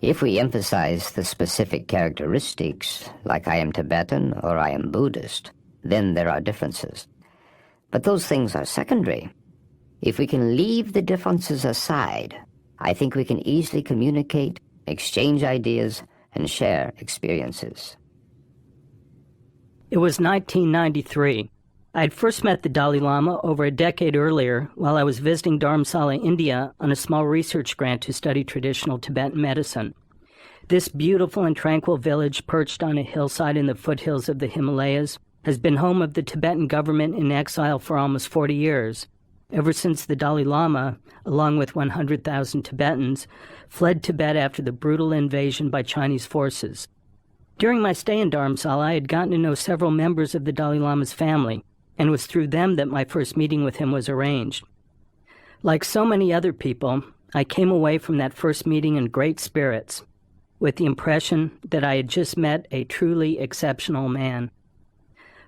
If we emphasize the specific characteristics, like I am Tibetan or I am Buddhist, then there are differences. But those things are secondary. If we can leave the differences aside, I think we can easily communicate, exchange ideas, and share experiences. It was 1993. I had first met the Dalai Lama over a decade earlier while I was visiting Dharamsala, India, on a small research grant to study traditional Tibetan medicine. This beautiful and tranquil village, perched on a hillside in the foothills of the Himalayas, has been home of the Tibetan government in exile for almost 40 years, ever since the Dalai Lama, along with 100,000 Tibetans, fled Tibet after the brutal invasion by Chinese forces. During my stay in Dharamsala, I had gotten to know several members of the Dalai Lama's family, and it was through them that my first meeting with him was arranged. Like so many other people, I came away from that first meeting in great spirits, with the impression that I had just met a truly exceptional man.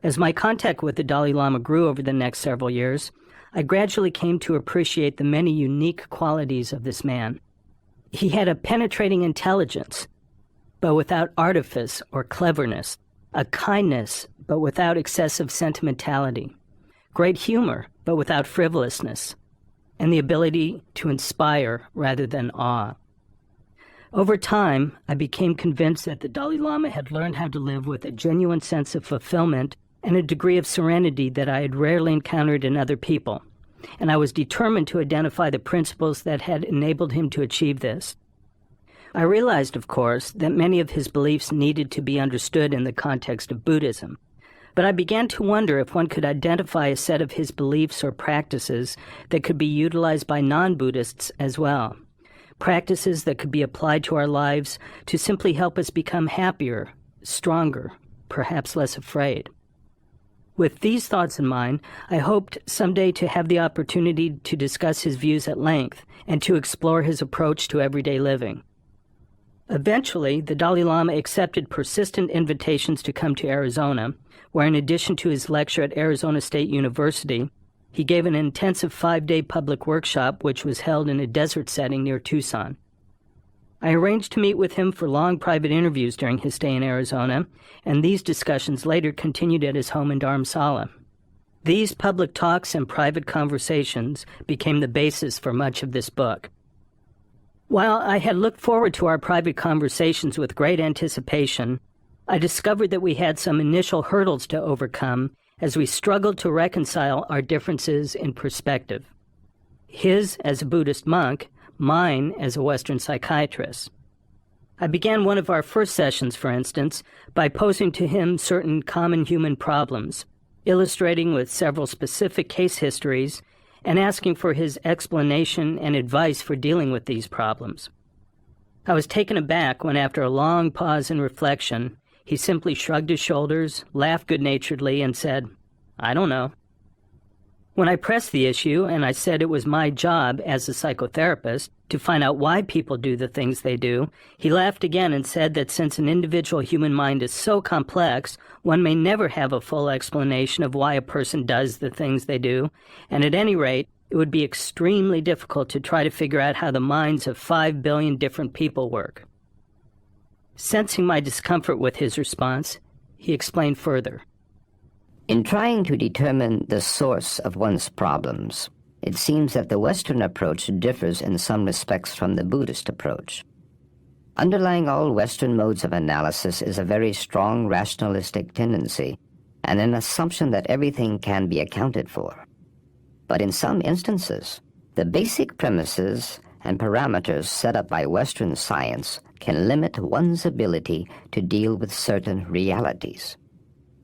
As my contact with the Dalai Lama grew over the next several years, I gradually came to appreciate the many unique qualities of this man. He had a penetrating intelligence, but without artifice or cleverness, a kindness, but without excessive sentimentality, great humor, but without frivolousness, and the ability to inspire rather than awe. Over time, I became convinced that the Dalai Lama had learned how to live with a genuine sense of fulfillment and a degree of serenity that I had rarely encountered in other people, and I was determined to identify the principles that had enabled him to achieve this. I realized, of course, that many of his beliefs needed to be understood in the context of Buddhism, but I began to wonder if one could identify a set of his beliefs or practices that could be utilized by non-Buddhists as well, practices that could be applied to our lives to simply help us become happier, stronger, perhaps less afraid. With these thoughts in mind, I hoped someday to have the opportunity to discuss his views at length and to explore his approach to everyday living. Eventually, the Dalai Lama accepted persistent invitations to come to Arizona, where in addition to his lecture at Arizona State University, he gave an intensive 5-day public workshop which was held in a desert setting near Tucson. I arranged to meet with him for long private interviews during his stay in Arizona, and these discussions later continued at his home in Dharamsala. These public talks and private conversations became the basis for much of this book. While I had looked forward to our private conversations with great anticipation, I discovered that we had some initial hurdles to overcome as we struggled to reconcile our differences in perspective. His as a Buddhist monk, mine as a Western psychiatrist. I began one of our first sessions, for instance, by posing to him certain common human problems, illustrating with several specific case histories and asking for his explanation and advice for dealing with these problems. I was taken aback when, after a long pause in reflection, he simply shrugged his shoulders, laughed good-naturedly, and said, "I don't know." When I pressed the issue and I said it was my job as a psychotherapist to find out why people do the things they do, he laughed again and said that since an individual human mind is so complex, one may never have a full explanation of why a person does the things they do, and at any rate, it would be extremely difficult to try to figure out how the minds of 5 billion different people work. Sensing my discomfort with his response, he explained further. In trying to determine the source of one's problems, it seems that the Western approach differs in some respects from the Buddhist approach. Underlying all Western modes of analysis is a very strong rationalistic tendency and an assumption that everything can be accounted for. But in some instances, the basic premises and parameters set up by Western science can limit one's ability to deal with certain realities.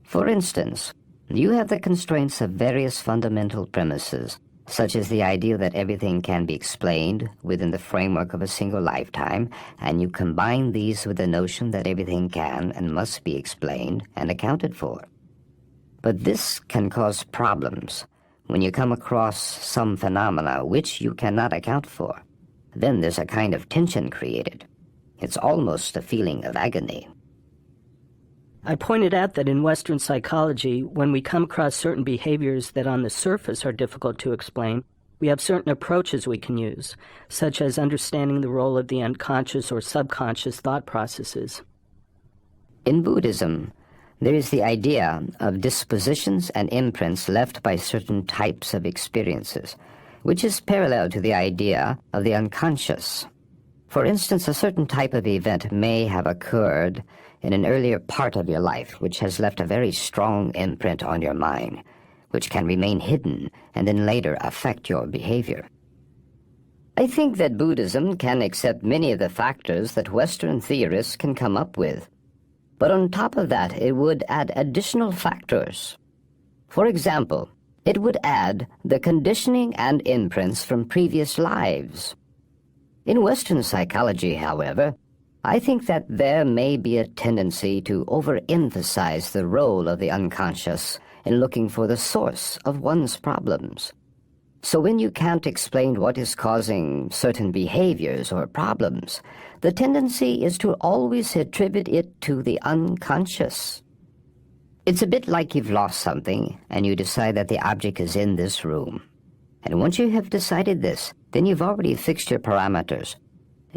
For instance, you have the constraints of various fundamental premises, such as the idea that everything can be explained within the framework of a single lifetime, and you combine these with the notion that everything can and must be explained and accounted for. But this can cause problems when you come across some phenomena which you cannot account for. Then there's a kind of tension created. It's almost a feeling of agony. I pointed out that in Western psychology, when we come across certain behaviors that on the surface are difficult to explain, We have certain approaches we can use, such as understanding the role of the unconscious or subconscious thought processes. In Buddhism, there is the idea of dispositions and imprints left by certain types of experiences, which is parallel to the idea of the unconscious. For instance, a certain type of event may have occurred in an earlier part of your life, which has left a very strong imprint on your mind, which can remain hidden and then later affect your behavior. I think that Buddhism can accept many of the factors that Western theorists can come up with. But on top of that, it would add additional factors. For example, it would add the conditioning and imprints from previous lives. In Western psychology, however, I think that there may be a tendency to overemphasize the role of the unconscious in looking for the source of one's problems. So when you can't explain what is causing certain behaviors or problems, the tendency is to always attribute it to the unconscious. It's a bit like you've lost something and you decide that the object is in this room. And once you have decided this, then you've already fixed your parameters.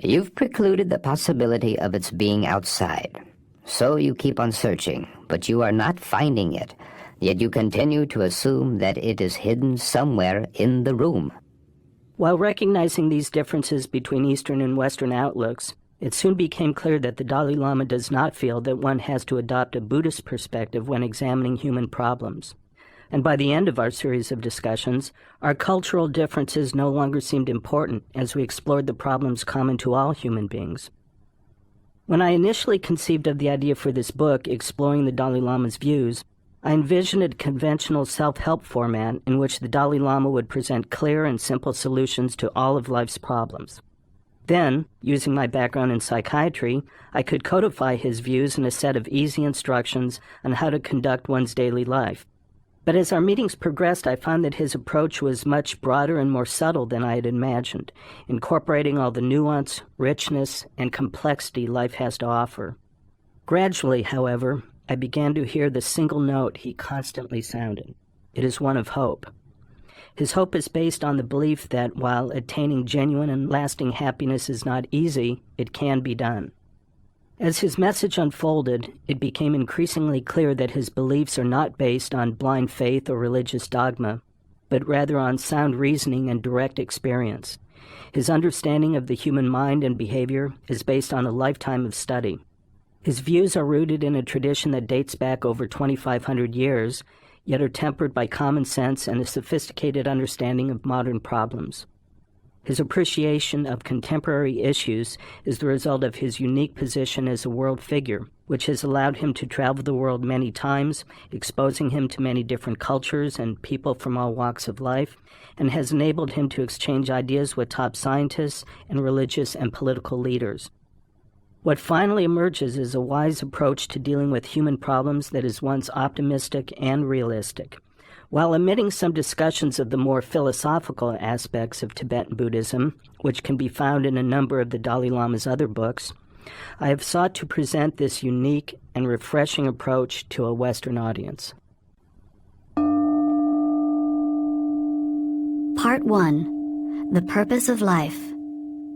You've precluded the possibility of its being outside. So you keep on searching, but you are not finding it. Yet you continue to assume that it is hidden somewhere in the room. While recognizing these differences between Eastern and Western outlooks, it soon became clear that the Dalai Lama does not feel that one has to adopt a Buddhist perspective when examining human problems. And by the end of our series of discussions, our cultural differences no longer seemed important as we explored the problems common to all human beings. When I initially conceived of the idea for this book, exploring the Dalai Lama's views, I envisioned a conventional self-help format in which the Dalai Lama would present clear and simple solutions to all of life's problems. Then, using my background in psychiatry, I could codify his views in a set of easy instructions on how to conduct one's daily life. But as our meetings progressed, I found that his approach was much broader and more subtle than I had imagined, incorporating all the nuance, richness, and complexity life has to offer. Gradually, however, I began to hear the single note he constantly sounded. It is one of hope. His hope is based on the belief that while attaining genuine and lasting happiness is not easy, it can be done. As his message unfolded, it became increasingly clear that his beliefs are not based on blind faith or religious dogma, but rather on sound reasoning and direct experience. His understanding of the human mind and behavior is based on a lifetime of study. His views are rooted in a tradition that dates back over 2,500 years, yet are tempered by common sense and a sophisticated understanding of modern problems. His appreciation of contemporary issues is the result of his unique position as a world figure, which has allowed him to travel the world many times, exposing him to many different cultures and people from all walks of life, and has enabled him to exchange ideas with top scientists and religious and political leaders. What finally emerges is a wise approach to dealing with human problems that is once optimistic and realistic. While omitting some discussions of the more philosophical aspects of Tibetan Buddhism, which can be found in a number of the Dalai Lama's other books, I have sought to present this unique and refreshing approach to a Western audience. Part 1. The Purpose of Life.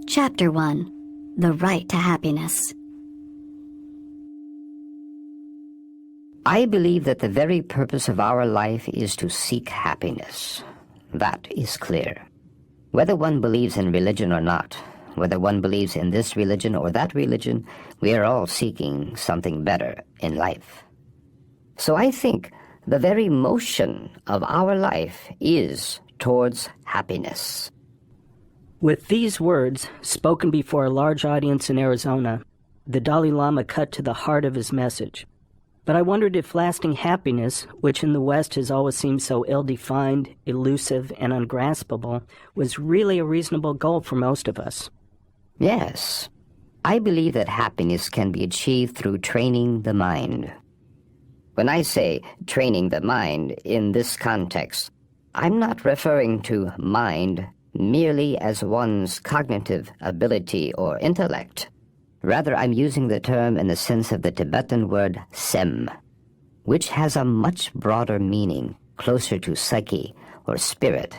Chapter 1. The Right to Happiness. I believe that the very purpose of our life is to seek happiness. That is clear. Whether one believes in religion or not, whether one believes in this religion or that religion, we are all seeking something better in life. So I think the very motion of our life is towards happiness. With these words, spoken before a large audience in Arizona, the Dalai Lama cut to the heart of his message. But I wondered if lasting happiness, which in the West has always seemed so ill-defined, elusive, and ungraspable, was really a reasonable goal for most of us. Yes. I believe that happiness can be achieved through training the mind. When I say training the mind in this context, I'm not referring to mind merely as one's cognitive ability or intellect. Rather, I'm using the term in the sense of the Tibetan word sem, which has a much broader meaning, closer to psyche or spirit.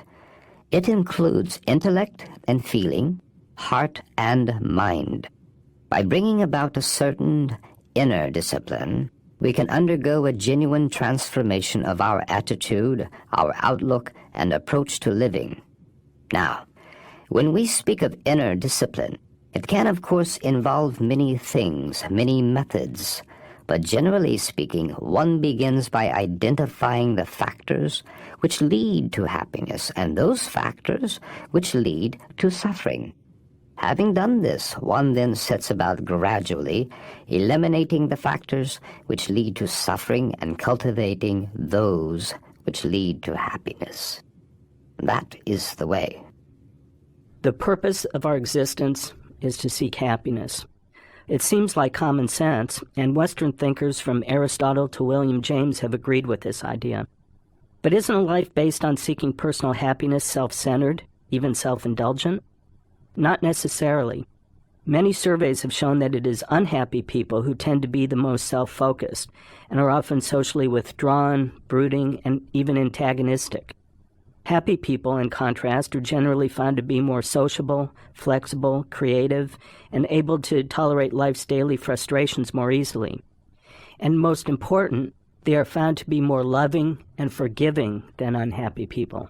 It includes intellect and feeling, heart and mind. By bringing about a certain inner discipline, we can undergo a genuine transformation of our attitude, our outlook, and approach to living. Now, when we speak of inner discipline, it can of course involve many things, many methods, but generally speaking, one begins by identifying the factors which lead to happiness and those factors which lead to suffering. Having done this, one then sets about gradually eliminating the factors which lead to suffering and cultivating those which lead to happiness. That is the way. The purpose of our existence is to seek happiness. It seems like common sense, and Western thinkers from Aristotle to William James have agreed with this idea. But isn't a life based on seeking personal happiness self-centered, even self-indulgent? Not necessarily. Many surveys have shown that it is unhappy people who tend to be the most self-focused and are often socially withdrawn, brooding, and even antagonistic. Happy people, in contrast, are generally found to be more sociable, flexible, creative, and able to tolerate life's daily frustrations more easily. And most important, they are found to be more loving and forgiving than unhappy people.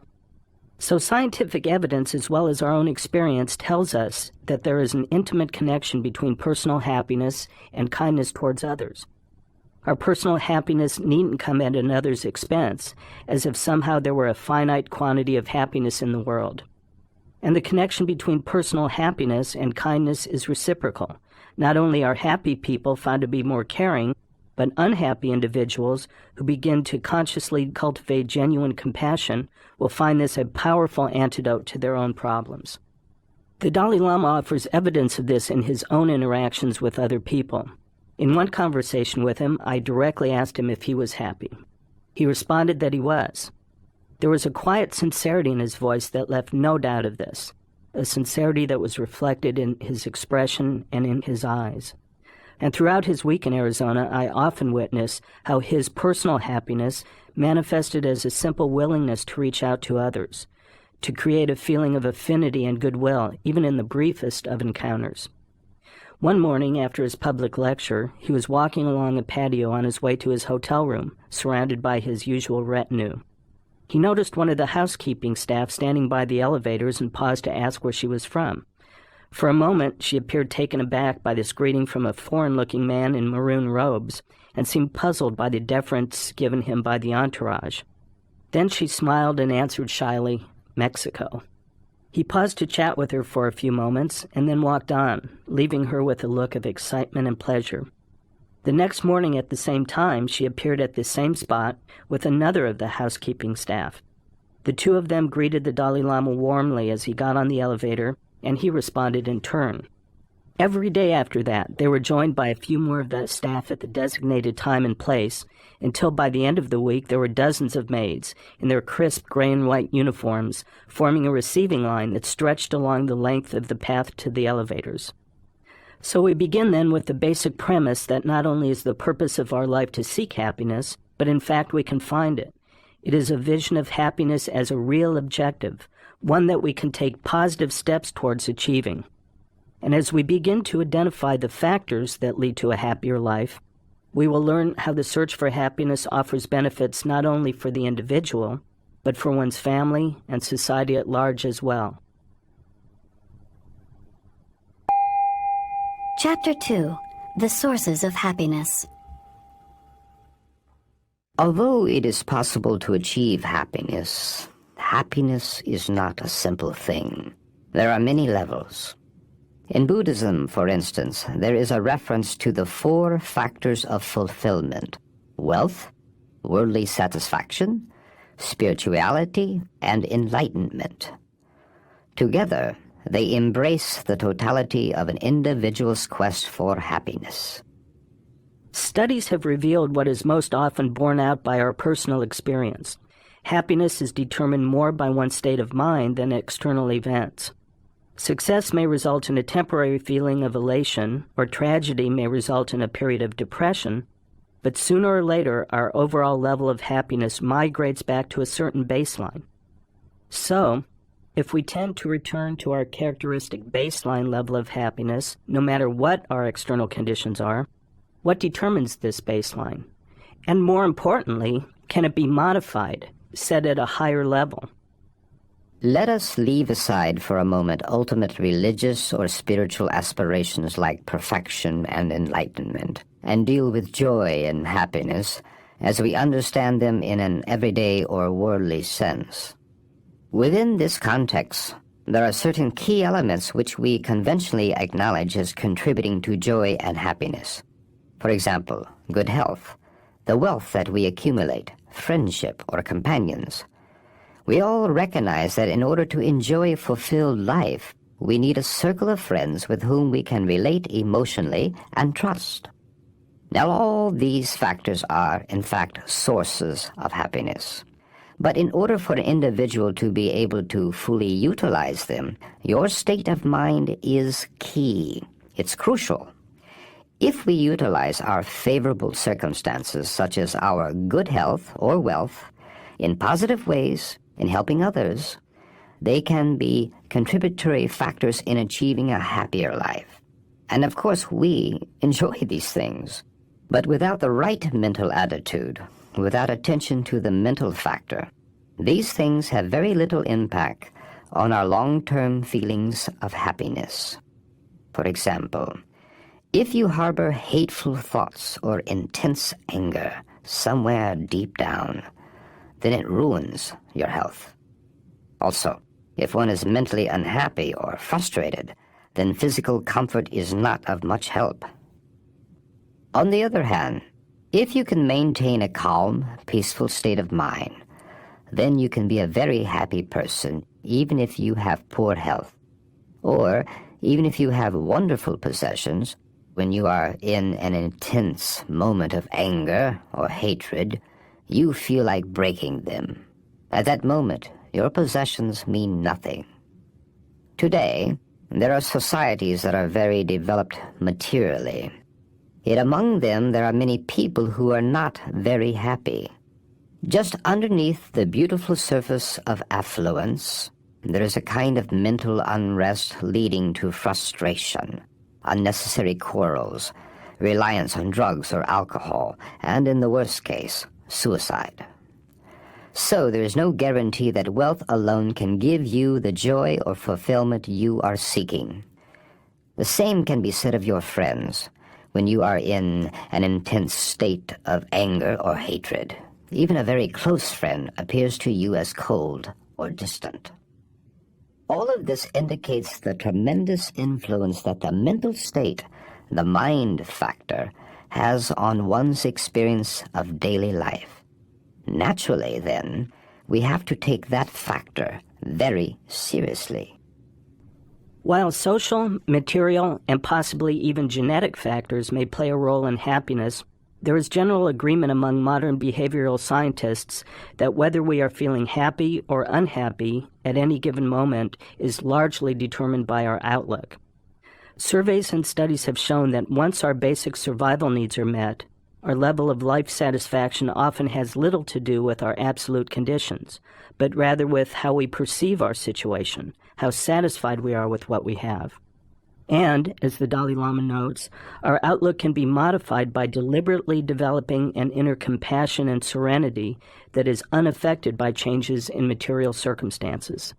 So scientific evidence, as well as our own experience, tells us that there is an intimate connection between personal happiness and kindness towards others. Our personal happiness needn't come at another's expense, as if somehow there were a finite quantity of happiness in the world. And the connection between personal happiness and kindness is reciprocal. Not only are happy people found to be more caring, but unhappy individuals who begin to consciously cultivate genuine compassion will find this a powerful antidote to their own problems. The Dalai Lama offers evidence of this in his own interactions with other people. In one conversation with him, I directly asked him if he was happy. He responded that he was. There was a quiet sincerity in his voice that left no doubt of this, a sincerity that was reflected in his expression and in his eyes. And throughout his week in Arizona, I often witnessed how his personal happiness manifested as a simple willingness to reach out to others, to create a feeling of affinity and goodwill, even in the briefest of encounters. One morning after his public lecture, he was walking along a patio on his way to his hotel room, surrounded by his usual retinue. He noticed one of the housekeeping staff standing by the elevators and paused to ask where she was from. For a moment, she appeared taken aback by this greeting from a foreign-looking man in maroon robes and seemed puzzled by the deference given him by the entourage. Then she smiled and answered shyly, "Mexico." He paused to chat with her for a few moments and then walked on, leaving her with a look of excitement and pleasure. The next morning at the same time, she appeared at the same spot with another of the housekeeping staff. The two of them greeted the Dalai Lama warmly as he got on the elevator, and he responded in turn. Every day after that, they were joined by a few more of the staff at the designated time and place, until by the end of the week there were dozens of maids in their crisp gray and white uniforms, forming a receiving line that stretched along the length of the path to the elevators. So we begin then with the basic premise that not only is the purpose of our life to seek happiness, but in fact we can find it. It is a vision of happiness as a real objective, one that we can take positive steps towards achieving. And as we begin to identify the factors that lead to a happier life, we will learn how the search for happiness offers benefits not only for the individual, but for one's family and society at large as well. Chapter 2. The Sources of Happiness. Although it is possible to achieve happiness, happiness is not a simple thing. There are many levels. In Buddhism, for instance, there is a reference to the 4 factors of fulfillment: wealth, worldly satisfaction, spirituality, and enlightenment. Together, they embrace the totality of an individual's quest for happiness. Studies have revealed what is most often borne out by our personal experience. Happiness is determined more by one's state of mind than external events. Success may result in a temporary feeling of elation, or tragedy may result in a period of depression, but sooner or later our overall level of happiness migrates back to a certain baseline. So, If we tend to return to our characteristic baseline level of happiness, no matter what our external conditions are, what determines this baseline? And more importantly, can it be modified, set at a higher level? Let us leave aside for a moment ultimate religious or spiritual aspirations like perfection and enlightenment, and deal with joy and happiness as we understand them in an everyday or worldly sense. Within this context, there are certain key elements which we conventionally acknowledge as contributing to joy and happiness. For example, good health, the wealth that we accumulate, friendship or companions. We all recognize that in order to enjoy a fulfilled life, we need a circle of friends with whom we can relate emotionally and trust. Now, all these factors are, in fact, sources of happiness. But in order for an individual to be able to fully utilize them, your state of mind is key. It's crucial. If we utilize our favorable circumstances, such as our good health or wealth, in positive ways, in helping others, they can be contributory factors in achieving a happier life. And of course, we enjoy these things. But without the right mental attitude, without attention to the mental factor, these things have very little impact on our long-term feelings of happiness. For example, if you harbor hateful thoughts or intense anger somewhere deep down, then it ruins your health. Also, if one is mentally unhappy or frustrated, then physical comfort is not of much help. On the other hand, if you can maintain a calm, peaceful state of mind, then you can be a very happy person, even if you have poor health. Or, even if you have wonderful possessions, when you are in an intense moment of anger or hatred, you feel like breaking them. At that moment, your possessions mean nothing. Today, there are societies that are very developed materially. Yet among them, there are many people who are not very happy. Just underneath the beautiful surface of affluence, there is a kind of mental unrest leading to frustration, unnecessary quarrels, reliance on drugs or alcohol, and in the worst case, suicide. So there is no guarantee that wealth alone can give you the joy or fulfillment you are seeking. The same can be said of your friends when you are in an intense state of anger or hatred. Even a very close friend appears to you as cold or distant. All of this indicates the tremendous influence that the mental state, the mind factor, has on one's experience of daily life. Naturally, then, we have to take that factor very seriously. While social, material, and possibly even genetic factors may play a role in happiness, there is general agreement among modern behavioral scientists that whether we are feeling happy or unhappy at any given moment is largely determined by our outlook. Surveys and studies have shown that once our basic survival needs are met, our level of life satisfaction often has little to do with our absolute conditions, but rather with how we perceive our situation, how satisfied we are with what we have. And, as the Dalai Lama notes, our outlook can be modified by deliberately developing an inner compassion and serenity that is unaffected by changes in material circumstances.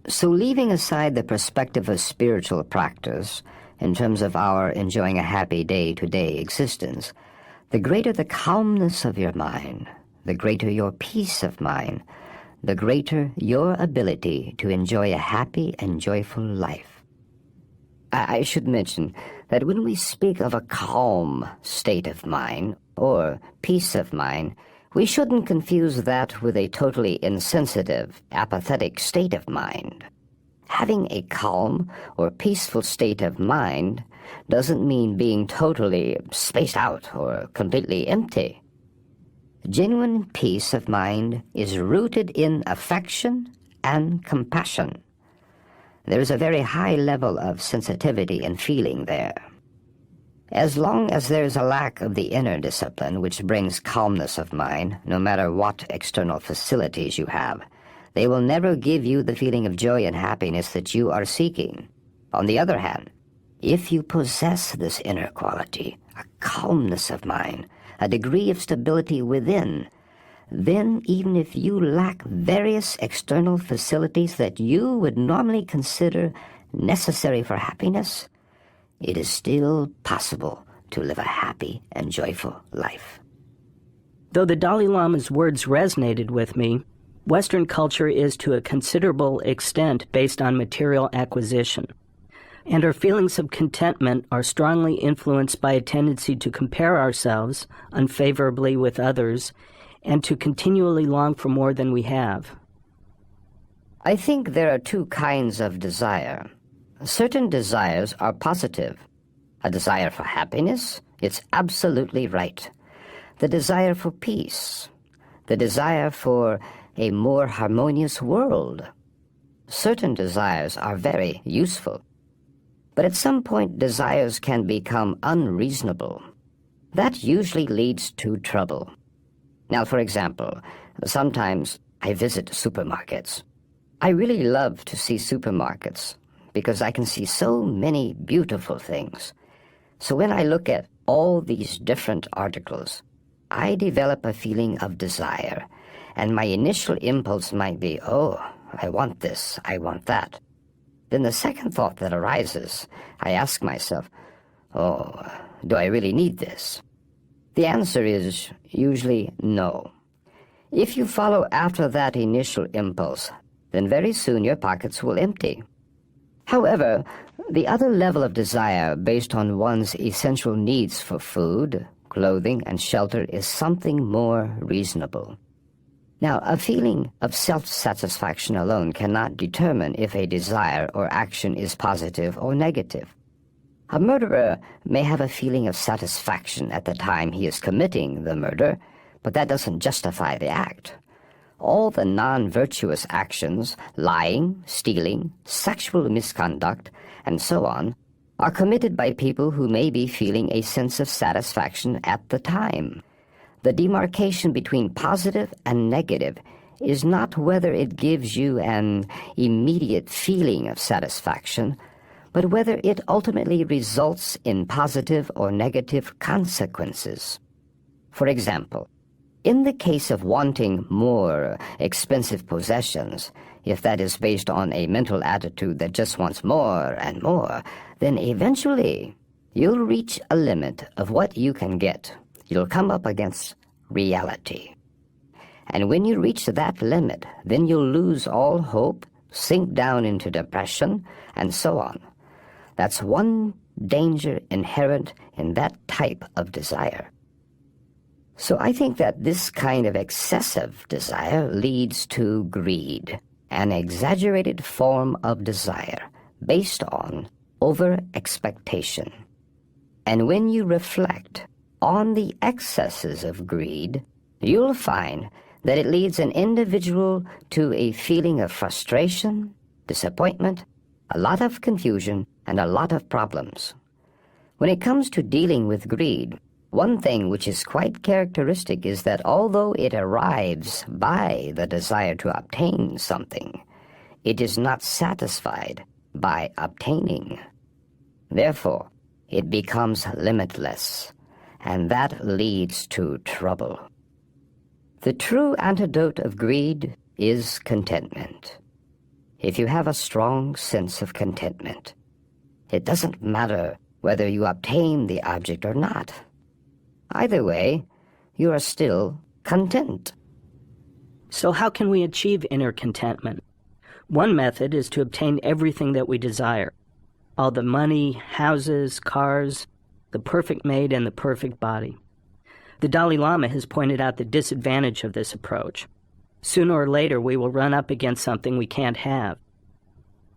So leaving aside the perspective of spiritual practice, in terms of our enjoying a happy day-to-day existence, the greater the calmness of your mind, the greater your peace of mind, the greater your ability to enjoy a happy and joyful life. I should mention that when we speak of a calm state of mind or peace of mind, we shouldn't confuse that with a totally insensitive, apathetic state of mind. Having a calm or peaceful state of mind doesn't mean being totally spaced out or completely empty. Genuine peace of mind is rooted in affection and compassion. There is a very high level of sensitivity and feeling there. As long as there is a lack of the inner discipline which brings calmness of mind, no matter what external facilities you have, They will never give you the feeling of joy and happiness that you are seeking. On the other hand, if you possess this inner quality, a calmness of mind, a degree of stability within, then even if you lack various external facilities that you would normally consider necessary for happiness, it is still possible to live a happy and joyful life. Though the Dalai Lama's words resonated with me, Western culture is to a considerable extent based on material acquisition, and our feelings of contentment are strongly influenced by a tendency to compare ourselves unfavorably with others and to continually long for more than we have. I think there are two kinds of desire. Certain desires are positive. A desire for happiness, it's absolutely right. The desire for peace, the desire for a more harmonious world. Certain desires are very useful. But at some point, desires can become unreasonable. That usually leads to trouble. Now, for example, sometimes I visit supermarkets. I really love to see supermarkets because I can see so many beautiful things. So when I look at all these different articles, I develop a feeling of desire, and my initial impulse might be, oh, I want this, I want that. Then the second thought that arises, I ask myself, oh, do I really need this? The answer is usually no. If you follow after that initial impulse, then very soon your pockets will empty. However, the other level of desire based on one's essential needs for food, clothing, and shelter is something more reasonable. Now, a feeling of self-satisfaction alone cannot determine if a desire or action is positive or negative. A murderer may have a feeling of satisfaction at the time he is committing the murder, but that doesn't justify the act. All the non-virtuous actions, lying, stealing, sexual misconduct, and so on, are committed by people who may be feeling a sense of satisfaction at the time. The demarcation between positive and negative is not whether it gives you an immediate feeling of satisfaction, but whether it ultimately results in positive or negative consequences. For example, in the case of wanting more expensive possessions, if that is based on a mental attitude that just wants more and more, then eventually you'll reach a limit of what you can get. You'll come up against reality. And when you reach that limit, then you'll lose all hope, sink down into depression, and so on. That's one danger inherent in that type of desire. So I think that this kind of excessive desire leads to greed, an exaggerated form of desire based on over-expectation. And when you reflect on the excesses of greed, you'll find that it leads an individual to a feeling of frustration, disappointment, a lot of confusion, and a lot of problems. When it comes to dealing with greed, one thing which is quite characteristic is that although it arrives by the desire to obtain something, it is not satisfied by obtaining. Therefore, it becomes limitless, and that leads to trouble. The true antidote of greed is contentment. If you have a strong sense of contentment, it doesn't matter whether you obtain the object or not. Either way, you are still content. So how can we achieve inner contentment? One method is to obtain everything that we desire. All the money, houses, cars, the perfect mate, and the perfect body. The Dalai Lama has pointed out the disadvantage of this approach. Sooner or later, we will run up against something we can't have.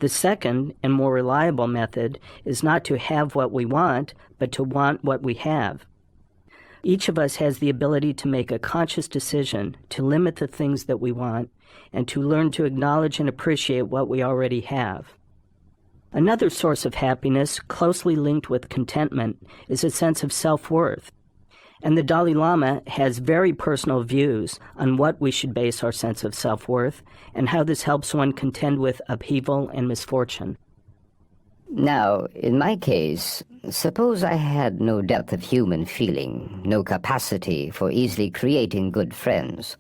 The second and more reliable method is not to have what we want, but to want what we have. Each of us has the ability to make a conscious decision to limit the things that we want and to learn to acknowledge and appreciate what we already have. Another source of happiness closely linked with contentment is a sense of self-worth. And the Dalai Lama has very personal views on what we should base our sense of self-worth and how this helps one contend with upheaval and misfortune. Now, in my case, suppose I had no depth of human feeling, no capacity for easily creating good friends.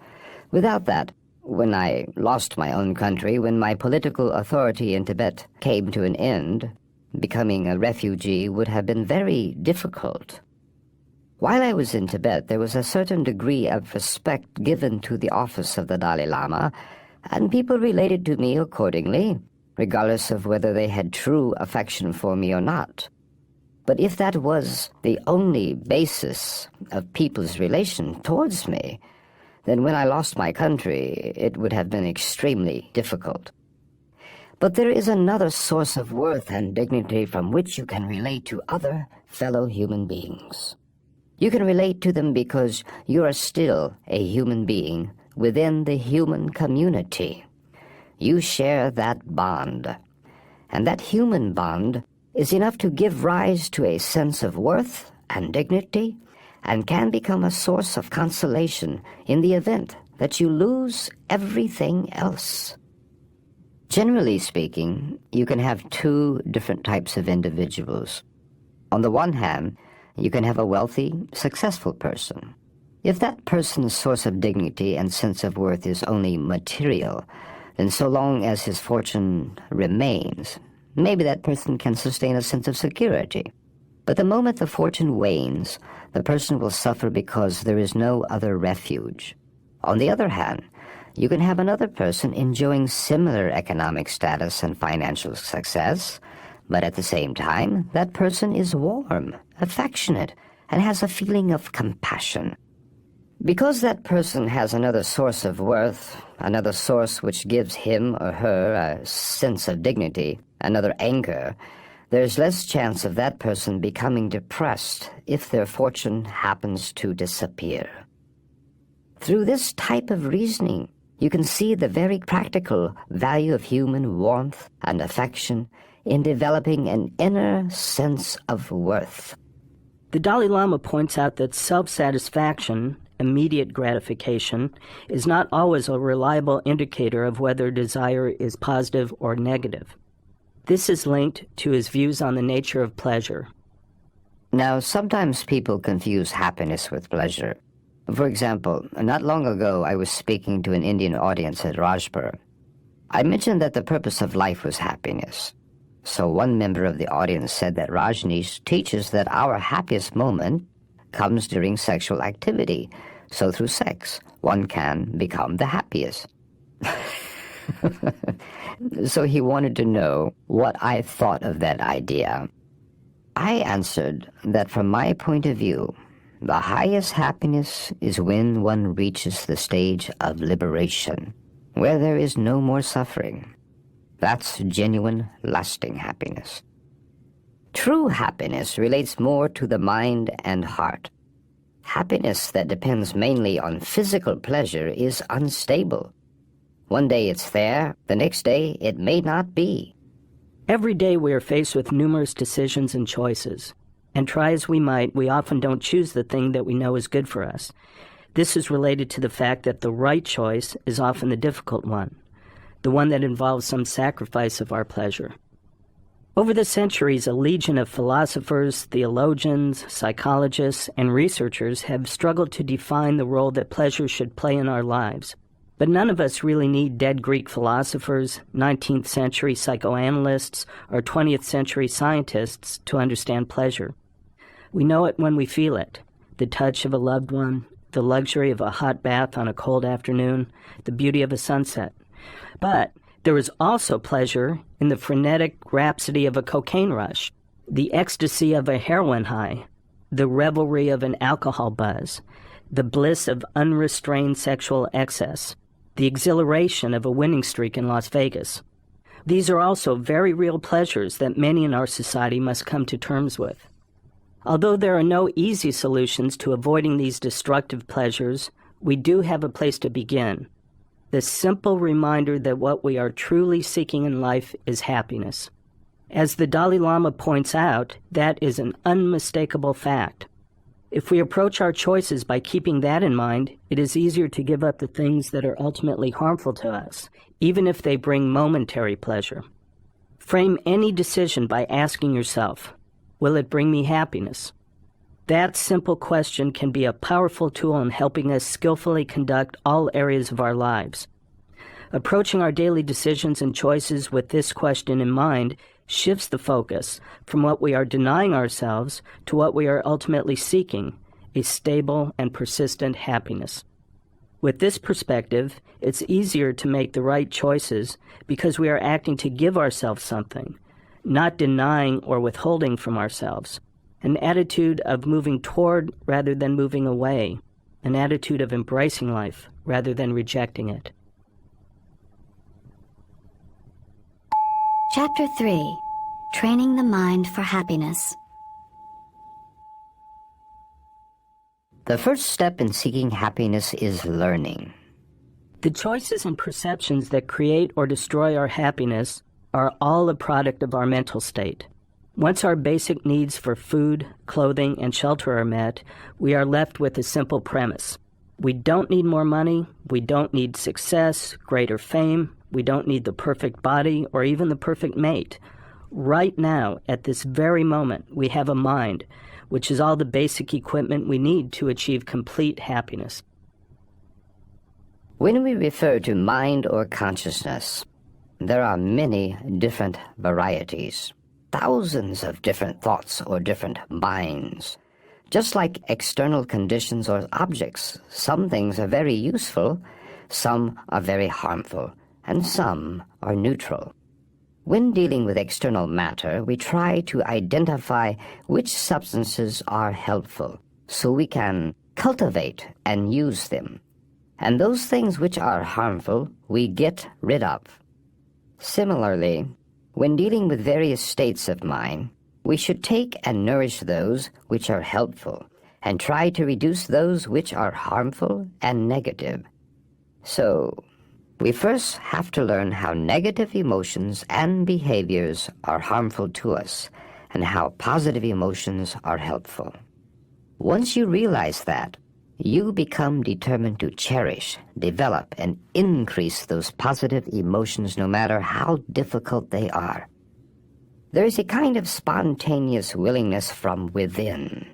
Without that, when I lost my own country, when my political authority in Tibet came to an end, becoming a refugee would have been very difficult. While I was in Tibet, there was a certain degree of respect given to the office of the Dalai Lama, and people related to me accordingly, regardless of whether they had true affection for me or not. But if that was the only basis of people's relation towards me, then when I lost my country, it would have been extremely difficult. But there is another source of worth and dignity from which you can relate to other fellow human beings. You can relate to them because you are still a human being within the human community. You share that bond, and that human bond is enough to give rise to a sense of worth and dignity, and can become a source of consolation in the event that you lose everything else. Generally speaking, you can have two different types of individuals. On the one hand, you can have a wealthy, successful person. If that person's source of dignity and sense of worth is only material, then so long as his fortune remains, maybe that person can sustain a sense of security. But the moment the fortune wanes, the person will suffer because there is no other refuge. On the other hand, you can have another person enjoying similar economic status and financial success, but at the same time, that person is warm, affectionate, and has a feeling of compassion. Because that person has another source of worth, another source which gives him or her a sense of dignity, another anchor, there's less chance of that person becoming depressed if their fortune happens to disappear. Through this type of reasoning, you can see the very practical value of human warmth and affection in developing an inner sense of worth. The Dalai Lama points out that self-satisfaction, immediate gratification, is not always a reliable indicator of whether desire is positive or negative. This is linked to his views on the nature of pleasure. Now, sometimes people confuse happiness with pleasure. For example, not long ago I was speaking to an Indian audience at Rajpur. I mentioned that the purpose of life was happiness. So one member of the audience said that Rajneesh teaches that our happiest moment comes during sexual activity. So through sex, one can become the happiest. So he wanted to know what I thought of that idea. I answered that from my point of view, the highest happiness is when one reaches the stage of liberation, where there is no more suffering. That's genuine, lasting happiness. True happiness relates more to the mind and heart. Happiness that depends mainly on physical pleasure is unstable. One day it's there, the next day it may not be. Every day we are faced with numerous decisions and choices, and try as we might, we often don't choose the thing that we know is good for us. This is related to the fact that the right choice is often the difficult one, the one that involves some sacrifice of our pleasure. Over the centuries, a legion of philosophers, theologians, psychologists, and researchers have struggled to define the role that pleasure should play in our lives. But none of us really need dead Greek philosophers, 19th century psychoanalysts, or 20th century scientists to understand pleasure. We know it when we feel it. The touch of a loved one, the luxury of a hot bath on a cold afternoon, the beauty of a sunset. But there is also pleasure in the frenetic rhapsody of a cocaine rush, the ecstasy of a heroin high, the revelry of an alcohol buzz, the bliss of unrestrained sexual excess, the exhilaration of a winning streak in Las Vegas. These are also very real pleasures that many in our society must come to terms with. Although there are no easy solutions to avoiding these destructive pleasures, we do have a place to begin. The simple reminder that what we are truly seeking in life is happiness. As the Dalai Lama points out, that is an unmistakable fact. If we approach our choices by keeping that in mind, it is easier to give up the things that are ultimately harmful to us, even if they bring momentary pleasure. Frame any decision by asking yourself, will it bring me happiness? That simple question can be a powerful tool in helping us skillfully conduct all areas of our lives. Approaching our daily decisions and choices with this question in mind shifts the focus from what we are denying ourselves to what we are ultimately seeking, a stable and persistent happiness. With this perspective, it's easier to make the right choices because we are acting to give ourselves something, not denying or withholding from ourselves. An attitude of moving toward rather than moving away, an attitude of embracing life rather than rejecting it. Chapter 3. Training the Mind for Happiness. The first step in seeking happiness is learning. The choices and perceptions that create or destroy our happiness are all a product of our mental state. Once our basic needs for food, clothing, and shelter are met, we are left with a simple premise. We don't need more money, we don't need success, greater fame, we don't need the perfect body or even the perfect mate. Right now, at this very moment, we have a mind, which is all the basic equipment we need to achieve complete happiness. When we refer to mind or consciousness, there are many different varieties, thousands of different thoughts or different minds. Just like external conditions or objects, some things are very useful, some are very harmful, and some are neutral. When dealing with external matter, we try to identify which substances are helpful, so we can cultivate and use them. And those things which are harmful, we get rid of. Similarly, when dealing with various states of mind, we should take and nourish those which are helpful, and try to reduce those which are harmful and negative. So, we first have to learn how negative emotions and behaviors are harmful to us, and how positive emotions are helpful. Once you realize that, you become determined to cherish, develop, and increase those positive emotions no matter how difficult they are. There is a kind of spontaneous willingness from within.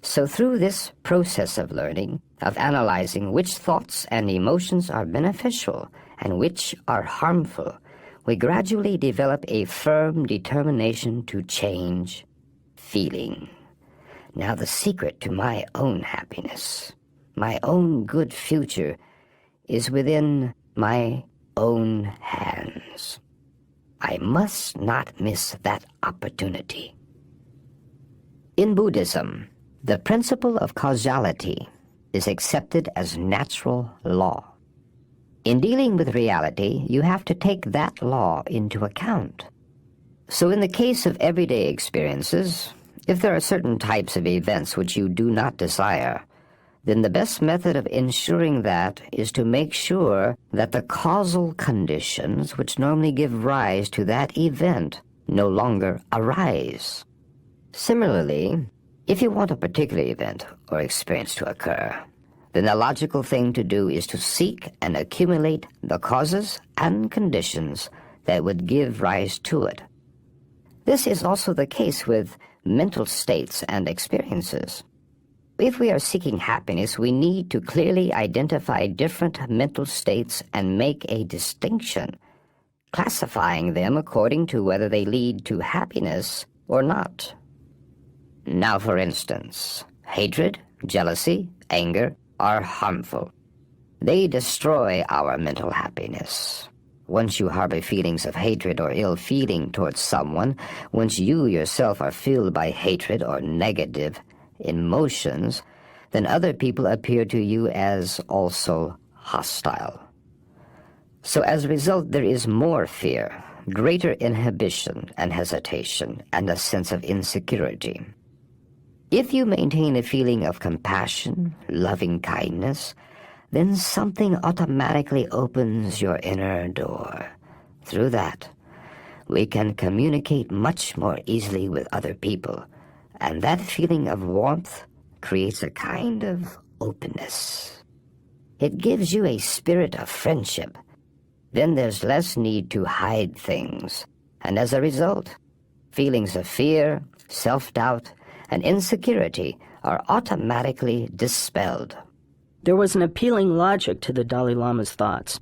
So through this process of learning, of analyzing which thoughts and emotions are beneficial and which are harmful, we gradually develop a firm determination to change feeling. Now the secret to my own happiness, my own good future, is within my own hands. I must not miss that opportunity. In Buddhism, the principle of causality is accepted as natural law. In dealing with reality, you have to take that law into account. So in the case of everyday experiences, if there are certain types of events which you do not desire, then the best method of ensuring that is to make sure that the causal conditions which normally give rise to that event no longer arise. Similarly, if you want a particular event or experience to occur, then the logical thing to do is to seek and accumulate the causes and conditions that would give rise to it. This is also the case with mental states and experiences. If we are seeking happiness, we need to clearly identify different mental states and make a distinction, classifying them according to whether they lead to happiness or not. Now, for instance, hatred, jealousy, anger are harmful. They destroy our mental happiness. Once you harbor feelings of hatred or ill feeling towards someone, once you yourself are filled by hatred or negative emotions, then other people appear to you as also hostile. So as a result, there is more fear, greater inhibition and hesitation, and a sense of insecurity. If you maintain a feeling of compassion, loving kindness, then something automatically opens your inner door. Through that, we can communicate much more easily with other people, and that feeling of warmth, creates a kind of openness. It gives you a spirit of friendship. Then there's less need to hide things, and as a result, feelings of fear, self-doubt, and insecurity are automatically dispelled. There was an appealing logic to the Dalai Lama's thoughts.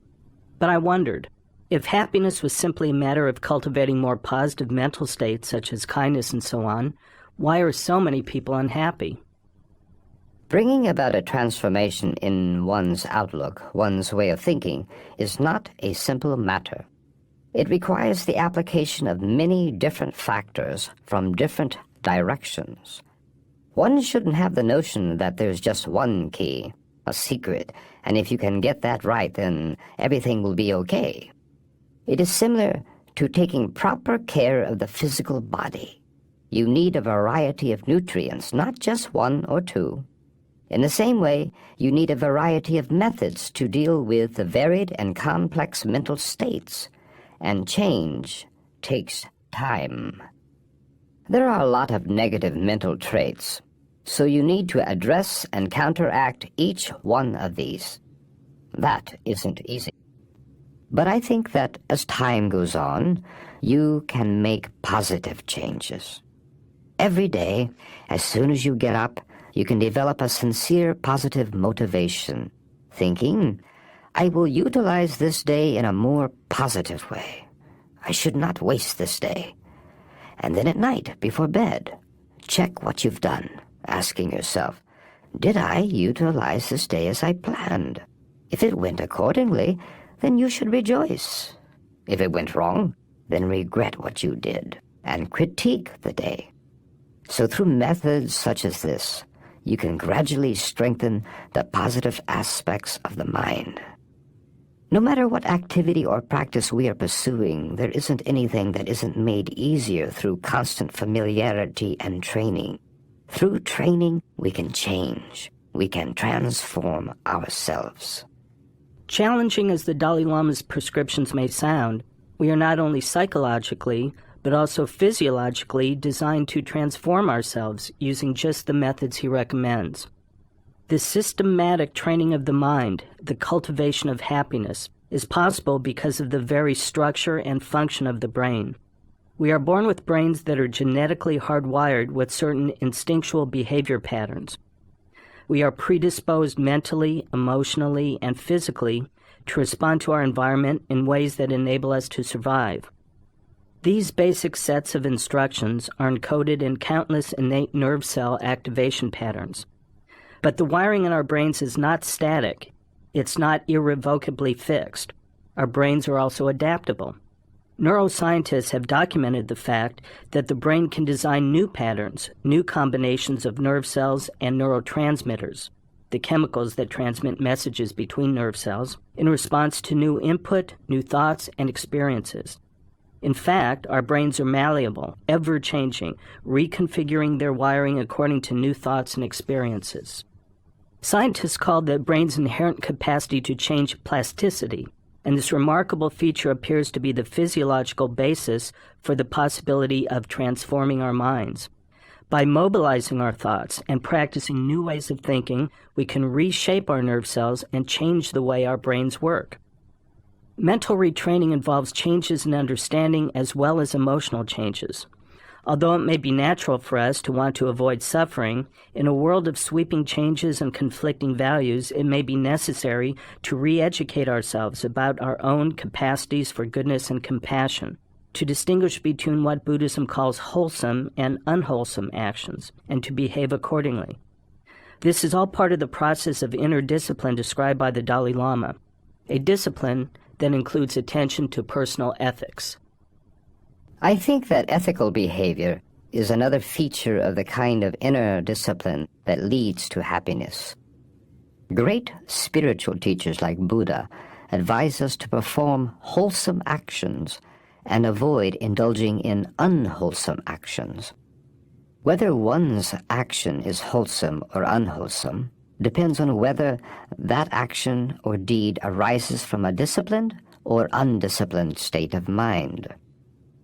But I wondered, if happiness was simply a matter of cultivating more positive mental states such as kindness and so on, why are so many people unhappy? Bringing about a transformation in one's outlook, one's way of thinking, is not a simple matter. It requires the application of many different factors from different directions. One shouldn't have the notion that there's just one key, a secret, and if you can get that right, then everything will be okay. It is similar to taking proper care of the physical body. You need a variety of nutrients, not just one or two. In the same way, you need a variety of methods to deal with the varied and complex mental states, and change takes time. There are a lot of negative mental traits, so you need to address and counteract each one of these. That isn't easy. But I think that as time goes on, you can make positive changes. Every day, as soon as you get up, you can develop a sincere positive motivation, thinking, I will utilize this day in a more positive way. I should not waste this day. And then at night, before bed, check what you've done, asking yourself, did I utilize this day as I planned? If it went accordingly, then you should rejoice. If it went wrong, then regret what you did and critique the day. So through methods such as this, you can gradually strengthen the positive aspects of the mind. No matter what activity or practice we are pursuing, there isn't anything that isn't made easier through constant familiarity and training. Through training, we can change. We can transform ourselves. Challenging as the Dalai Lama's prescriptions may sound, we are not only psychologically, but also physiologically designed to transform ourselves using just the methods he recommends. This systematic training of the mind, the cultivation of happiness, is possible because of the very structure and function of the brain. We are born with brains that are genetically hardwired with certain instinctual behavior patterns. We are predisposed mentally, emotionally, and physically to respond to our environment in ways that enable us to survive. These basic sets of instructions are encoded in countless innate nerve cell activation patterns. But the wiring in our brains is not static. It's not irrevocably fixed. Our brains are also adaptable. Neuroscientists have documented the fact that the brain can design new patterns, new combinations of nerve cells and neurotransmitters, the chemicals that transmit messages between nerve cells, in response to new input, new thoughts, and experiences. In fact, our brains are malleable, ever-changing, reconfiguring their wiring according to new thoughts and experiences. Scientists call the brain's inherent capacity to change plasticity, and this remarkable feature appears to be the physiological basis for the possibility of transforming our minds. By mobilizing our thoughts and practicing new ways of thinking, we can reshape our nerve cells and change the way our brains work. Mental retraining involves changes in understanding as well as emotional changes. Although it may be natural for us to want to avoid suffering, in a world of sweeping changes and conflicting values, it may be necessary to re-educate ourselves about our own capacities for goodness and compassion, to distinguish between what Buddhism calls wholesome and unwholesome actions, and to behave accordingly. This is all part of the process of inner discipline described by the Dalai Lama, a discipline that includes attention to personal ethics. I think that ethical behavior is another feature of the kind of inner discipline that leads to happiness. Great spiritual teachers like Buddha advise us to perform wholesome actions and avoid indulging in unwholesome actions. Whether one's action is wholesome or unwholesome depends on whether that action or deed arises from a disciplined or undisciplined state of mind.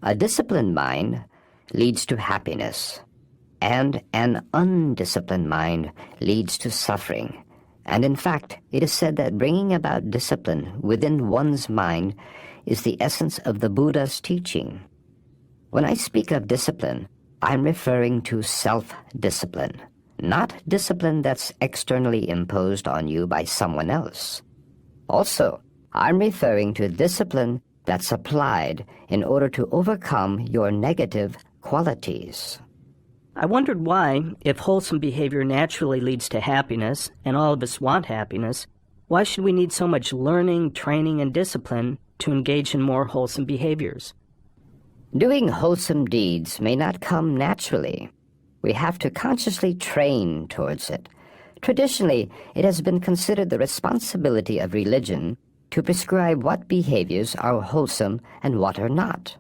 A disciplined mind leads to happiness. and an undisciplined mind leads to suffering. And in fact, it is said that bringing about discipline within one's mind is the essence of the Buddha's teaching. When I speak of discipline, I'm referring to self-discipline, not discipline that's externally imposed on you by someone else. Also, I'm referring to discipline that's applied in order to overcome your negative qualities. I wondered why, if wholesome behavior naturally leads to happiness, and all of us want happiness, why should we need so much learning, training, and discipline to engage in more wholesome behaviors? Doing wholesome deeds may not come naturally. We have to consciously train towards it. Traditionally, it has been considered the responsibility of religion to prescribe what behaviors are wholesome and what are not.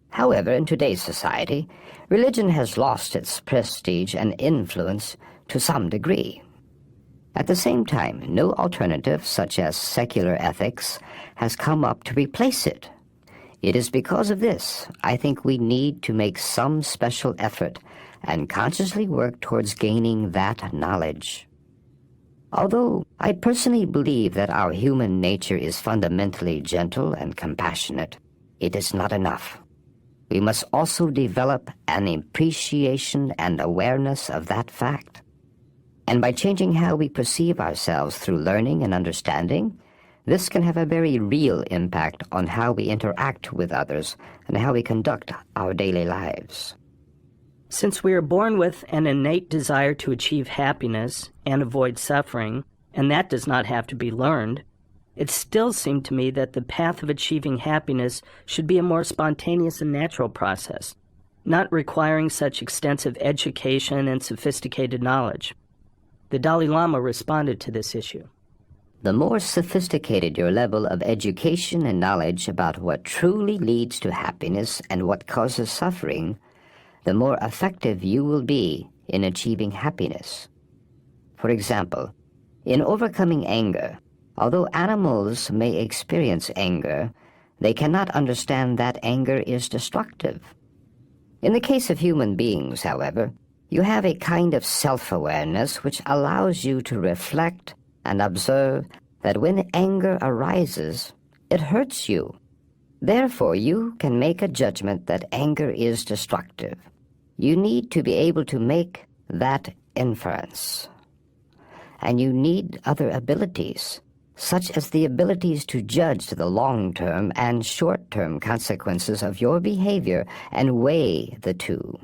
However, in today's society, religion has lost its prestige and influence to some degree. At the same time, no alternative, such as secular ethics, has come up to replace it. It is because of this, I think we need to make some special effort and consciously work towards gaining that knowledge. Although I personally believe that our human nature is fundamentally gentle and compassionate, it is not enough. We must also develop an appreciation and awareness of that fact. And by changing how we perceive ourselves through learning and understanding, this can have a very real impact on how we interact with others and how we conduct our daily lives. Since we are born with an innate desire to achieve happiness and avoid suffering, and that does not have to be learned, it still seemed to me that the path of achieving happiness should be a more spontaneous and natural process, not requiring such extensive education and sophisticated knowledge. The Dalai Lama responded to this issue. The more sophisticated your level of education and knowledge about what truly leads to happiness and what causes suffering, the more effective you will be in achieving happiness. For example, in overcoming anger, although animals may experience anger, they cannot understand that anger is destructive. In the case of human beings, however, you have a kind of self-awareness which allows you to reflect and observe that when anger arises, it hurts you. Therefore, you can make a judgment that anger is destructive. You need to be able to make that inference. And you need other abilities, such as the abilities to judge the long-term and short-term consequences of your behavior and weigh the two.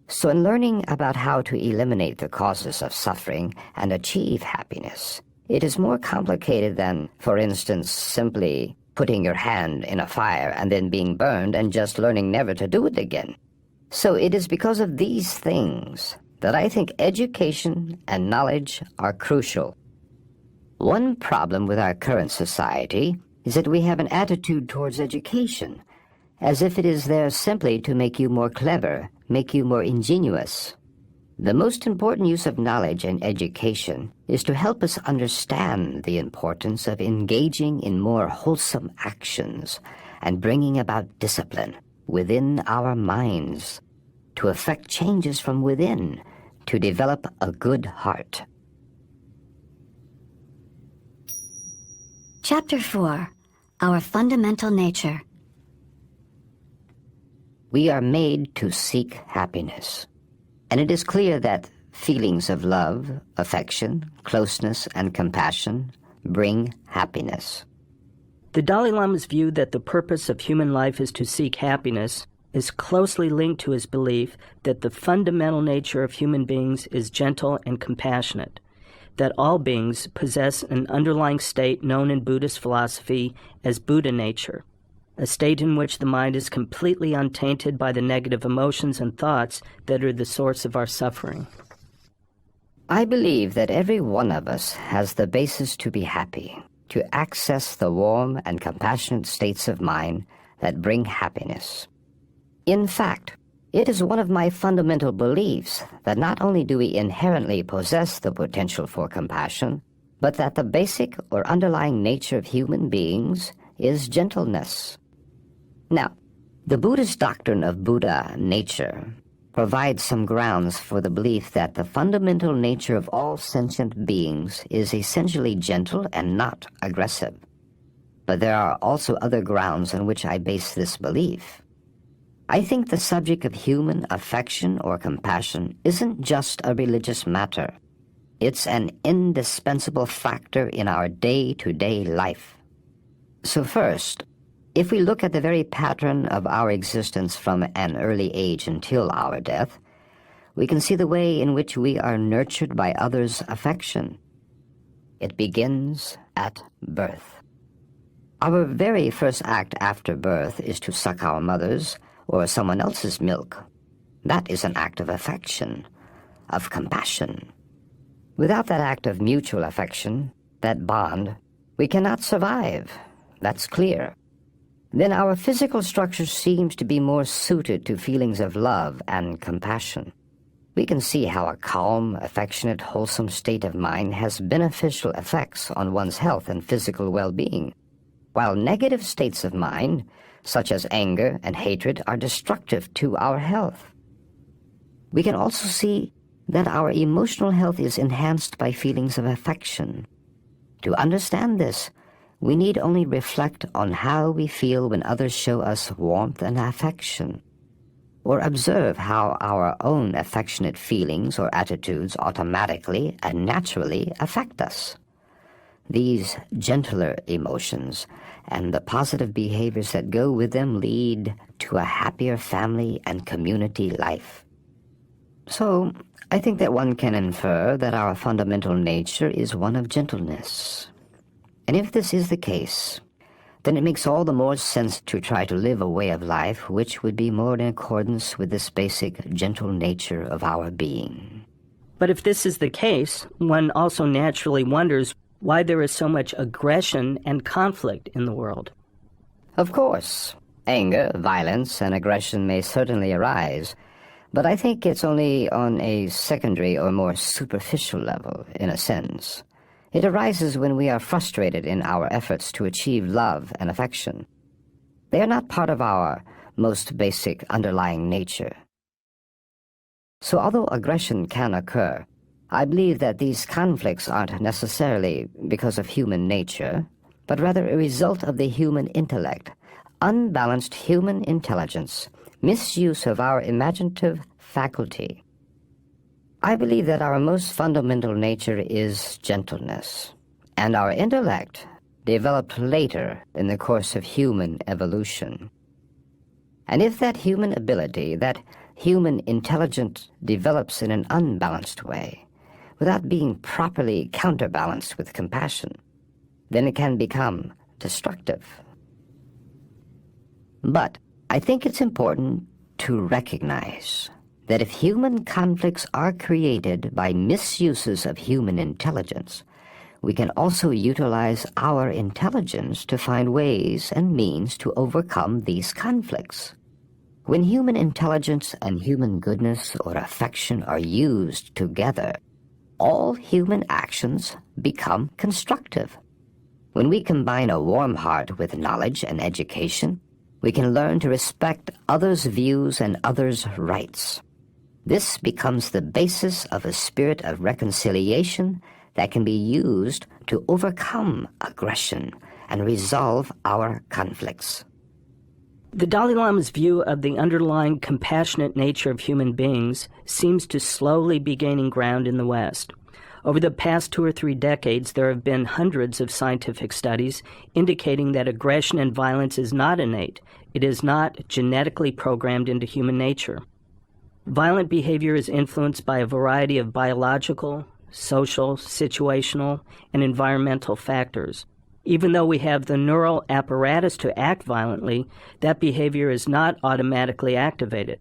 So in learning about how to eliminate the causes of suffering and achieve happiness, it is more complicated than, for instance, simply putting your hand in a fire and then being burned and just learning never to do it again. So it is because of these things that I think education and knowledge are crucial. One problem with our current society is that we have an attitude towards education, as if it is there simply to make you more clever, make you more ingenious. The most important use of knowledge and education is to help us understand the importance of engaging in more wholesome actions and bringing about discipline within our minds to effect changes from within, to develop a good heart. Chapter 4. Our Fundamental Nature. We are made to seek happiness, and it is clear that feelings of love, affection, closeness, and compassion bring happiness. The Dalai Lama's view that the purpose of human life is to seek happiness is closely linked to his belief that the fundamental nature of human beings is gentle and compassionate, that all beings possess an underlying state known in Buddhist philosophy as Buddha nature, a state in which the mind is completely untainted by the negative emotions and thoughts that are the source of our suffering. I believe that every one of us has the basis to be happy, to access the warm and compassionate states of mind that bring happiness. In fact, it is one of my fundamental beliefs that not only do we inherently possess the potential for compassion, but that the basic or underlying nature of human beings is gentleness. Now, the Buddhist doctrine of Buddha nature provides some grounds for the belief that the fundamental nature of all sentient beings is essentially gentle and not aggressive. But there are also other grounds on which I base this belief. I think the subject of human affection or compassion isn't just a religious matter. It's an indispensable factor in our day-to-day life. So first, if we look at the very pattern of our existence from an early age until our death, we can see the way in which we are nurtured by others' affection. It begins at birth. Our very first act after birth is to suck our mother's or someone else's milk. That is an act of affection, of compassion. Without that act of mutual affection, that bond, we cannot survive. That's clear. Then our physical structure seems to be more suited to feelings of love and compassion. We can see how a calm, affectionate, wholesome state of mind has beneficial effects on one's health and physical well-being, while negative states of mind, such as anger and hatred, are destructive to our health. We can also see that our emotional health is enhanced by feelings of affection. To understand this, we need only reflect on how we feel when others show us warmth and affection, or observe how our own affectionate feelings or attitudes automatically and naturally affect us. These gentler emotions and the positive behaviors that go with them lead to a happier family and community life. So, I think that one can infer that our fundamental nature is one of gentleness. And if this is the case, then it makes all the more sense to try to live a way of life which would be more in accordance with this basic gentle nature of our being. But if this is the case, one also naturally wonders why there is so much aggression and conflict in the world. Of course, anger, violence, and aggression may certainly arise, but I think it's only on a secondary or more superficial level, in a sense. It arises when we are frustrated in our efforts to achieve love and affection. They are not part of our most basic underlying nature. So although aggression can occur, I believe that these conflicts aren't necessarily because of human nature, but rather a result of the human intellect, unbalanced human intelligence, misuse of our imaginative faculty. I believe that our most fundamental nature is gentleness, and our intellect developed later in the course of human evolution. And if that human ability, that human intelligence develops in an unbalanced way, without being properly counterbalanced with compassion, then it can become destructive. But I think it's important to recognize that if human conflicts are created by misuses of human intelligence, we can also utilize our intelligence to find ways and means to overcome these conflicts. When human intelligence and human goodness or affection are used together, all human actions become constructive. When we combine a warm heart with knowledge and education, we can learn to respect others' views and others' rights. This becomes the basis of a spirit of reconciliation that can be used to overcome aggression and resolve our conflicts. The Dalai Lama's view of the underlying compassionate nature of human beings seems to slowly be gaining ground in the West. Over the past 2 or 3 decades, there have been hundreds of scientific studies indicating that aggression and violence is not innate. It is not genetically programmed into human nature. Violent behavior is influenced by a variety of biological, social, situational, and environmental factors. Even though we have the neural apparatus to act violently, that behavior is not automatically activated.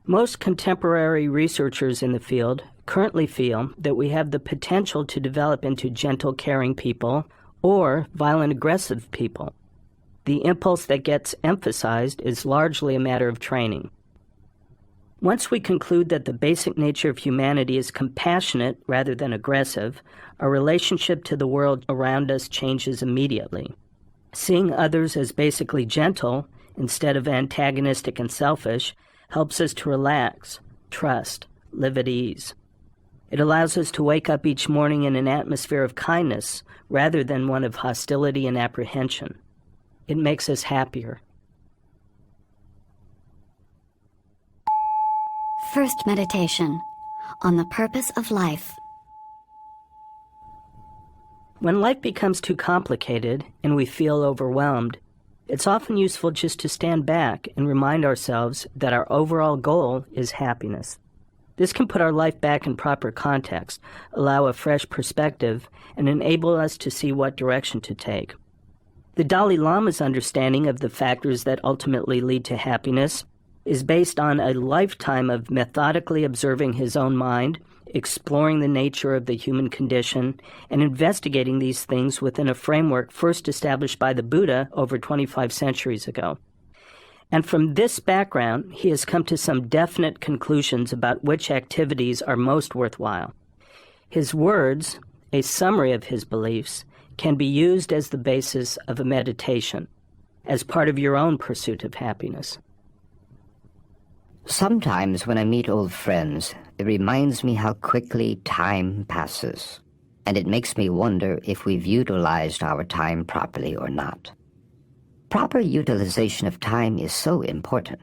Most contemporary researchers in the field currently feel that we have the potential to develop into gentle, caring people or violent, aggressive people. The impulse that gets emphasized is largely a matter of training. Once we conclude that the basic nature of humanity is compassionate rather than aggressive, our relationship to the world around us changes immediately. Seeing others as basically gentle instead of antagonistic and selfish helps us to relax, trust, live at ease. It allows us to wake up each morning in an atmosphere of kindness rather than one of hostility and apprehension. It makes us happier. First meditation on the purpose of life. When life becomes too complicated and we feel overwhelmed, it's often useful just to stand back and remind ourselves that our overall goal is happiness. This can put our life back in proper context, allow a fresh perspective, and enable us to see what direction to take. The Dalai Lama's understanding of the factors that ultimately lead to happiness is based on a lifetime of methodically observing his own mind, exploring the nature of the human condition, and investigating these things within a framework first established by the Buddha over 25 centuries ago. And from this background, he has come to some definite conclusions about which activities are most worthwhile. His words, a summary of his beliefs, can be used as the basis of a meditation, as part of your own pursuit of happiness. Sometimes when I meet old friends, it reminds me how quickly time passes, and it makes me wonder if we've utilized our time properly or not. Proper utilization of time is so important.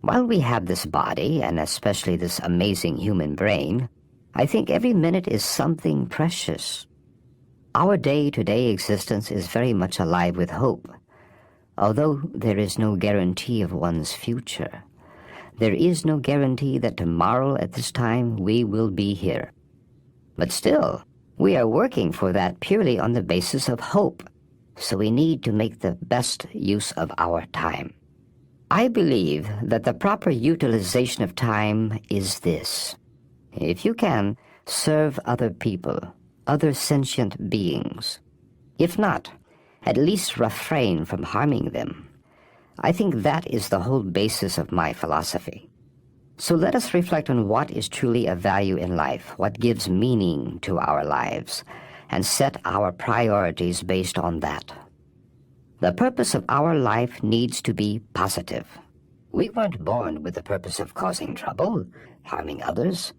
While we have this body, and especially this amazing human brain, I think every minute is something precious. Our day-to-day existence is very much alive with hope. Although there is no guarantee of one's future, there is no guarantee that tomorrow at this time we will be here. But still, we are working for that purely on the basis of hope, so we need to make the best use of our time. I believe that the proper utilization of time is this. If you can, serve other people, other sentient beings. If not, at least refrain from harming them. I think that is the whole basis of my philosophy. So let us reflect on what is truly of value in life, what gives meaning to our lives, and set our priorities based on that. The purpose of our life needs to be positive. We weren't born with the purpose of causing trouble, harming others.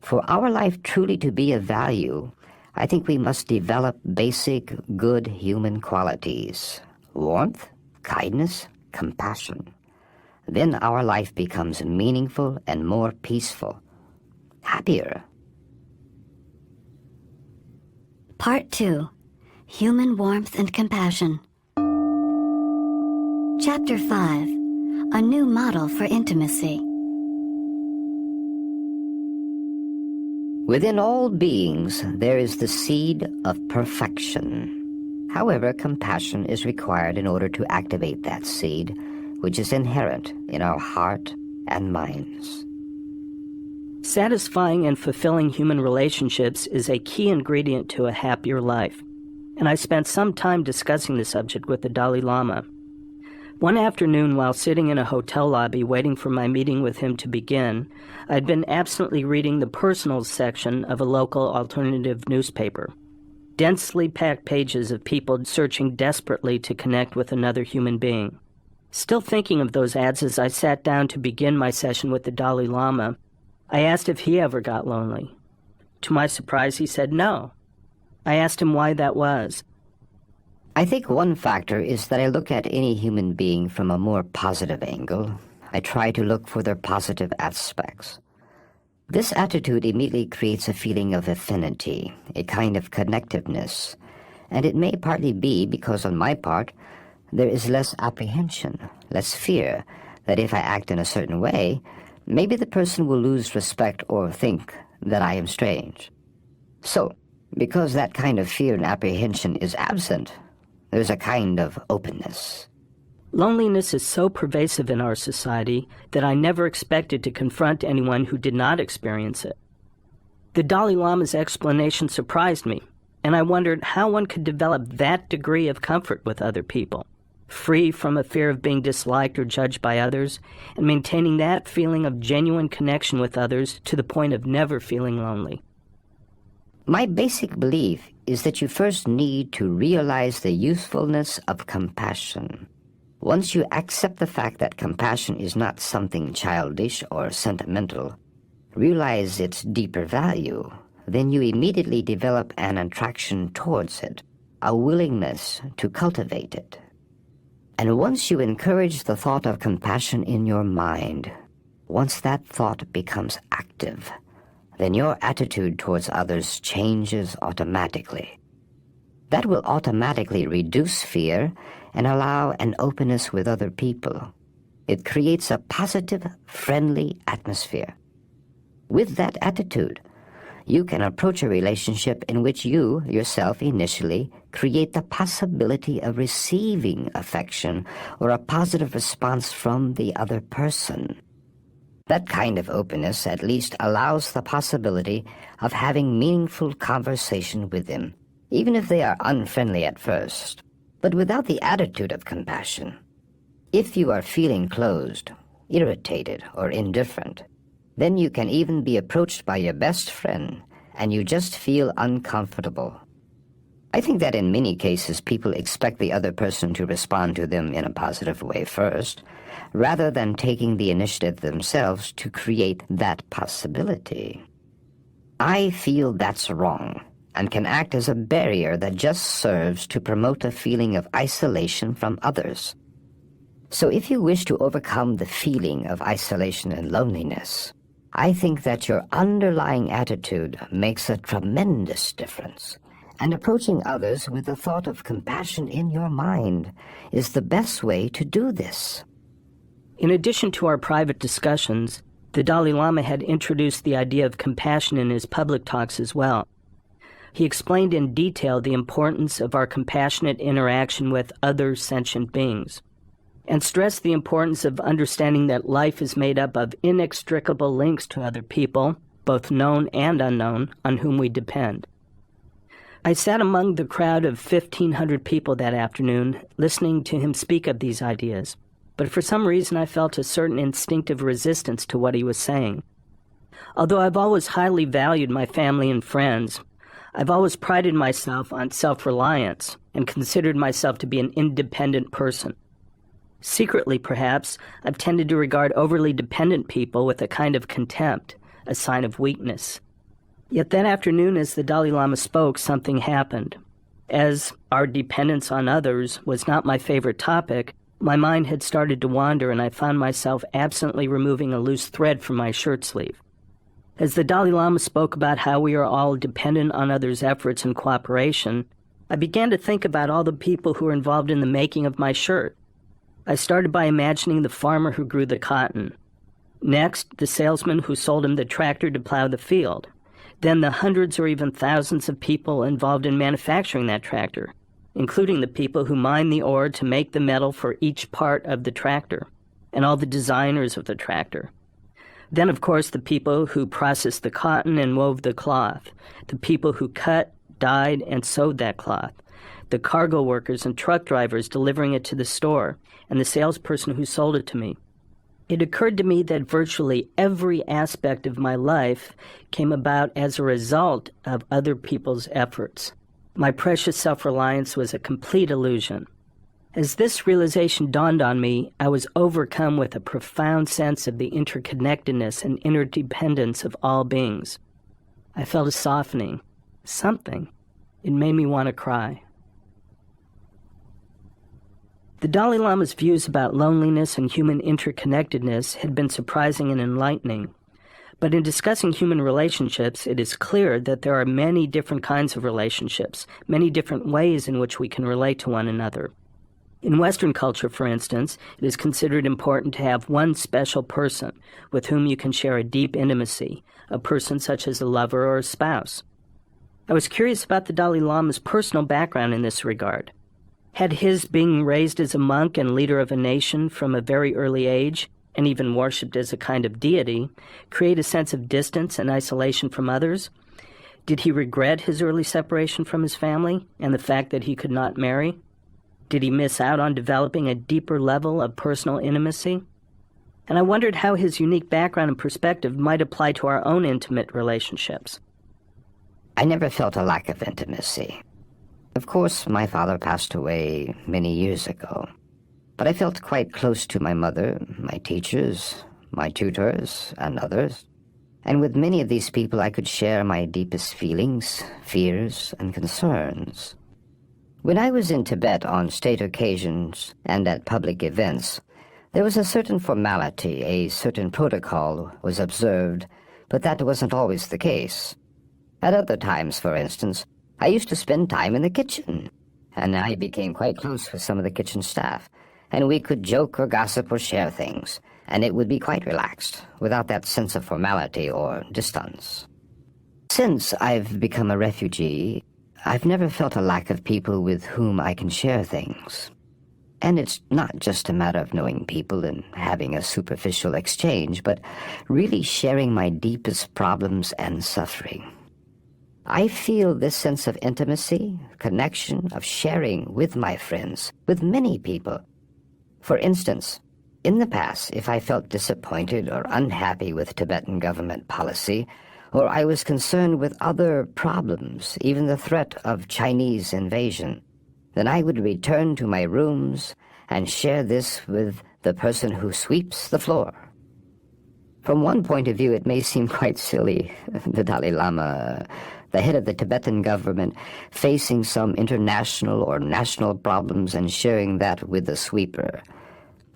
For our life truly to be of value, I think we must develop basic good human qualities: warmth, kindness, compassion. Then our life becomes meaningful and more peaceful, happier. Part 2. Human Warmth and Compassion. Chapter 5. A New Model for Intimacy. Within all beings, there is the seed of perfection. However, compassion is required in order to activate that seed, which is inherent in our heart and minds. Satisfying and fulfilling human relationships is a key ingredient to a happier life, and I spent some time discussing the subject with the Dalai Lama. One afternoon, while sitting in a hotel lobby waiting for my meeting with him to begin, I'd been absently reading the personals section of a local alternative newspaper. Densely packed pages of people searching desperately to connect with another human being. Still thinking of those ads as I sat down to begin my session with the Dalai Lama, I asked if he ever got lonely. To my surprise, he said no. I asked him why that was. I think one factor is that I look at any human being from a more positive angle. I try to look for their positive aspects. This attitude immediately creates a feeling of affinity, a kind of connectiveness, and it may partly be because on my part, there is less apprehension, less fear that if I act in a certain way, maybe the person will lose respect or think that I am strange. So, because that kind of fear and apprehension is absent, there's a kind of openness. Loneliness is so pervasive in our society that I never expected to confront anyone who did not experience it. The Dalai Lama's explanation surprised me, and I wondered how one could develop that degree of comfort with other people, free from a fear of being disliked or judged by others, and maintaining that feeling of genuine connection with others to the point of never feeling lonely. My basic belief is that you first need to realize the usefulness of compassion. Once you accept the fact that compassion is not something childish or sentimental, realize its deeper value, then you immediately develop an attraction towards it, a willingness to cultivate it. And once you encourage the thought of compassion in your mind, once that thought becomes active, then your attitude towards others changes automatically. That will automatically reduce fear and allow an openness with other people. It creates a positive, friendly atmosphere. With that attitude, you can approach a relationship in which you, yourself, initially create the possibility of receiving affection or a positive response from the other person. That kind of openness at least allows the possibility of having meaningful conversation with them, even if they are unfriendly at first. But without the attitude of compassion, if you are feeling closed, irritated, or indifferent, then you can even be approached by your best friend and you just feel uncomfortable. I think that in many cases people expect the other person to respond to them in a positive way first, rather than taking the initiative themselves to create that possibility. I feel that's wrong and can act as a barrier that just serves to promote a feeling of isolation from others. So if you wish to overcome the feeling of isolation and loneliness, I think that your underlying attitude makes a tremendous difference. And approaching others with the thought of compassion in your mind is the best way to do this. In addition to our private discussions, the Dalai Lama had introduced the idea of compassion in his public talks as well. He explained in detail the importance of our compassionate interaction with other sentient beings, and stressed the importance of understanding that life is made up of inextricable links to other people, both known and unknown, on whom we depend. I sat among the crowd of 1,500 people that afternoon, listening to him speak of these ideas, but for some reason I felt a certain instinctive resistance to what he was saying. Although I've always highly valued my family and friends, I've always prided myself on self-reliance and considered myself to be an independent person. Secretly, perhaps, I've tended to regard overly dependent people with a kind of contempt, a sign of weakness. Yet that afternoon, as the Dalai Lama spoke, something happened. As our dependence on others was not my favorite topic, my mind had started to wander and I found myself absently removing a loose thread from my shirt sleeve. As the Dalai Lama spoke about how we are all dependent on others' efforts and cooperation, I began to think about all the people who were involved in the making of my shirt. I started by imagining the farmer who grew the cotton. Next, the salesman who sold him the tractor to plow the field. Then the hundreds or even thousands of people involved in manufacturing that tractor, including the people who mine the ore to make the metal for each part of the tractor, and all the designers of the tractor. Then, of course, the people who processed the cotton and wove the cloth, the people who cut, dyed, and sewed that cloth, the cargo workers and truck drivers delivering it to the store, and the salesperson who sold it to me. It occurred to me that virtually every aspect of my life came about as a result of other people's efforts. My precious self-reliance was a complete illusion. As this realization dawned on me, I was overcome with a profound sense of the interconnectedness and interdependence of all beings. I felt a softening, something. It made me want to cry. The Dalai Lama's views about loneliness and human interconnectedness had been surprising and enlightening. But in discussing human relationships, it is clear that there are many different kinds of relationships, many different ways in which we can relate to one another. In Western culture, for instance, it is considered important to have one special person with whom you can share a deep intimacy, a person such as a lover or a spouse. I was curious about the Dalai Lama's personal background in this regard. Had his being raised as a monk and leader of a nation from a very early age, and even worshipped as a kind of deity, create a sense of distance and isolation from others? Did he regret his early separation from his family and the fact that he could not marry? Did he miss out on developing a deeper level of personal intimacy? And I wondered how his unique background and perspective might apply to our own intimate relationships. I never felt a lack of intimacy. Of course, my father passed away many years ago. but I felt quite close to my mother, my teachers, my tutors, and others. And with many of these people I could share my deepest feelings, fears, and concerns. When I was in Tibet on state occasions and at public events, there was a certain formality, a certain protocol was observed, but that wasn't always the case. At other times, for instance, I used to spend time in the kitchen, and I became quite close with some of the kitchen staff, and we could joke or gossip or share things, and it would be quite relaxed, without that sense of formality or distance. Since I've become a refugee, I've never felt a lack of people with whom I can share things. And it's not just a matter of knowing people and having a superficial exchange, but really sharing my deepest problems and suffering. I feel this sense of intimacy, connection, of sharing with my friends, with many people. For instance, in the past, if I felt disappointed or unhappy with Tibetan government policy, or I was concerned with other problems, even the threat of Chinese invasion, then I would return to my rooms and share this with the person who sweeps the floor. From one point of view, it may seem quite silly, the Dalai Lama, the head of the Tibetan government, facing some international or national problems and sharing that with the sweeper.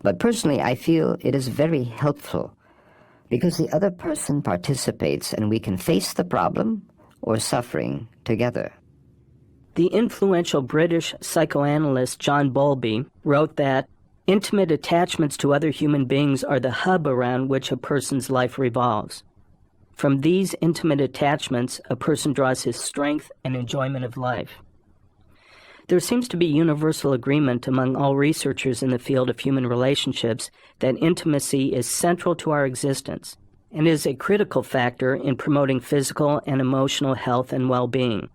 But personally, I feel it is very helpful because the other person participates and we can face the problem or suffering together. The influential British psychoanalyst John Bowlby wrote that intimate attachments to other human beings are the hub around which a person's life revolves. From these intimate attachments, a person draws his strength and enjoyment of life. There seems to be universal agreement among all researchers in the field of human relationships that intimacy is central to our existence and is a critical factor in promoting physical and emotional health and well-being.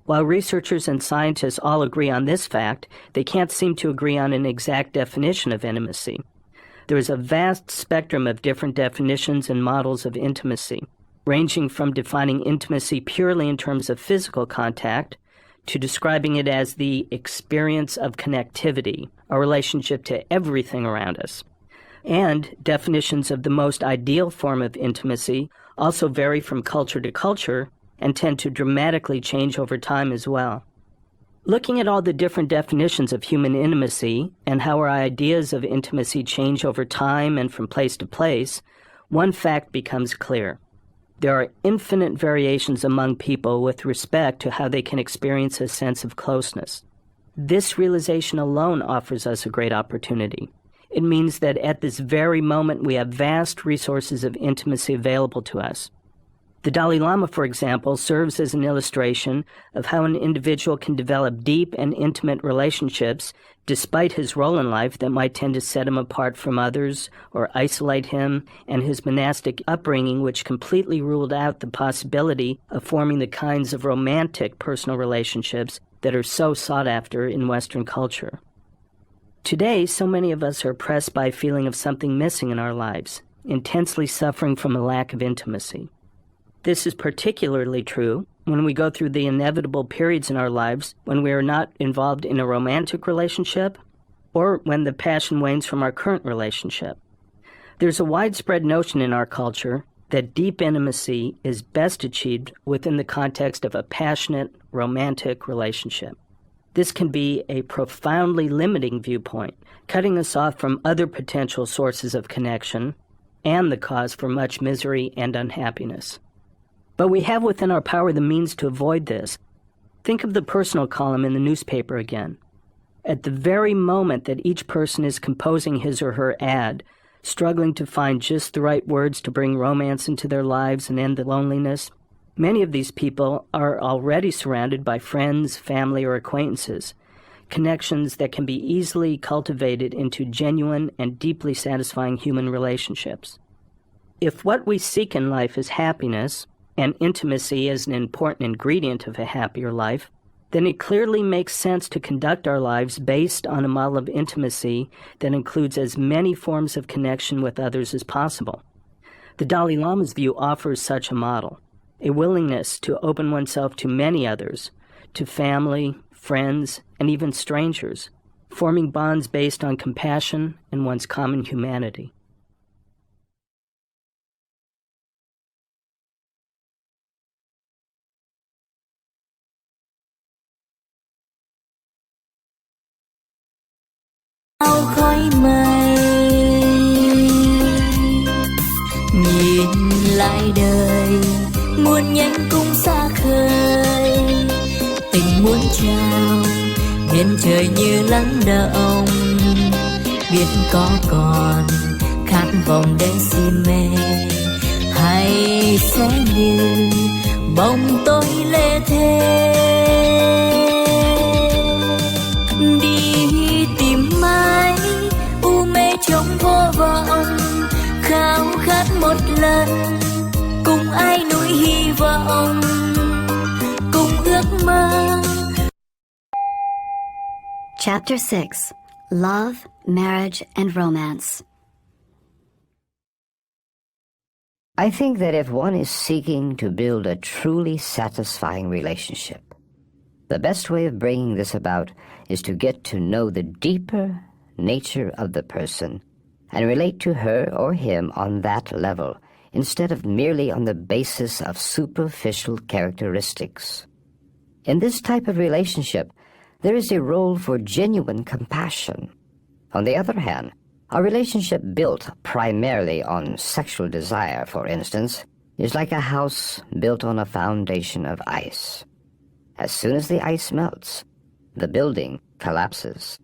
While researchers and scientists all agree on this fact, they can't seem to agree on an exact definition of intimacy. There is a vast spectrum of different definitions and models of intimacy, ranging from defining intimacy purely in terms of physical contact to describing it as the experience of connectivity, a relationship to everything around us. And definitions of the most ideal form of intimacy also vary from culture to culture and tend to dramatically change over time as well. Looking at all the different definitions of human intimacy and how our ideas of intimacy change over time and from place to place, one fact becomes clear. There are infinite variations among people with respect to how they can experience a sense of closeness. This realization alone offers us a great opportunity. It means that at this very moment we have vast resources of intimacy available to us. The Dalai Lama, for example, serves as an illustration of how an individual can develop deep and intimate relationships despite his role in life that might tend to set him apart from others or isolate him, and his monastic upbringing, which completely ruled out the possibility of forming the kinds of romantic personal relationships that are so sought after in Western culture. Today, so many of us are oppressed by a feeling of something missing in our lives, intensely suffering from a lack of intimacy. This is particularly true when we go through the inevitable periods in our lives when we are not involved in a romantic relationship or when the passion wanes from our current relationship. There's a widespread notion in our culture that deep intimacy is best achieved within the context of a passionate, romantic relationship. This can be a profoundly limiting viewpoint, cutting us off from other potential sources of connection and the cause for much misery and unhappiness. But we have within our power the means to avoid this. Think of the personal column in the newspaper again. At the very moment that each person is composing his or her ad, struggling to find just the right words to bring romance into their lives and end the loneliness, many of these people are already surrounded by friends, family, or acquaintances, connections that can be easily cultivated into genuine and deeply satisfying human relationships. If what we seek in life is happiness, and intimacy is an important ingredient of a happier life, then it clearly makes sense to conduct our lives based on a model of intimacy that includes as many forms of connection with others as possible. The Dalai Lama's view offers such a model, a willingness to open oneself to many others, to family, friends, and even strangers, forming bonds based on compassion and one's common humanity. Khói mây nhìn lại đời muôn nhánh cũng xa khơi, tình muốn trao biển trời như lắng động, biết có còn khát vọng để si mê, hay sẽ như bóng tối lê thê đi tìm mãi u mê trong vô vọng, khao khát một lần cùng ai nuôi hy vọng, cùng ước mơ. Chapter 6. Love, Marriage, and Romance. I think that if one is seeking to build a truly satisfying relationship, the best way of bringing this about is to get to know the deeper nature of the person and relate to her or him on that level, instead of merely on the basis of superficial characteristics. In this type of relationship, there is a role for genuine compassion. On the other hand, a relationship built primarily on sexual desire, for instance, is like a house built on a foundation of ice. As soon as the ice melts, the building collapses.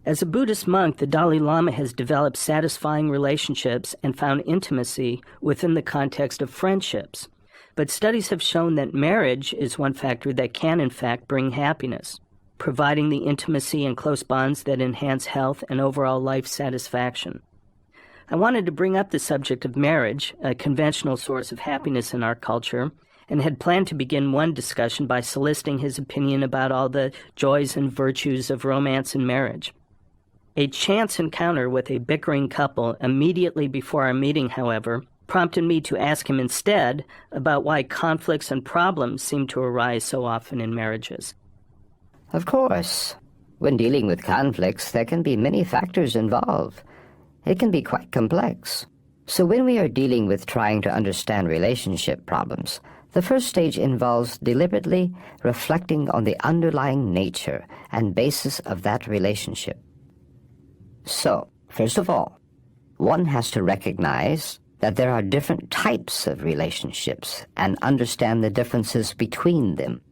As a Buddhist monk, the Dalai Lama has developed satisfying relationships and found intimacy within the context of friendships. But studies have shown that marriage is one factor that can, in fact, bring happiness, providing the intimacy and close bonds that enhance health and overall life satisfaction. I wanted to bring up the subject of marriage, a conventional source of happiness in our culture, and had planned to begin one discussion by soliciting his opinion about all the joys and virtues of romance and marriage. A chance encounter with a bickering couple immediately before our meeting, however, prompted me to ask him instead about why conflicts and problems seem to arise so often in marriages. Of course, when dealing with conflicts, there can be many factors involved. It can be quite complex. So when we are dealing with trying to understand relationship problems, the first stage involves deliberately reflecting on the underlying nature and basis of that relationship. So, first of all, one has to recognize that there are different types of relationships and understand the differences between them.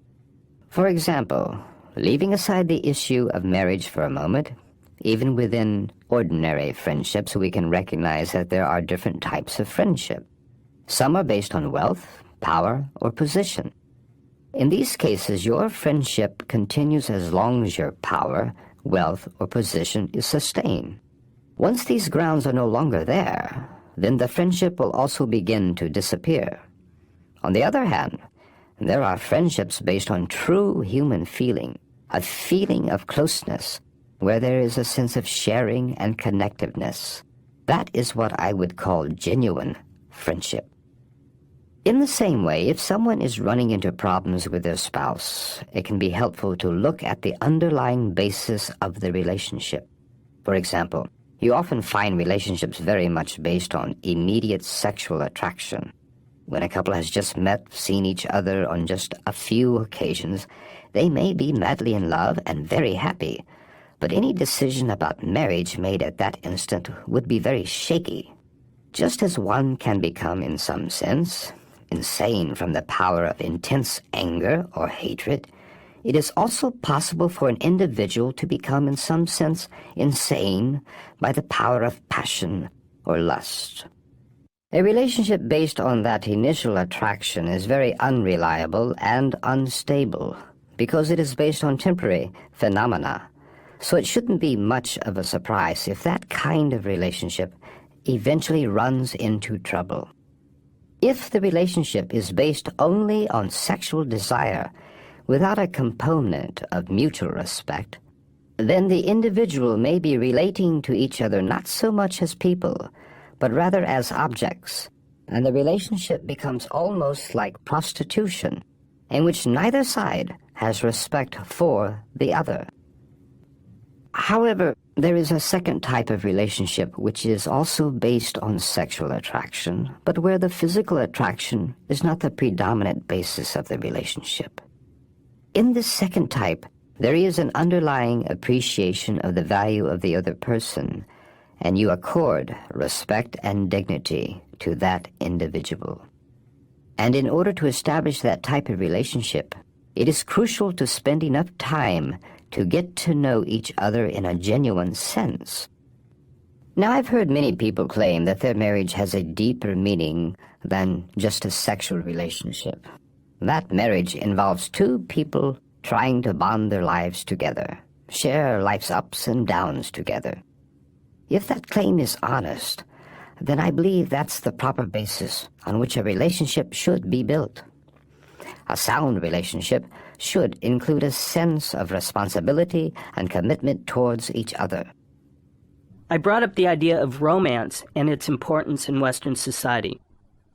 For example, leaving aside the issue of marriage for a moment, even within ordinary friendships, we can recognize that there are different types of friendship. Some are based on wealth, power, or position. In these cases, your friendship continues as long as your power, wealth, or position is sustained. Once these grounds are no longer there, then the friendship will also begin to disappear. On the other hand, there are friendships based on true human feeling, a feeling of closeness, where there is a sense of sharing and connectiveness. That is what I would call genuine friendship. In the same way, if someone is running into problems with their spouse, it can be helpful to look at the underlying basis of the relationship. For example, you often find relationships very much based on immediate sexual attraction. When a couple has just met, seen each other on just a few occasions, they may be madly in love and very happy, but any decision about marriage made at that instant would be very shaky. Just as one can become, in some sense, insane from the power of intense anger or hatred, it is also possible for an individual to become, in some sense, insane by the power of passion or lust. A relationship based on that initial attraction is very unreliable and unstable because it is based on temporary phenomena. So it shouldn't be much of a surprise if that kind of relationship eventually runs into trouble. If the relationship is based only on sexual desire without a component of mutual respect, then the individual may be relating to each other not so much as people, but rather as objects, and the relationship becomes almost like prostitution, in which neither side has respect for the other. However, there is a second type of relationship which is also based on sexual attraction, but where the physical attraction is not the predominant basis of the relationship. In this second type, there is an underlying appreciation of the value of the other person, and you accord respect and dignity to that individual. And in order to establish that type of relationship, it is crucial to spend enough time to get to know each other in a genuine sense. Now, I've heard many people claim that their marriage has a deeper meaning than just a sexual relationship. That marriage involves two people trying to bond their lives together, share life's ups and downs together. If that claim is honest, then I believe that's the proper basis on which a relationship should be built. A sound relationship should include a sense of responsibility and commitment towards each other. I brought up the idea of romance and its importance in Western society.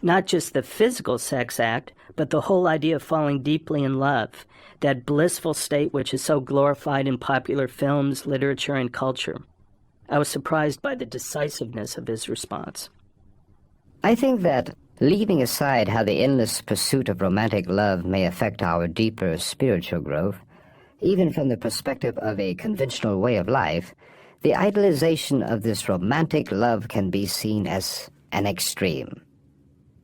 Not just the physical sex act, but the whole idea of falling deeply in love, that blissful state which is so glorified in popular films, literature, and culture. I was surprised by the decisiveness of his response. I think that, leaving aside how the endless pursuit of romantic love may affect our deeper spiritual growth, even from the perspective of a conventional way of life, the idealization of this romantic love can be seen as an extreme.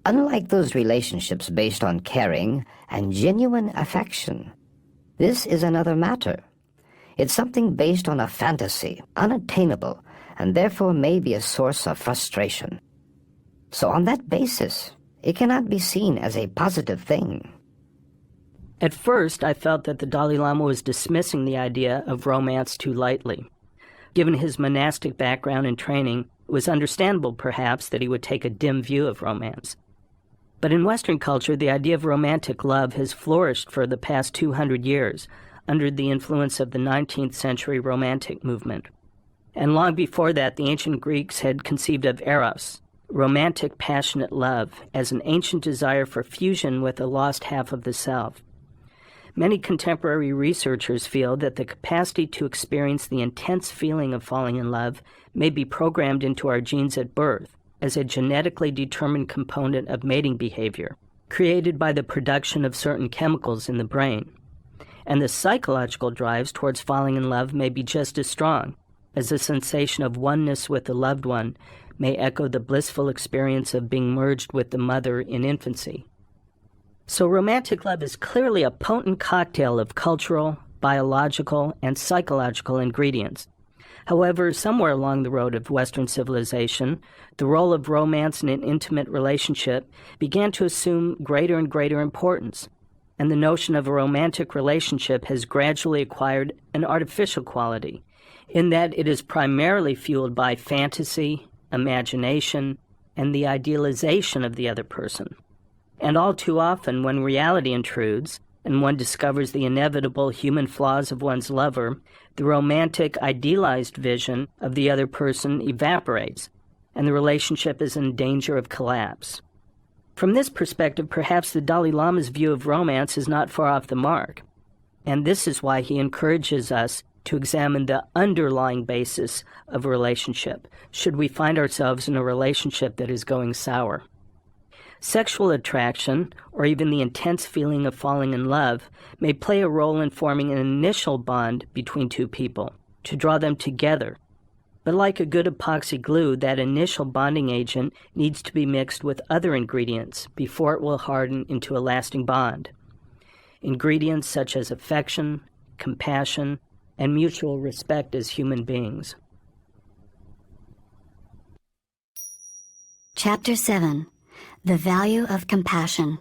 Unlike those relationships based on caring and genuine affection, this is another matter. It's something based on a fantasy, unattainable, and therefore may be a source of frustration. So on that basis, it cannot be seen as a positive thing. At first, I felt that the Dalai Lama was dismissing the idea of romance too lightly. Given his monastic background and training, it was understandable, perhaps, that he would take a dim view of romance. But in Western culture, the idea of romantic love has flourished for the past 200 years under the influence of the 19th century Romantic movement. And long before that, the ancient Greeks had conceived of eros, romantic passionate love, as an ancient desire for fusion with the lost half of the self. Many contemporary researchers feel that the capacity to experience the intense feeling of falling in love may be programmed into our genes at birth as a genetically determined component of mating behavior, created by the production of certain chemicals in the brain. And the psychological drives towards falling in love may be just as strong, as the sensation of oneness with the loved one may echo the blissful experience of being merged with the mother in infancy. So romantic love is clearly a potent cocktail of cultural, biological, and psychological ingredients. However, somewhere along the road of Western civilization, the role of romance in an intimate relationship began to assume greater and greater importance, and the notion of a romantic relationship has gradually acquired an artificial quality, in that it is primarily fueled by fantasy, imagination, and the idealization of the other person. And all too often, when reality intrudes, and one discovers the inevitable human flaws of one's lover, the romantic, idealized vision of the other person evaporates, and the relationship is in danger of collapse. From this perspective, perhaps the Dalai Lama's view of romance is not far off the mark, and this is why he encourages us to examine the underlying basis of a relationship, should we find ourselves in a relationship that is going sour. Sexual attraction, or even the intense feeling of falling in love, may play a role in forming an initial bond between two people, to draw them together. But like a good epoxy glue, that initial bonding agent needs to be mixed with other ingredients before it will harden into a lasting bond. Ingredients such as affection, compassion, and mutual respect as human beings. Chapter 7. The Value of Compassion.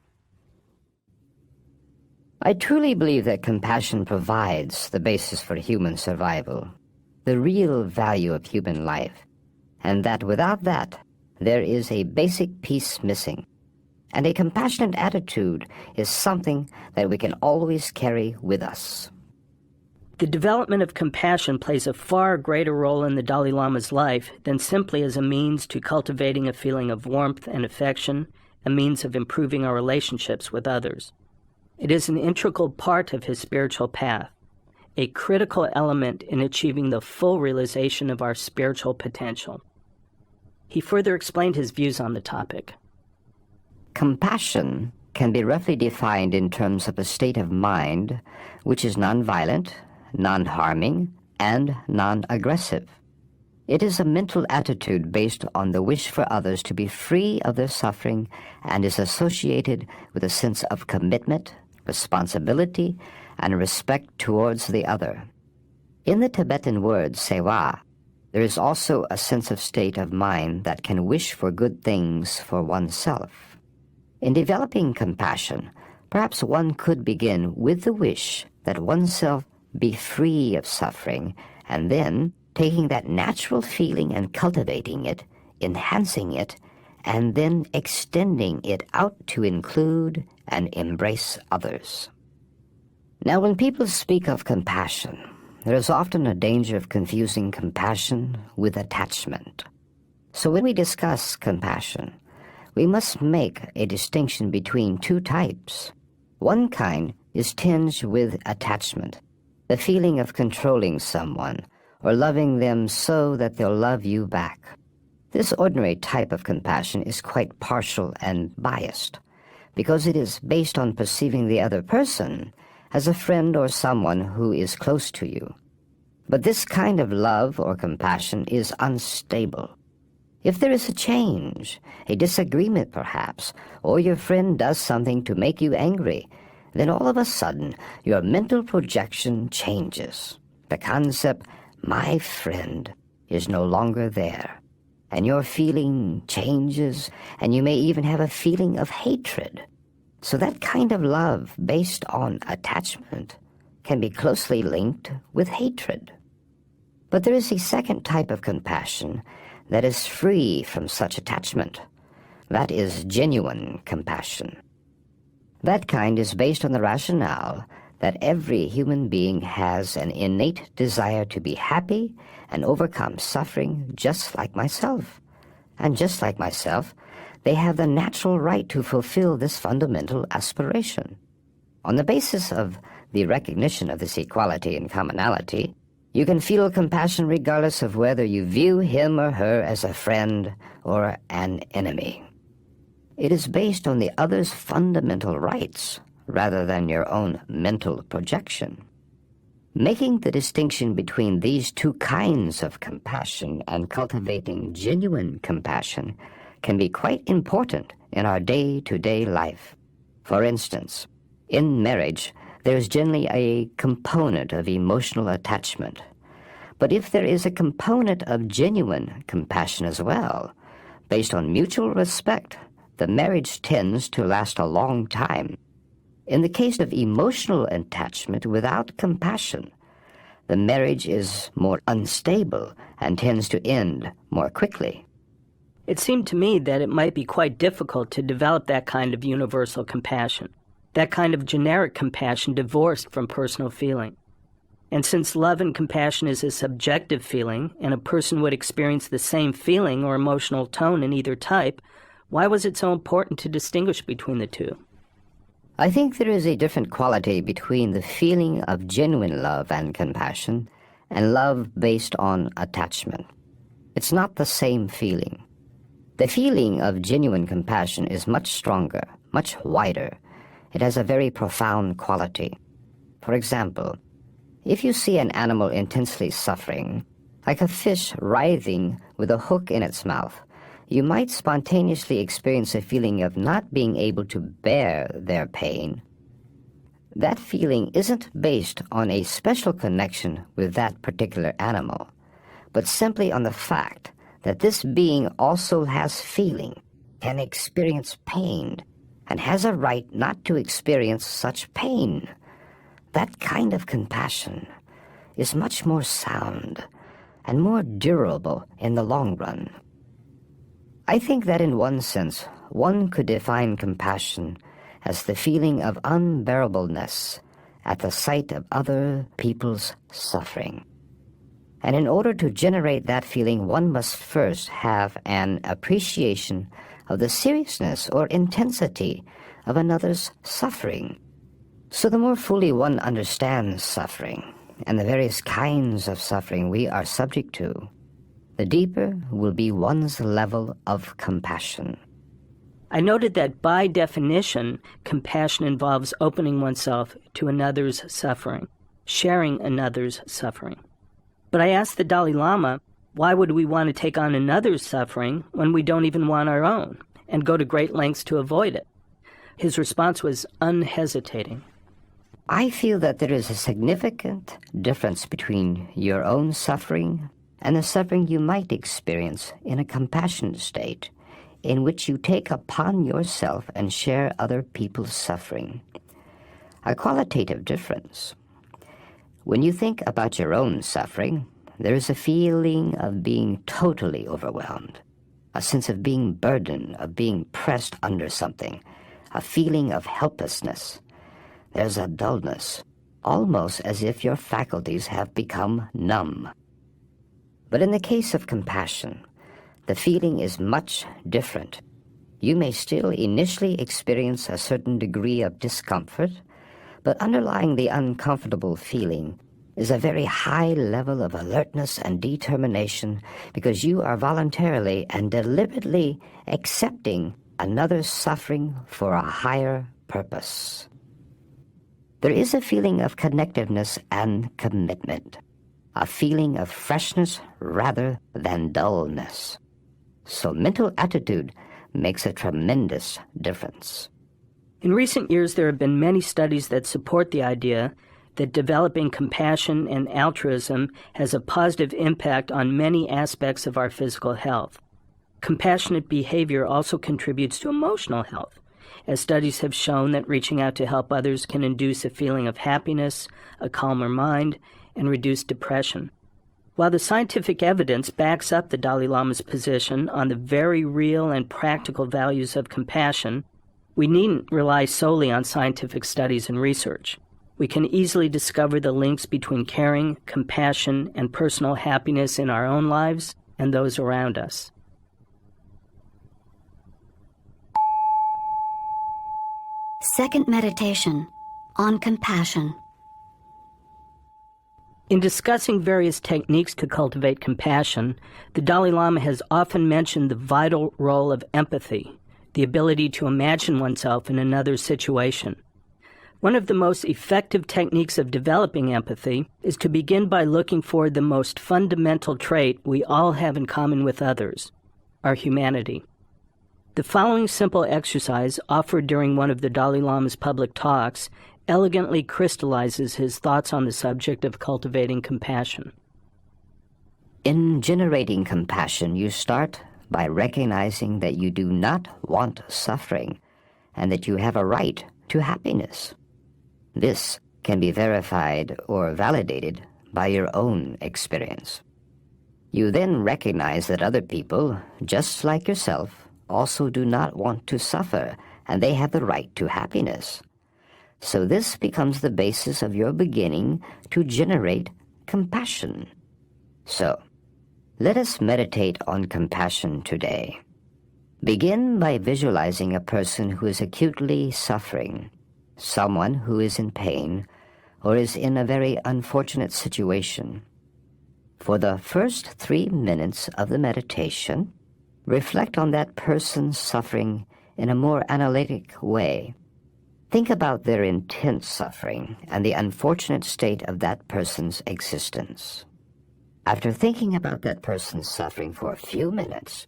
I truly believe that compassion provides the basis for human survival, the real value of human life, and that without that, there is a basic piece missing. And a compassionate attitude is something that we can always carry with us. The development of compassion plays a far greater role in the Dalai Lama's life than simply as a means to cultivating a feeling of warmth and affection, a means of improving our relationships with others. It is an integral part of his spiritual path, a critical element in achieving the full realization of our spiritual potential. He further explained his views on the topic. Compassion can be roughly defined in terms of a state of mind which is nonviolent, non-harming, and non-aggressive. It is a mental attitude based on the wish for others to be free of their suffering and is associated with a sense of commitment, responsibility, and respect towards the other. In the Tibetan word sewa, there is also a sense of state of mind that can wish for good things for oneself. In developing compassion, perhaps one could begin with the wish that oneself be free of suffering, and then taking that natural feeling and cultivating it, enhancing it, and then extending it out to include and embrace others. Now, when people speak of compassion, there is often a danger of confusing compassion with attachment. So when we discuss compassion, we must make a distinction between two types. One kind is tinged with attachment, the feeling of controlling someone or loving them so that they'll love you back. This ordinary type of compassion is quite partial and biased because it is based on perceiving the other person as a friend or someone who is close to you. But this kind of love or compassion is unstable. If there is a change, a disagreement perhaps, or your friend does something to make you angry, then all of a sudden your mental projection changes. The concept, my friend, is no longer there, and your feeling changes, and you may even have a feeling of hatred. So that kind of love based on attachment can be closely linked with hatred. But there is a second type of compassion that is free from such attachment. That is genuine compassion. That kind is based on the rationale that every human being has an innate desire to be happy and overcome suffering just like myself. And just like myself, they have the natural right to fulfill this fundamental aspiration. On the basis of the recognition of this equality and commonality, you can feel compassion regardless of whether you view him or her as a friend or an enemy. It is based on the other's fundamental rights rather than your own mental projection. Making the distinction between these two kinds of compassion and cultivating genuine compassion can be quite important in our day-to-day life. For instance, in marriage, there's generally a component of emotional attachment. But if there is a component of genuine compassion as well, based on mutual respect, the marriage tends to last a long time. In the case of emotional attachment without compassion, the marriage is more unstable and tends to end more quickly. It seemed to me that it might be quite difficult to develop that kind of universal compassion, that kind of generic compassion divorced from personal feeling. And since love and compassion is a subjective feeling, and a person would experience the same feeling or emotional tone in either type, why was it so important to distinguish between the two? I think there is a different quality between the feeling of genuine love and compassion and love based on attachment. It's not the same feeling. The feeling of genuine compassion is much stronger, much wider. It has a very profound quality. For example, if you see an animal intensely suffering, like a fish writhing with a hook in its mouth, you might spontaneously experience a feeling of not being able to bear their pain. That feeling isn't based on a special connection with that particular animal, but simply on the fact that this being also has feeling, can experience pain, and has a right not to experience such pain. That kind of compassion is much more sound and more durable in the long run. I think that in one sense, one could define compassion as the feeling of unbearableness at the sight of other people's suffering. And in order to generate that feeling, one must first have an appreciation of the seriousness or intensity of another's suffering. So the more fully one understands suffering, and the various kinds of suffering we are subject to, the deeper will be one's level of compassion. I noted that by definition, compassion involves opening oneself to another's suffering, sharing another's suffering. But I asked the Dalai Lama, why would we want to take on another's suffering when we don't even want our own, and go to great lengths to avoid it? His response was unhesitating. I feel that there is a significant difference between your own suffering and the suffering you might experience in a compassionate state, in which you take upon yourself and share other people's suffering. A qualitative difference. When you think about your own suffering, there is a feeling of being totally overwhelmed, a sense of being burdened, of being pressed under something, a feeling of helplessness. There's a dullness, almost as if your faculties have become numb. But in the case of compassion, the feeling is much different. You may still initially experience a certain degree of discomfort, but underlying the uncomfortable feeling is a very high level of alertness and determination, because you are voluntarily and deliberately accepting another's suffering for a higher purpose. There is a feeling of connectiveness and commitment, a feeling of freshness rather than dullness. So mental attitude makes a tremendous difference. In recent years, there have been many studies that support the idea that developing compassion and altruism has a positive impact on many aspects of our physical health. Compassionate behavior also contributes to emotional health, as studies have shown that reaching out to help others can induce a feeling of happiness, a calmer mind, and reduce depression. While the scientific evidence backs up the Dalai Lama's position on the very real and practical values of compassion, we needn't rely solely on scientific studies and research. We can easily discover the links between caring, compassion, and personal happiness in our own lives and those around us. Second meditation on compassion. In discussing various techniques to cultivate compassion, the Dalai Lama has often mentioned the vital role of empathy, the ability to imagine oneself in another's situation. One of the most effective techniques of developing empathy is to begin by looking for the most fundamental trait we all have in common with others, our humanity. The following simple exercise, offered during one of the Dalai Lama's public talks, elegantly crystallizes his thoughts on the subject of cultivating compassion. In generating compassion, you start by recognizing that you do not want suffering and that you have a right to happiness. This can be verified or validated by your own experience. You then recognize that other people, just like yourself, also do not want to suffer, and they have the right to happiness. So this becomes the basis of your beginning to generate compassion. So, let us meditate on compassion today. Begin by visualizing a person who is acutely suffering, someone who is in pain, or is in a very unfortunate situation. For the first 3 minutes of the meditation, reflect on that person's suffering in a more analytic way. Think about their intense suffering and the unfortunate state of that person's existence. After thinking about that person's suffering for a few minutes,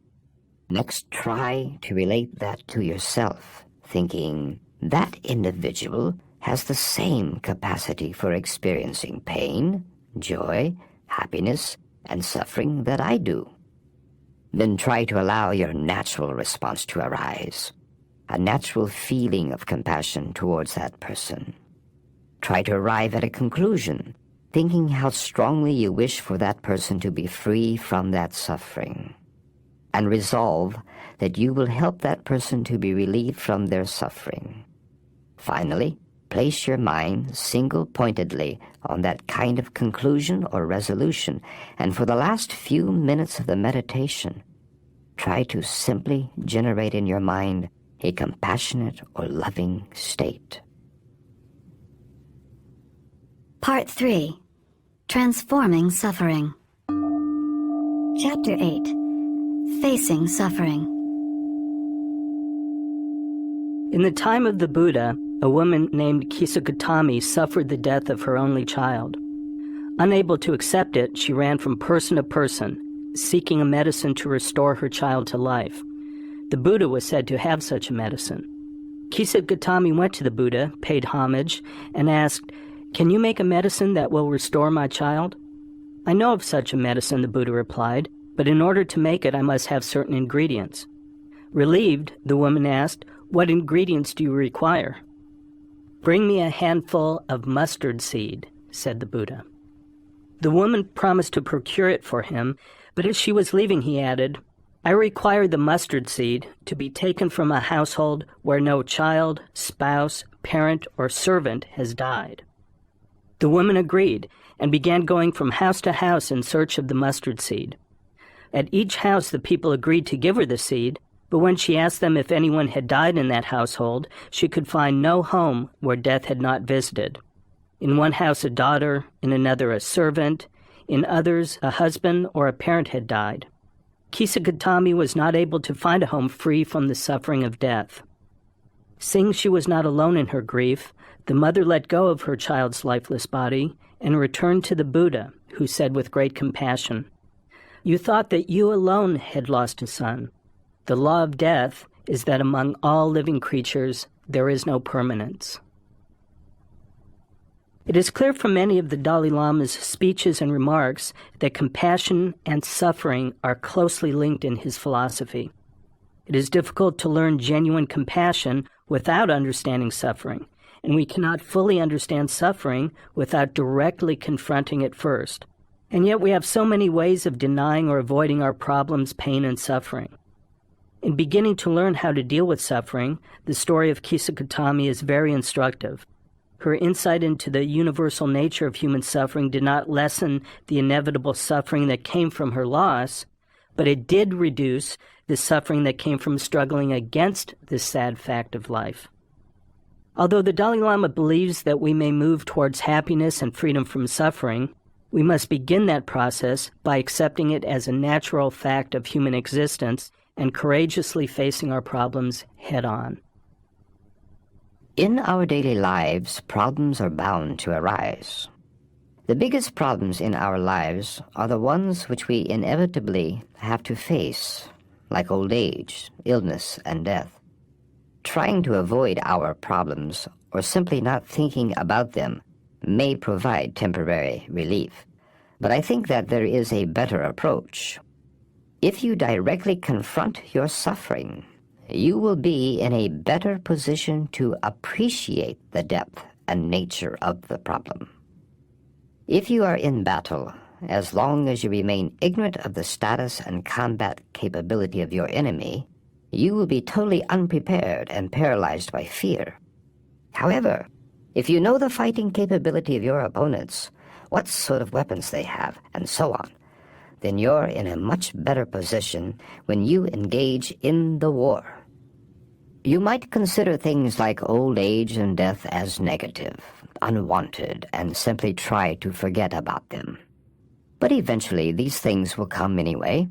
next try to relate that to yourself, thinking, that individual has the same capacity for experiencing pain, joy, happiness, and suffering that I do. Then try to allow your natural response to arise, a natural feeling of compassion towards that person. Try to arrive at a conclusion, thinking how strongly you wish for that person to be free from that suffering, and resolve that you will help that person to be relieved from their suffering. Finally, place your mind single-pointedly on that kind of conclusion or resolution, and for the last few minutes of the meditation, try to simply generate in your mind a compassionate or loving state. Part 3. Transforming Suffering. Chapter 8. Facing Suffering. In the time of the Buddha, a woman named Kisagutami suffered the death of her only child. Unable to accept it, she ran from person to person, seeking a medicine to restore her child to life. The Buddha was said to have such a medicine. Kisagutami went to the Buddha, paid homage, and asked, "Can you make a medicine that will restore my child?" "I know of such a medicine," the Buddha replied, "but in order to make it, I must have certain ingredients." Relieved, the woman asked, "What ingredients do you require?" "Bring me a handful of mustard seed," said the Buddha. The woman promised to procure it for him, but as she was leaving, he added, "I require the mustard seed to be taken from a household where no child, spouse, parent, or servant has died." The woman agreed and began going from house to house in search of the mustard seed. At each house, the people agreed to give her the seed, but when she asked them if anyone had died in that household, she could find no home where death had not visited. In one house, a daughter, in another, a servant, in others, a husband or a parent had died. Kisagutami was not able to find a home free from the suffering of death. Seeing she was not alone in her grief, the mother let go of her child's lifeless body and returned to the Buddha, who said with great compassion, "You thought that you alone had lost a son. The law of death is that among all living creatures there is no permanence." It is clear from many of the Dalai Lama's speeches and remarks that compassion and suffering are closely linked in his philosophy. It is difficult to learn genuine compassion without understanding suffering, and we cannot fully understand suffering without directly confronting it first. And yet we have so many ways of denying or avoiding our problems, pain, and suffering. In beginning to learn how to deal with suffering, the story of Kisagutami is very instructive. Her insight into the universal nature of human suffering did not lessen the inevitable suffering that came from her loss, but it did reduce the suffering that came from struggling against this sad fact of life. Although the Dalai Lama believes that we may move towards happiness and freedom from suffering, we must begin that process by accepting it as a natural fact of human existence and courageously facing our problems head-on. In our daily lives, problems are bound to arise. The biggest problems in our lives are the ones which we inevitably have to face, like old age, illness, and death. Trying to avoid our problems or simply not thinking about them may provide temporary relief, but I think that there is a better approach. If you directly confront your suffering, you will be in a better position to appreciate the depth and nature of the problem. If you are in battle, as long as you remain ignorant of the status and combat capability of your enemy, you will be totally unprepared and paralyzed by fear. However, if you know the fighting capability of your opponents, what sort of weapons they have, and so on, then you're in a much better position when you engage in the war. You might consider things like old age and death as negative, unwanted, and simply try to forget about them. But eventually these things will come anyway,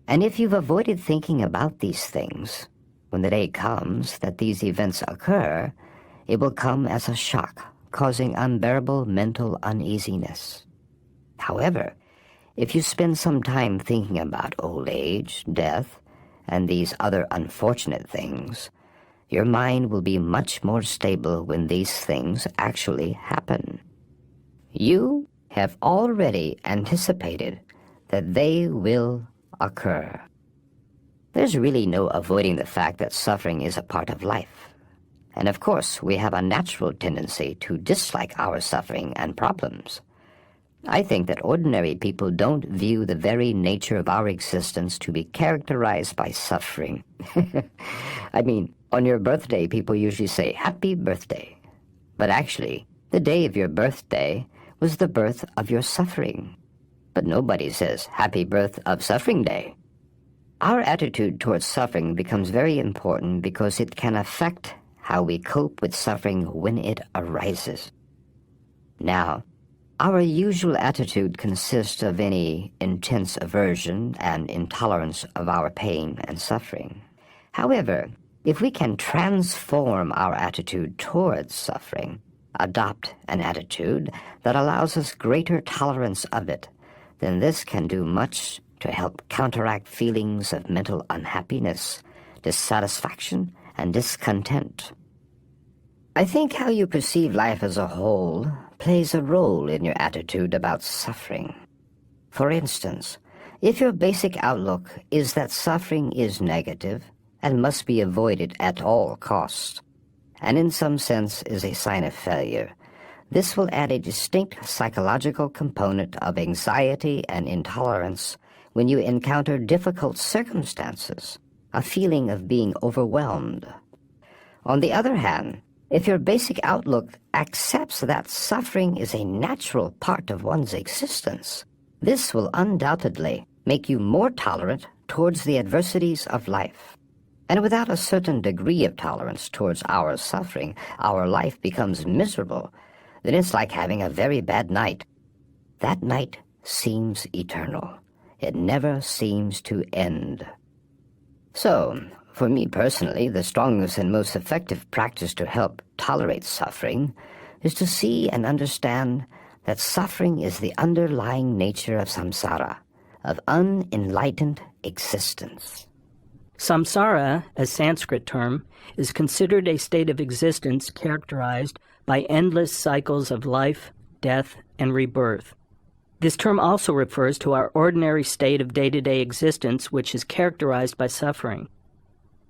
and if you've avoided thinking about these things, when the day comes that these events occur, it will come as a shock, causing unbearable mental uneasiness. However, if you spend some time thinking about old age, death, and these other unfortunate things, your mind will be much more stable when these things actually happen. You have already anticipated that they will occur. There's really no avoiding the fact that suffering is a part of life. And of course, we have a natural tendency to dislike our suffering and problems. I think that ordinary people don't view the very nature of our existence to be characterized by suffering. I mean, on your birthday, people usually say, "Happy birthday." But actually, the day of your birthday was the birth of your suffering. But nobody says, "Happy birth of suffering day." Our attitude towards suffering becomes very important because it can affect how we cope with suffering when it arises. Now, Our usual attitude consists of any intense aversion and intolerance of our pain and suffering. However, if we can transform our attitude towards suffering, adopt an attitude that allows us greater tolerance of it, then this can do much to help counteract feelings of mental unhappiness, dissatisfaction, and discontent. I think how you perceive life as a whole plays a role in your attitude about suffering. For instance, if your basic outlook is that suffering is negative and must be avoided at all costs, and in some sense is a sign of failure, this will add a distinct psychological component of anxiety and intolerance when you encounter difficult circumstances, a feeling of being overwhelmed. On the other hand, if your basic outlook accepts that suffering is a natural part of one's existence, this will undoubtedly make you more tolerant towards the adversities of life. And without a certain degree of tolerance towards our suffering, our life becomes miserable. Then it's like having a very bad night. That night seems eternal. It never seems to end. So, for me personally, the strongest and most effective practice to help tolerate suffering is to see and understand that suffering is the underlying nature of samsara, of unenlightened existence. Samsara, a Sanskrit term, is considered a state of existence characterized by endless cycles of life, death, and rebirth. This term also refers to our ordinary state of day-to-day existence, which is characterized by suffering.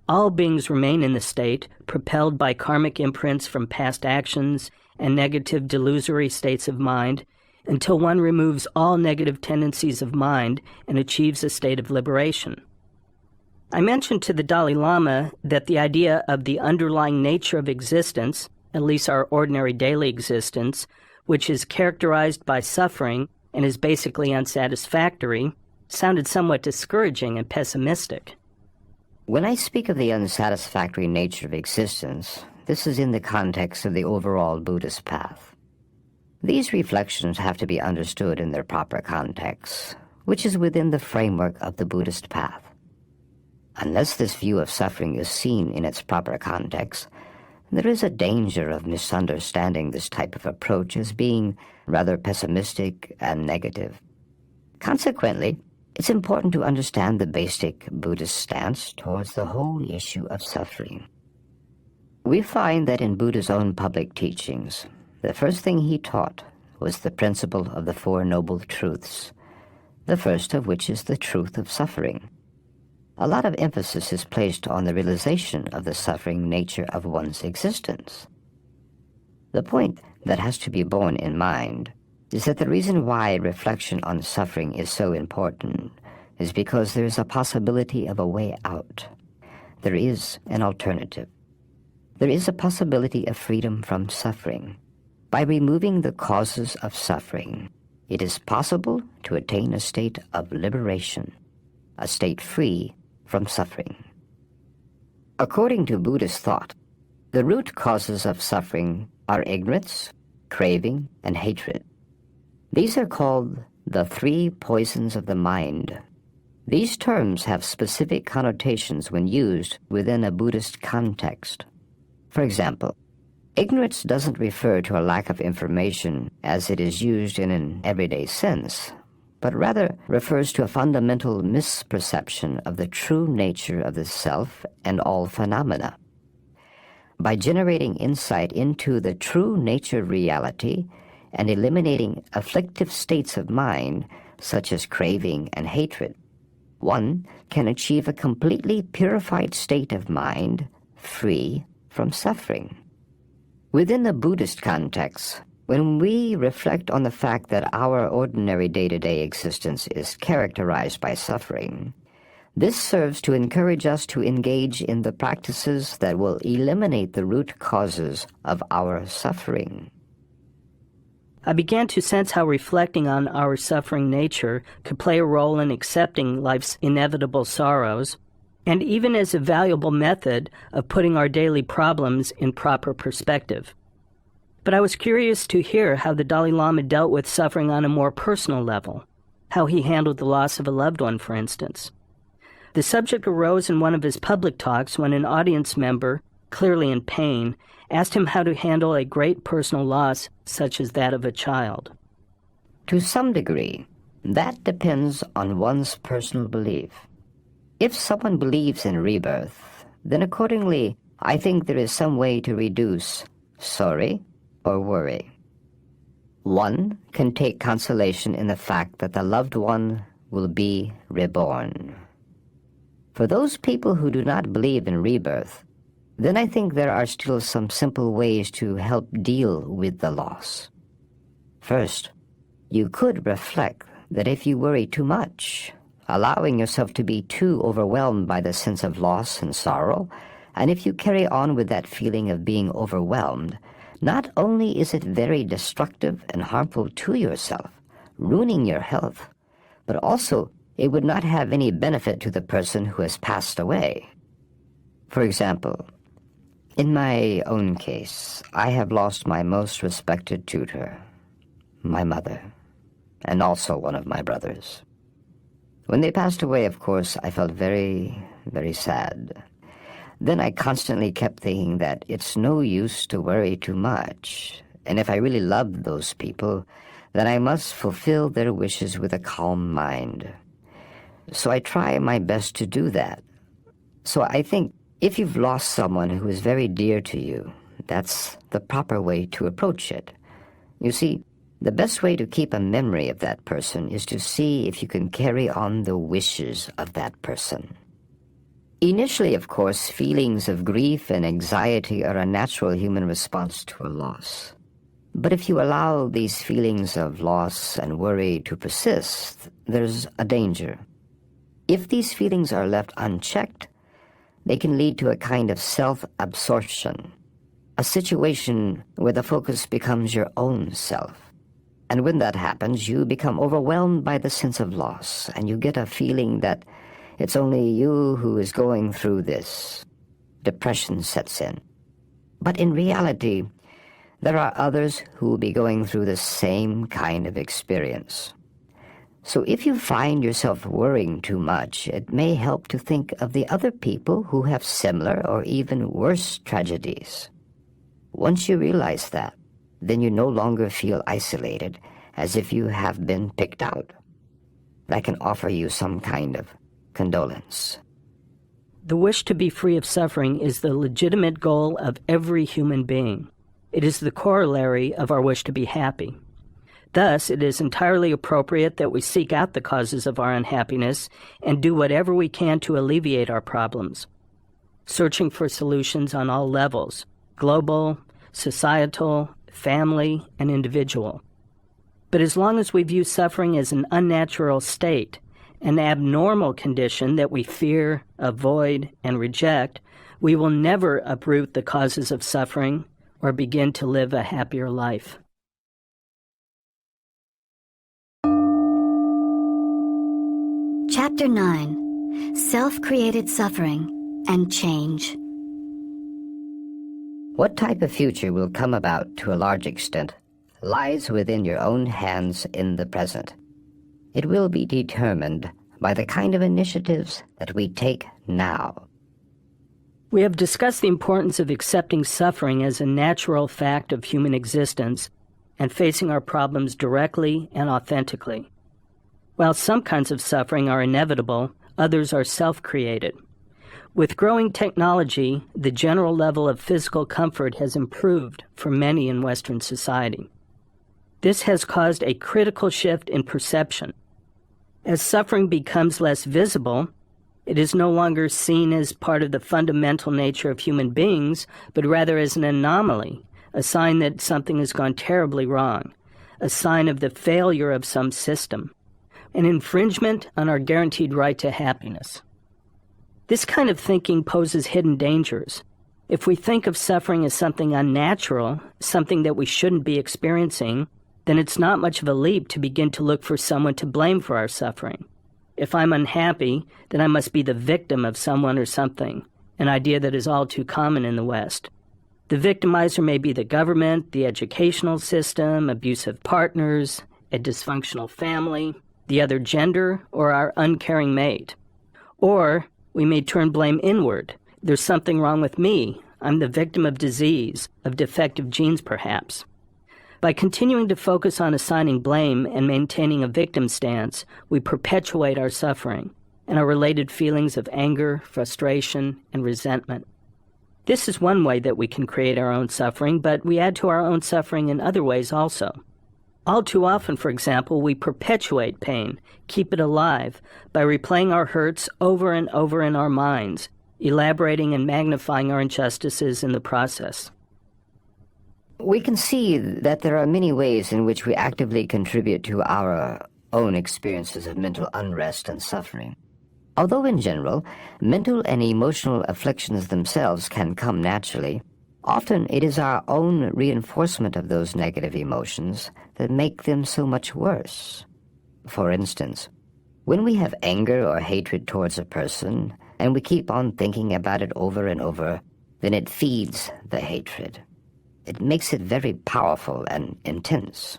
All beings remain in the state, propelled by karmic imprints from past actions and negative delusory states of mind, until one removes all negative tendencies of mind and achieves a state of liberation. I mentioned to the Dalai Lama that the idea of the underlying nature of existence, at least our ordinary daily existence, which is characterized by suffering and is basically unsatisfactory, sounded somewhat discouraging and pessimistic. When I speak of the unsatisfactory nature of existence, this is in the context of the overall Buddhist path. These reflections have to be understood in their proper context, which is within the framework of the Buddhist path. Unless this view of suffering is seen in its proper context, there is a danger of misunderstanding this type of approach as being rather pessimistic and negative. Consequently, it's important to understand the basic Buddhist stance towards the whole issue of suffering. We find that in Buddha's own public teachings, the first thing he taught was the principle of the Four Noble Truths, the first of which is the truth of suffering. A lot of emphasis is placed on the realization of the suffering nature of one's existence. The point that has to be borne in mind is that the reason why reflection on suffering is so important is because there is a possibility of a way out. There is an alternative. There is a possibility of freedom from suffering. By removing the causes of suffering, it is possible to attain a state of liberation, a state free from suffering. According to Buddhist thought, the root causes of suffering are ignorance, craving, and hatred. These are called the three poisons of the mind. These terms have specific connotations when used within a Buddhist context. For example, ignorance doesn't refer to a lack of information as it is used in an everyday sense, but rather refers to a fundamental misperception of the true nature of the self and all phenomena. By generating insight into the true nature reality and eliminating afflictive states of mind, such as craving and hatred, one can achieve a completely purified state of mind, free from suffering. Within the Buddhist context, when we reflect on the fact that our ordinary day-to-day existence is characterized by suffering, this serves to encourage us to engage in the practices that will eliminate the root causes of our suffering. I began to sense how reflecting on our suffering nature could play a role in accepting life's inevitable sorrows, and even as a valuable method of putting our daily problems in proper perspective. But I was curious to hear how the Dalai Lama dealt with suffering on a more personal level, how he handled the loss of a loved one, for instance. The subject arose in one of his public talks when an audience member, clearly in pain, asked him how to handle a great personal loss such as that of a child. To some degree, that depends on one's personal belief. If someone believes in rebirth, then accordingly, I think there is some way to reduce sorry or worry. One can take consolation in the fact that the loved one will be reborn. For those people who do not believe in rebirth, then I think there are still some simple ways to help deal with the loss. First, you could reflect that if you worry too much, allowing yourself to be too overwhelmed by the sense of loss and sorrow, and if you carry on with that feeling of being overwhelmed, not only is it very destructive and harmful to yourself, ruining your health, but also it would not have any benefit to the person who has passed away. For example, in my own case, I have lost my most respected tutor, my mother, and also one of my brothers. When they passed away, of course, I felt very, very sad. Then I constantly kept thinking that it's no use to worry too much, and if I really loved those people, then I must fulfill their wishes with a calm mind. So I try my best to do that. So I think if you've lost someone who is very dear to you, that's the proper way to approach it. You see, the best way to keep a memory of that person is to see if you can carry on the wishes of that person. Initially, of course, feelings of grief and anxiety are a natural human response to a loss. But if you allow these feelings of loss and worry to persist, there's a danger. If these feelings are left unchecked, they can lead to a kind of self-absorption, a situation where the focus becomes your own self. And when that happens, you become overwhelmed by the sense of loss, and you get a feeling that it's only you who is going through this. Depression sets in. But in reality, there are others who will be going through the same kind of experience. So if you find yourself worrying too much, it may help to think of the other people who have similar or even worse tragedies. Once you realize that, then you no longer feel isolated, as if you have been picked out. I can offer you some kind of condolence. The wish to be free of suffering is the legitimate goal of every human being. It is the corollary of our wish to be happy. Thus, it is entirely appropriate that we seek out the causes of our unhappiness and do whatever we can to alleviate our problems, searching for solutions on all levels, global, societal, family, and individual. But as long as we view suffering as an unnatural state, an abnormal condition that we fear, avoid, and reject, we will never uproot the causes of suffering or begin to live a happier life. Chapter 9. Self-Created Suffering and Change. What type of future will come about to a large extent lies within your own hands in the present. It will be determined by the kind of initiatives that we take now. We have discussed the importance of accepting suffering as a natural fact of human existence and facing our problems directly and authentically. While some kinds of suffering are inevitable, others are self-created. With growing technology, the general level of physical comfort has improved for many in Western society. This has caused a critical shift in perception. As suffering becomes less visible, it is no longer seen as part of the fundamental nature of human beings, but rather as an anomaly, a sign that something has gone terribly wrong, a sign of the failure of some system, an infringement on our guaranteed right to happiness. This kind of thinking poses hidden dangers. If we think of suffering as something unnatural, something that we shouldn't be experiencing, then it's not much of a leap to begin to look for someone to blame for our suffering. If I'm unhappy, then I must be the victim of someone or something, an idea that is all too common in the West. The victimizer may be the government, the educational system, abusive partners, a dysfunctional family, the other gender, or our uncaring mate. Or we may turn blame inward. There's something wrong with me. I'm the victim of disease, of defective genes perhaps. By continuing to focus on assigning blame and maintaining a victim stance, we perpetuate our suffering and our related feelings of anger, frustration, and resentment. This is one way that we can create our own suffering, but we add to our own suffering in other ways also. All too often, for example, we perpetuate pain, keep it alive, by replaying our hurts over and over in our minds, elaborating and magnifying our injustices in the process. We can see that there are many ways in which we actively contribute to our own experiences of mental unrest and suffering. Although in general, mental and emotional afflictions themselves can come naturally, often it is our own reinforcement of those negative emotions that make them so much worse. For instance, when we have anger or hatred towards a person, and we keep on thinking about it over and over, then it feeds the hatred. It makes it very powerful and intense.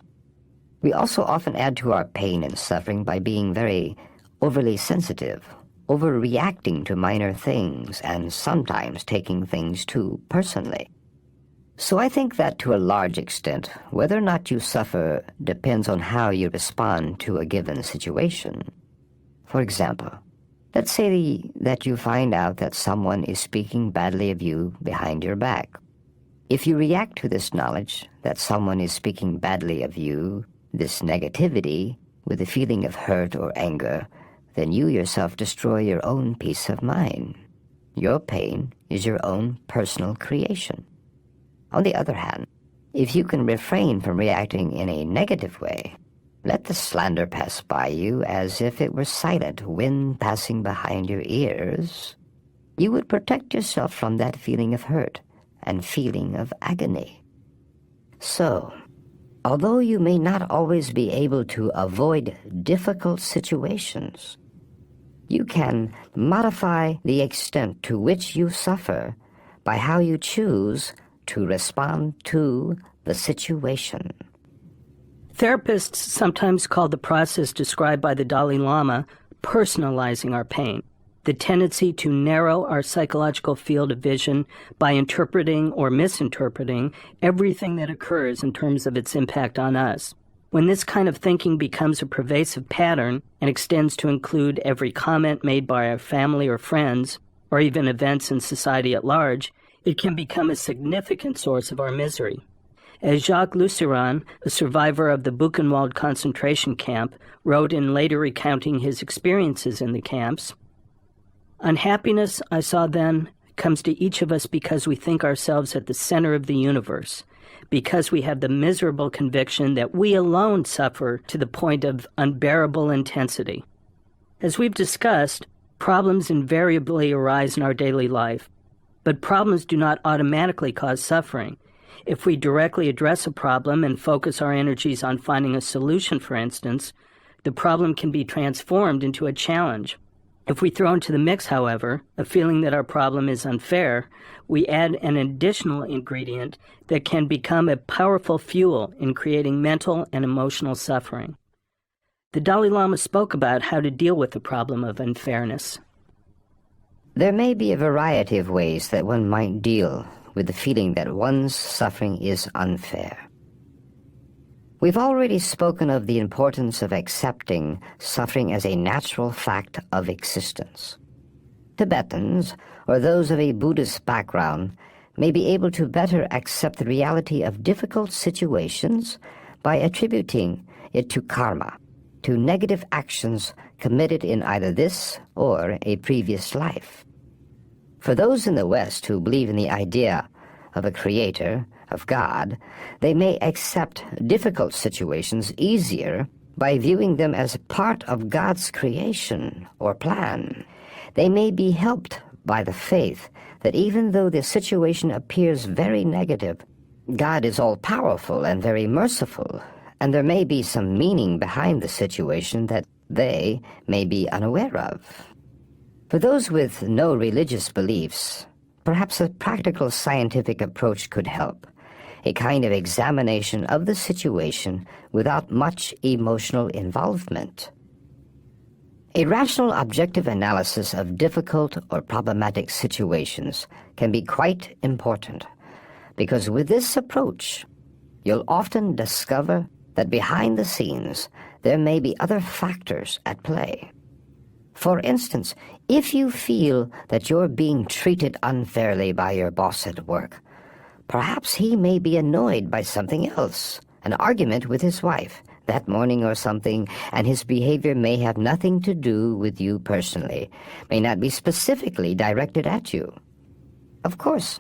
We also often add to our pain and suffering by being very overly sensitive, overreacting to minor things, and sometimes taking things too personally. So I think that to a large extent, whether or not you suffer depends on how you respond to a given situation. For example, let's say that you find out that someone is speaking badly of you behind your back. If you react to this knowledge that someone is speaking badly of you, this negativity, with a feeling of hurt or anger, then you yourself destroy your own peace of mind. Your pain is your own personal creation. On the other hand, if you can refrain from reacting in a negative way, let the slander pass by you as if it were silent wind passing behind your ears, you would protect yourself from that feeling of hurt and feeling of agony. So, although you may not always be able to avoid difficult situations, you can modify the extent to which you suffer by how you choose to respond to the situation. Therapists sometimes call the process described by the Dalai Lama personalizing our pain, the tendency to narrow our psychological field of vision by interpreting or misinterpreting everything that occurs in terms of its impact on us. When this kind of thinking becomes a pervasive pattern and extends to include every comment made by our family or friends, or even events in society at large, it can become a significant source of our misery. As Jacques Lucieran, a survivor of the Buchenwald concentration camp, wrote in later recounting his experiences in the camps, "Unhappiness, I saw then, comes to each of us because we think ourselves at the center of the universe, because we have the miserable conviction that we alone suffer to the point of unbearable intensity." As we've discussed, problems invariably arise in our daily life, but problems do not automatically cause suffering. If we directly address a problem and focus our energies on finding a solution, for instance, the problem can be transformed into a challenge. If we throw into the mix, however, a feeling that our problem is unfair, we add an additional ingredient that can become a powerful fuel in creating mental and emotional suffering. The Dalai Lama spoke about how to deal with the problem of unfairness. There may be a variety of ways that one might deal with the feeling that one's suffering is unfair. We've already spoken of the importance of accepting suffering as a natural fact of existence. Tibetans, or those of a Buddhist background, may be able to better accept the reality of difficult situations by attributing it to karma, to negative actions committed in either this or a previous life. For those in the West who believe in the idea of a creator, of God, they may accept difficult situations easier by viewing them as part of God's creation or plan. They may be helped by the faith that even though the situation appears very negative, God is all-powerful and very merciful, and there may be some meaning behind the situation that they may be unaware of. For those with no religious beliefs, Perhaps a practical scientific approach could help, a kind of examination of the situation without much emotional involvement. A rational objective analysis of difficult or problematic situations can be quite important, because with this approach, you'll often discover that behind the scenes there may be other factors at play. For instance, if you feel that you're being treated unfairly by your boss at work, perhaps he may be annoyed by something else, an argument with his wife that morning or something, and his behavior may have nothing to do with you personally, may not be specifically directed at you. Of course,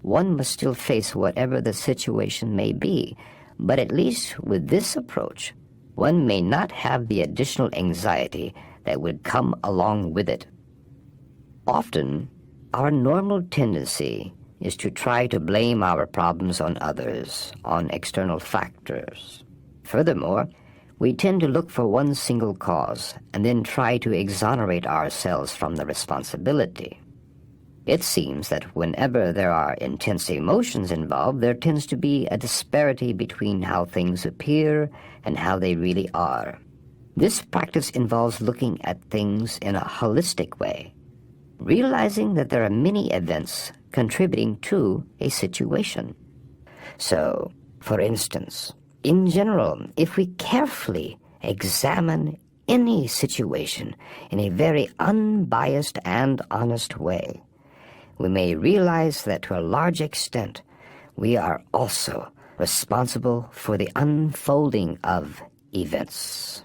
one must still face whatever the situation may be, but at least with this approach, one may not have the additional anxiety that would come along with it. Often, our normal tendency is to try to blame our problems on others, on external factors. Furthermore, we tend to look for one single cause and then try to exonerate ourselves from the responsibility. It seems that whenever there are intense emotions involved, there tends to be a disparity between how things appear and how they really are. This practice involves looking at things in a holistic way, realizing that there are many events contributing to a situation. So, for instance, in general, if we carefully examine any situation in a very unbiased and honest way, we may realize that to a large extent we are also responsible for the unfolding of events.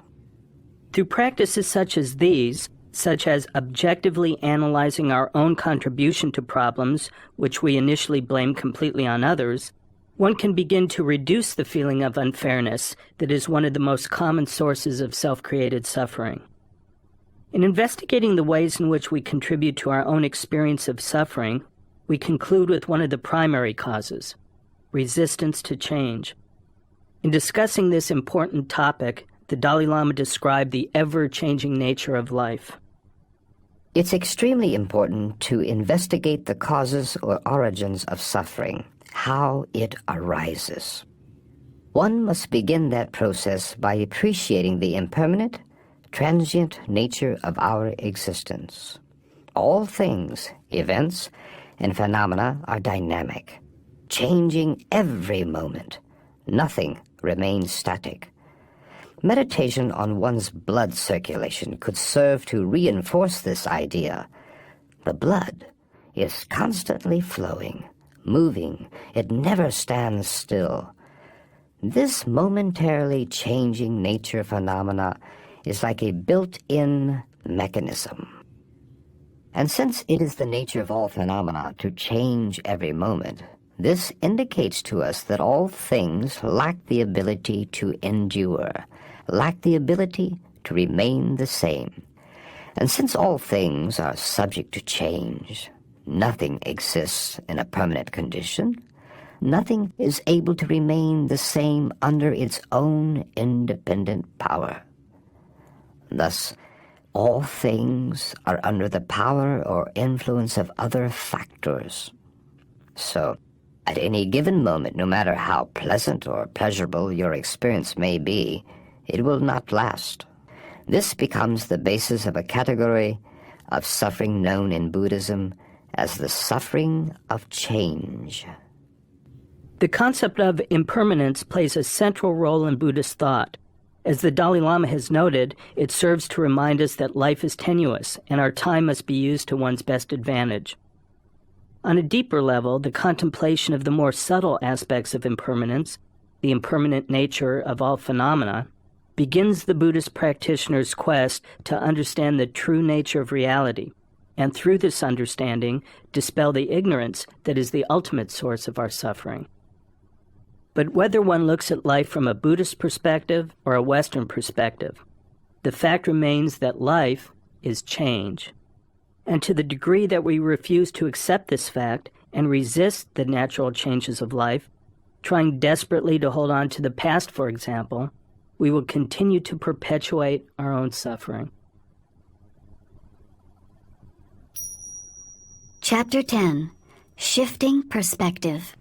Through practices such as these, such as objectively analyzing our own contribution to problems, which we initially blame completely on others, one can begin to reduce the feeling of unfairness that is one of the most common sources of self-created suffering. In investigating the ways in which we contribute to our own experience of suffering, we conclude with one of the primary causes, resistance to change. In discussing this important topic, the Dalai Lama described the ever-changing nature of life. It's extremely important to investigate the causes or origins of suffering, how it arises. One must begin that process by appreciating the impermanent, transient nature of our existence. All things, events, and phenomena are dynamic, changing every moment. Nothing remains static. Meditation on one's blood circulation could serve to reinforce this idea. The blood is constantly flowing, moving. It never stands still. This momentarily changing nature phenomena is like a built-in mechanism. And since it is the nature of all phenomena to change every moment, this indicates to us that all things lack the ability to endure, lack the ability to remain the same. And since all things are subject to change, nothing exists in a permanent condition. Nothing is able to remain the same under its own independent power. Thus, all things are under the power or influence of other factors. So, at any given moment, no matter how pleasant or pleasurable your experience may be, it will not last. This becomes the basis of a category of suffering known in Buddhism as the suffering of change. The concept of impermanence plays a central role in Buddhist thought. As the Dalai Lama has noted, it serves to remind us that life is tenuous and our time must be used to one's best advantage. On a deeper level, the contemplation of the more subtle aspects of impermanence, the impermanent nature of all phenomena, begins the Buddhist practitioner's quest to understand the true nature of reality, and through this understanding, dispel the ignorance that is the ultimate source of our suffering. But whether one looks at life from a Buddhist perspective or a Western perspective, the fact remains that life is change. And to the degree that we refuse to accept this fact and resist the natural changes of life, trying desperately to hold on to the past, for example, we will continue to perpetuate our own suffering. Chapter 10. Shifting perspective.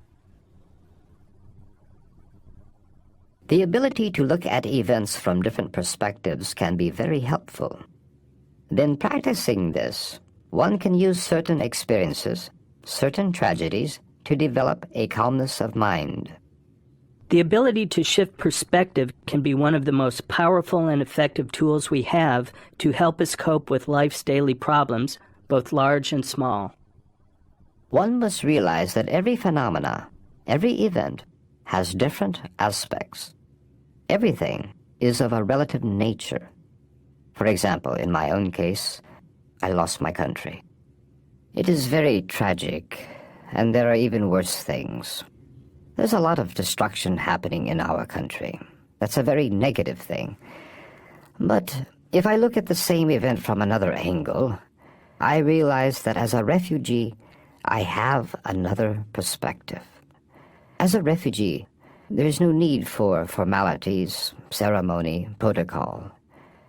The ability to look at events from different perspectives can be very helpful. In practicing this, one can use certain experiences, certain tragedies, to develop a calmness of mind. The ability to shift perspective can be one of the most powerful and effective tools we have to help us cope with life's daily problems, both large and small. One must realize that every phenomena, every event, has different aspects. Everything is of a relative nature. For example, in my own case, I lost my country. It is very tragic, and there are even worse things. There's a lot of destruction happening in our country. That's a very negative thing. But if I look at the same event from another angle, I realize that as a refugee, I have another perspective. As a refugee, there is no need for formalities, ceremony, protocol.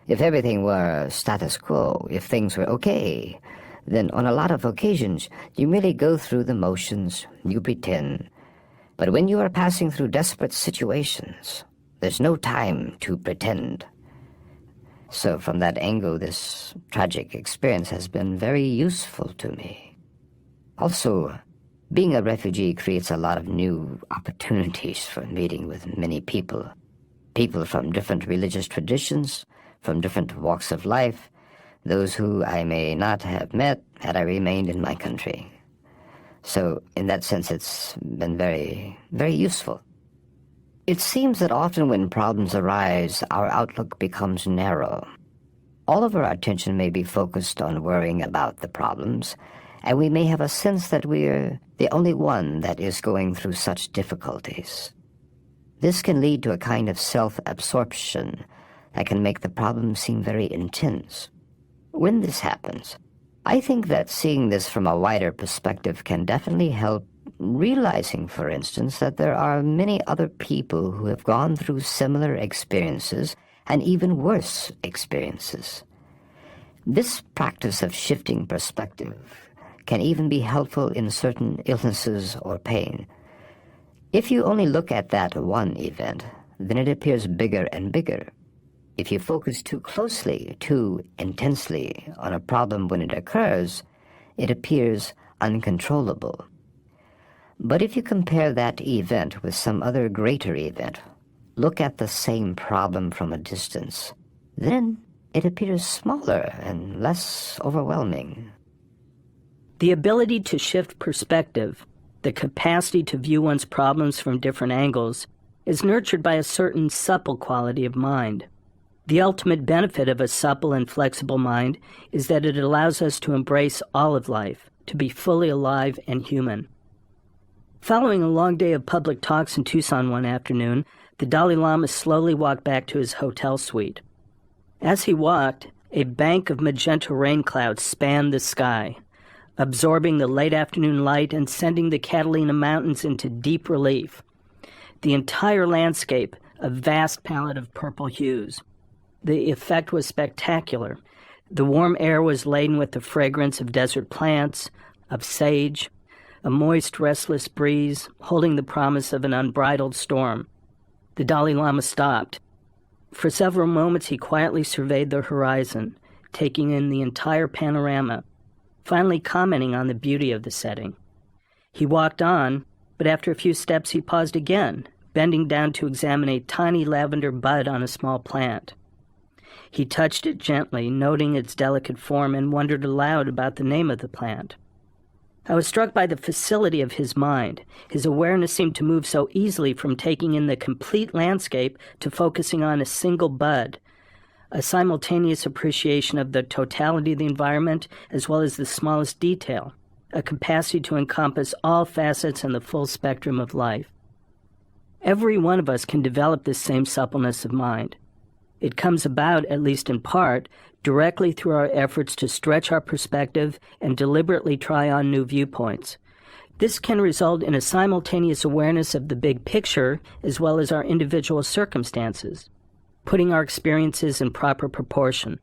If everything were status quo, if things were okay, then on a lot of occasions, you merely go through the motions, you pretend. But when you are passing through desperate situations, there's no time to pretend. So from that angle, this tragic experience has been very useful to me. Also, being a refugee creates a lot of new opportunities for meeting with many people. People from different religious traditions, from different walks of life, those who I may not have met had I remained in my country. So in that sense, it's been very, very useful. It seems that often when problems arise, our outlook becomes narrow. All of our attention may be focused on worrying about the problems, and we may have a sense that we're the only one that is going through such difficulties. This can lead to a kind of self-absorption that can make the problem seem very intense. When this happens, I think that seeing this from a wider perspective can definitely help realizing, for instance, that there are many other people who have gone through similar experiences and even worse experiences. This practice of shifting perspective can even be helpful in certain illnesses or pain. If you only look at that one event, then it appears bigger and bigger. If you focus too closely, too intensely on a problem when it occurs, it appears uncontrollable. But if you compare that event with some other greater event, look at the same problem from a distance, then it appears smaller and less overwhelming. The ability to shift perspective, the capacity to view one's problems from different angles, is nurtured by a certain supple quality of mind. The ultimate benefit of a supple and flexible mind is that it allows us to embrace all of life, to be fully alive and human. Following a long day of public talks in Tucson one afternoon, the Dalai Lama slowly walked back to his hotel suite. As he walked, a bank of magenta rain clouds spanned the sky, absorbing the late afternoon light and sending the Catalina Mountains into deep relief. The entire landscape, a vast palette of purple hues. The effect was spectacular. The warm air was laden with the fragrance of desert plants, of sage, a moist, restless breeze holding the promise of an unbridled storm. The Dalai Lama stopped. For several moments he quietly surveyed the horizon, taking in the entire panorama, finally commenting on the beauty of the setting. He walked on, but after a few steps he paused again, bending down to examine a tiny lavender bud on a small plant. He touched it gently, noting its delicate form, and wondered aloud about the name of the plant. I was struck by the facility of his mind. His awareness seemed to move so easily from taking in the complete landscape to focusing on a single bud, a simultaneous appreciation of the totality of the environment as well as the smallest detail, a capacity to encompass all facets and the full spectrum of life. Every one of us can develop this same suppleness of mind. It comes about, at least in part, directly through our efforts to stretch our perspective and deliberately try on new viewpoints. This can result in a simultaneous awareness of the big picture as well as our individual circumstances, putting our experiences in proper proportion.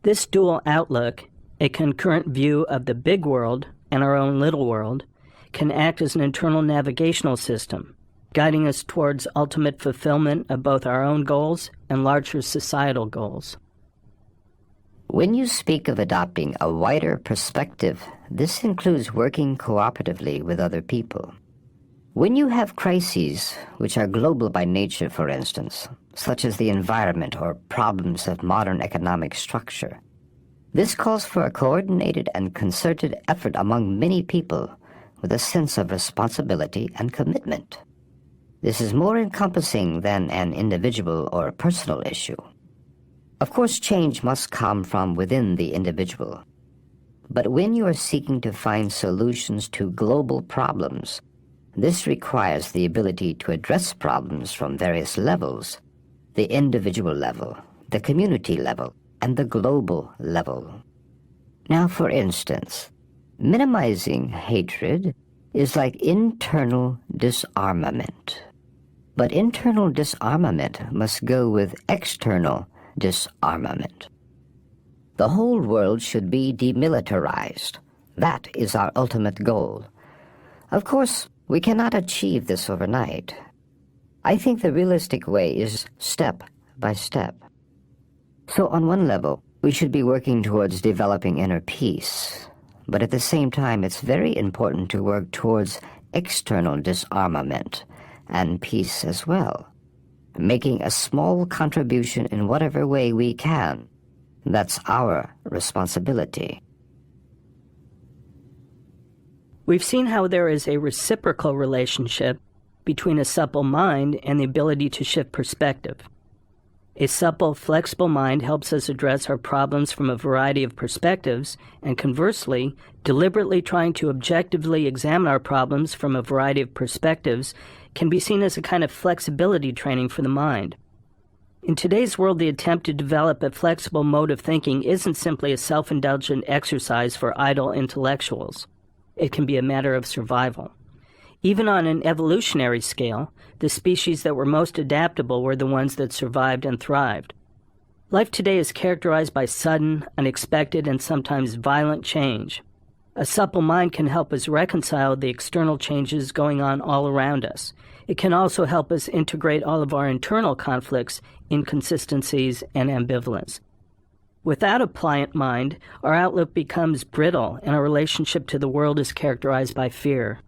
This dual outlook, a concurrent view of the big world and our own little world, can act as an internal navigational system, guiding us towards ultimate fulfillment of both our own goals and larger societal goals. When you speak of adopting a wider perspective, this includes working cooperatively with other people. When you have crises which are global by nature, for instance, such as the environment or problems of modern economic structure, this calls for a coordinated and concerted effort among many people with a sense of responsibility and commitment. This is more encompassing than an individual or personal issue. Of course, change must come from within the individual. But when you are seeking to find solutions to global problems, this requires the ability to address problems from various levels: the individual level, the community level, and the global level. Now, for instance, minimizing hatred is like internal disarmament. But internal disarmament must go with external disarmament. The whole world should be demilitarized. That is our ultimate goal. Of course, we cannot achieve this overnight. I think the realistic way is step by step. So on one level, we should be working towards developing inner peace. But at the same time, it's very important to work towards external disarmament and peace as well, making a small contribution in whatever way we can. That's our responsibility. We've seen how there is a reciprocal relationship between a supple mind and the ability to shift perspective. A supple, flexible mind helps us address our problems from a variety of perspectives, and conversely, deliberately trying to objectively examine our problems from a variety of perspectives can be seen as a kind of flexibility training for the mind. In today's world, the attempt to develop a flexible mode of thinking isn't simply a self-indulgent exercise for idle intellectuals. It can be a matter of survival. Even on an evolutionary scale, the species that were most adaptable were the ones that survived and thrived. Life today is characterized by sudden, unexpected, and sometimes violent change. A supple mind can help us reconcile the external changes going on all around us. It can also help us integrate all of our internal conflicts, inconsistencies, and ambivalence. Without a pliant mind, our outlook becomes brittle and our relationship to the world is characterized by fear.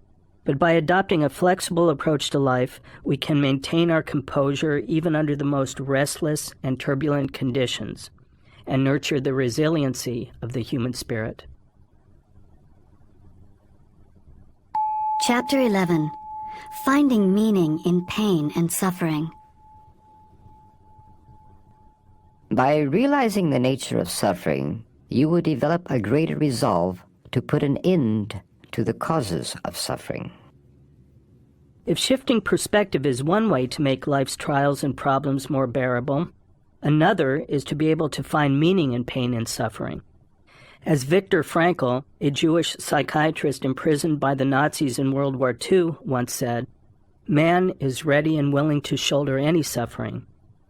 But by adopting a flexible approach to life, we can maintain our composure even under the most restless and turbulent conditions, and nurture the resiliency of the human spirit. Chapter 11. Finding Meaning in Pain and Suffering. By realizing the nature of suffering, you will develop a greater resolve to put an end to the causes of suffering. If shifting perspective is one way to make life's trials and problems more bearable, another is to be able to find meaning in pain and suffering. As Viktor Frankl, a Jewish psychiatrist imprisoned by the Nazis in World War II, once said, "Man is ready and willing to shoulder any suffering,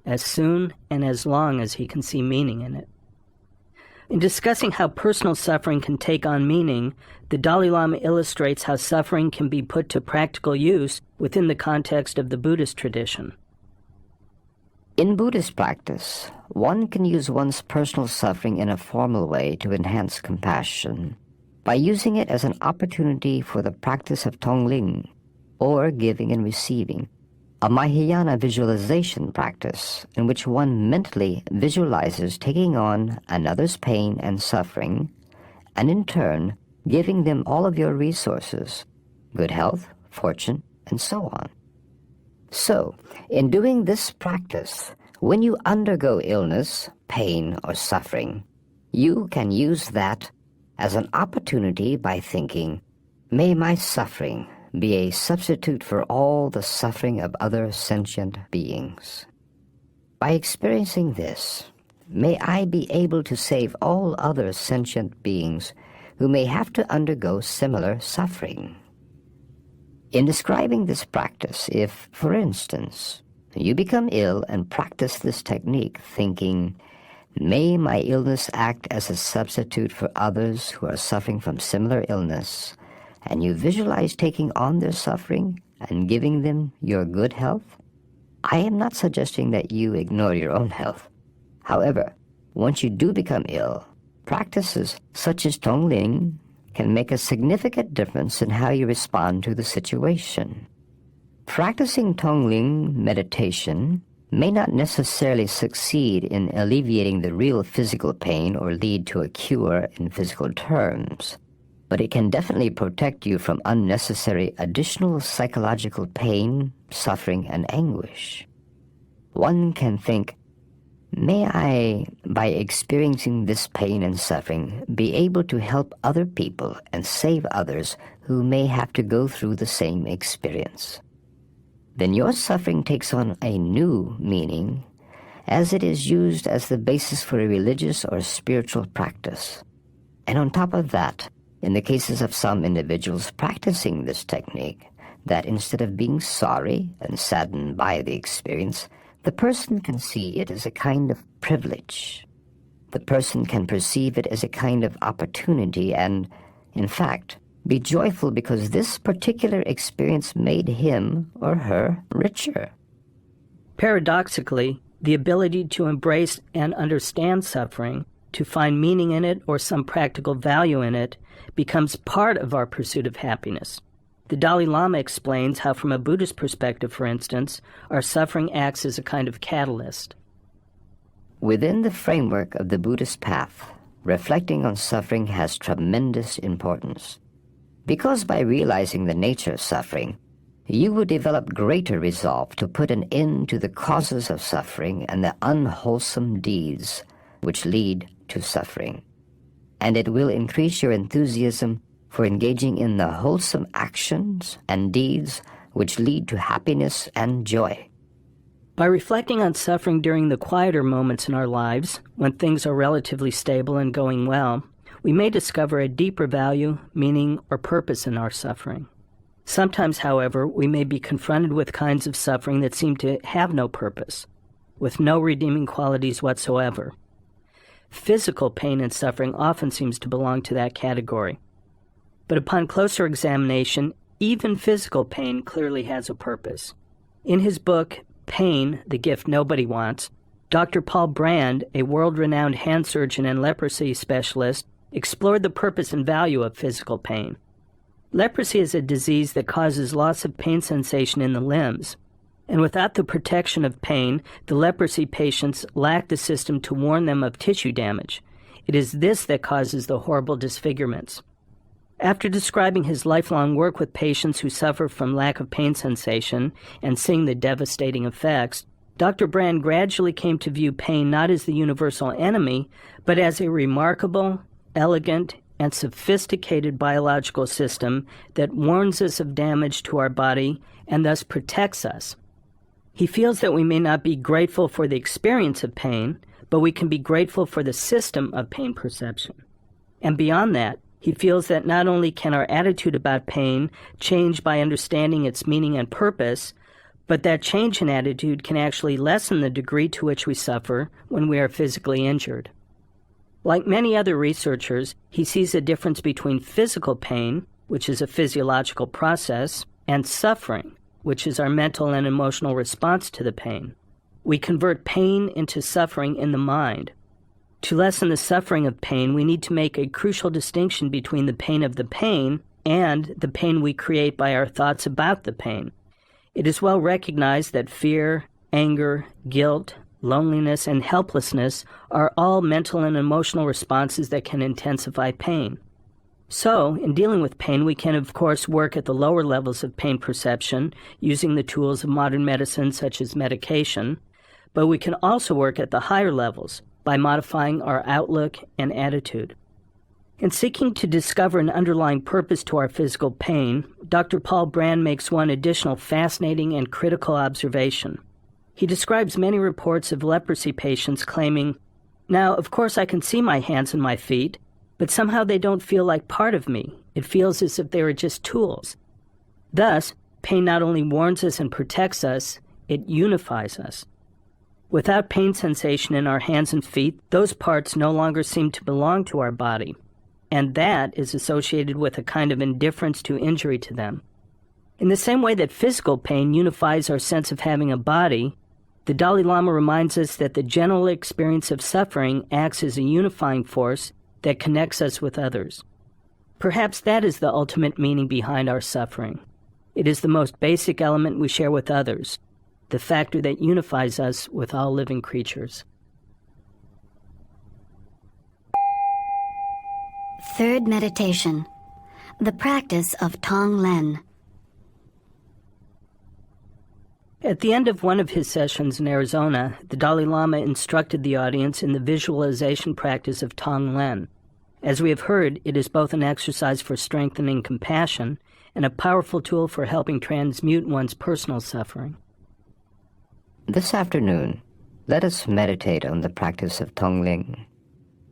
as soon and as long as he can see meaning in it." In discussing how personal suffering can take on meaning, the Dalai Lama illustrates how suffering can be put to practical use within the context of the Buddhist tradition. In Buddhist practice, one can use one's personal suffering in a formal way to enhance compassion by using it as an opportunity for the practice of Tongling, or giving and receiving, a Mahayana visualization practice in which one mentally visualizes taking on another's pain and suffering, and in turn giving them all of your resources, good health, fortune, and so on. So, in doing this practice, when you undergo illness, pain, or suffering, you can use that as an opportunity by thinking, "May my suffering be a substitute for all the suffering of other sentient beings. By experiencing this, may I be able to save all other sentient beings who may have to undergo similar suffering." In describing this practice, if, for instance, you become ill and practice this technique thinking, "May my illness act as a substitute for others who are suffering from similar illness, and you visualize taking on their suffering and giving them your good health, I am not suggesting that you ignore your own health. However, once you do become ill, practices such as Tongling can make a significant difference in how you respond to the situation. Practicing Tongling meditation may not necessarily succeed in alleviating the real physical pain or lead to a cure in physical terms, but it can definitely protect you from unnecessary additional psychological pain, suffering, and anguish. One can think, may I, by experiencing this pain and suffering, be able to help other people and save others who may have to go through the same experience. Then your suffering takes on a new meaning, as it is used as the basis for a religious or spiritual practice. And on top of that, in the cases of some individuals practicing this technique, that instead of being sorry and saddened by the experience, the person can see it as a kind of privilege. The person can perceive it as a kind of opportunity and, in fact, be joyful because this particular experience made him or her richer. Paradoxically, the ability to embrace and understand suffering, to find meaning in it or some practical value in it, becomes part of our pursuit of happiness. The Dalai Lama explains how, from a Buddhist perspective, for instance, our suffering acts as a kind of catalyst. Within the framework of the Buddhist path, reflecting on suffering has tremendous importance. Because by realizing the nature of suffering, you will develop greater resolve to put an end to the causes of suffering and the unwholesome deeds which lead to suffering. And it will increase your enthusiasm for engaging in the wholesome actions and deeds which lead to happiness and joy. By reflecting on suffering during the quieter moments in our lives, when things are relatively stable and going well, we may discover a deeper value, meaning, or purpose in our suffering. Sometimes, however, we may be confronted with kinds of suffering that seem to have no purpose, with no redeeming qualities whatsoever. Physical pain and suffering often seems to belong to that category. But upon closer examination, even physical pain clearly has a purpose. In his book, Pain, the Gift Nobody Wants, Dr. Paul Brand, a world-renowned hand surgeon and leprosy specialist, explored the purpose and value of physical pain. Leprosy is a disease that causes loss of pain sensation in the limbs, and without the protection of pain, the leprosy patients lack the system to warn them of tissue damage. It is this that causes the horrible disfigurements. After describing his lifelong work with patients who suffer from lack of pain sensation and seeing the devastating effects, Dr. Brand gradually came to view pain not as the universal enemy, but as a remarkable, elegant, and sophisticated biological system that warns us of damage to our body and thus protects us. He feels that we may not be grateful for the experience of pain, but we can be grateful for the system of pain perception. And beyond that, he feels that not only can our attitude about pain change by understanding its meaning and purpose, but that change in attitude can actually lessen the degree to which we suffer when we are physically injured. Like many other researchers, he sees a difference between physical pain, which is a physiological process, and suffering, which is our mental and emotional response to the pain. We convert pain into suffering in the mind. To lessen the suffering of pain, we need to make a crucial distinction between the pain of the pain and the pain we create by our thoughts about the pain. It is well recognized that fear, anger, guilt, loneliness, and helplessness are all mental and emotional responses that can intensify pain. So, in dealing with pain, we can, of course, work at the lower levels of pain perception using the tools of modern medicine such as medication, but we can also work at the higher levels by modifying our outlook and attitude. In seeking to discover an underlying purpose to our physical pain, Dr. Paul Brand makes one additional fascinating and critical observation. He describes many reports of leprosy patients claiming, "Now, of course, I can see my hands and my feet, but somehow they don't feel like part of me. It feels as if they are just tools." Thus, pain not only warns us and protects us, it unifies us. Without pain sensation in our hands and feet, those parts no longer seem to belong to our body. and that is associated with a kind of indifference to injury to them. In the same way that physical pain unifies our sense of having a body, the Dalai Lama reminds us that the general experience of suffering acts as a unifying force that connects us with others. Perhaps that is the ultimate meaning behind our suffering. It is the most basic element we share with others, the factor that unifies us with all living creatures. Third meditation, the practice of Tonglen. At the end of one of his sessions in Arizona, the Dalai Lama instructed the audience in the visualization practice of Tonglen. As we have heard, it is both an exercise for strengthening compassion and a powerful tool for helping transmute one's personal suffering. This afternoon, let us meditate on the practice of Tonglen,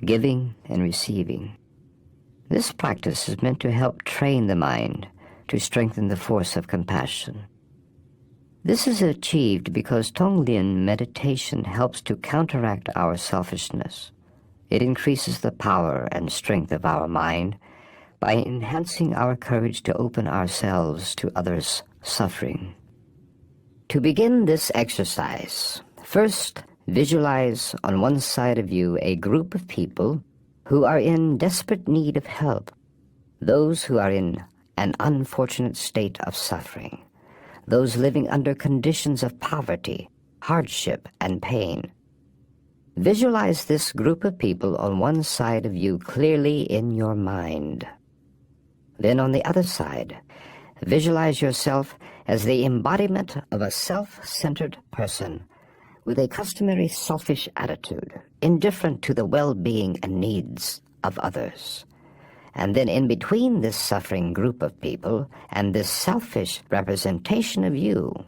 giving and receiving. This practice is meant to help train the mind to strengthen the force of compassion. This is achieved because Tonglen meditation helps to counteract our selfishness. It increases the power and strength of our mind by enhancing our courage to open ourselves to others' suffering. To begin this exercise, first visualize on one side of you a group of people who are in desperate need of help, those who are in an unfortunate state of suffering, those living under conditions of poverty, hardship, and pain. Visualize this group of people on one side of you clearly in your mind. Then on the other side, visualize yourself as the embodiment of a self-centered person with a customary selfish attitude, indifferent to the well-being and needs of others. And then in between this suffering group of people and this selfish representation of you,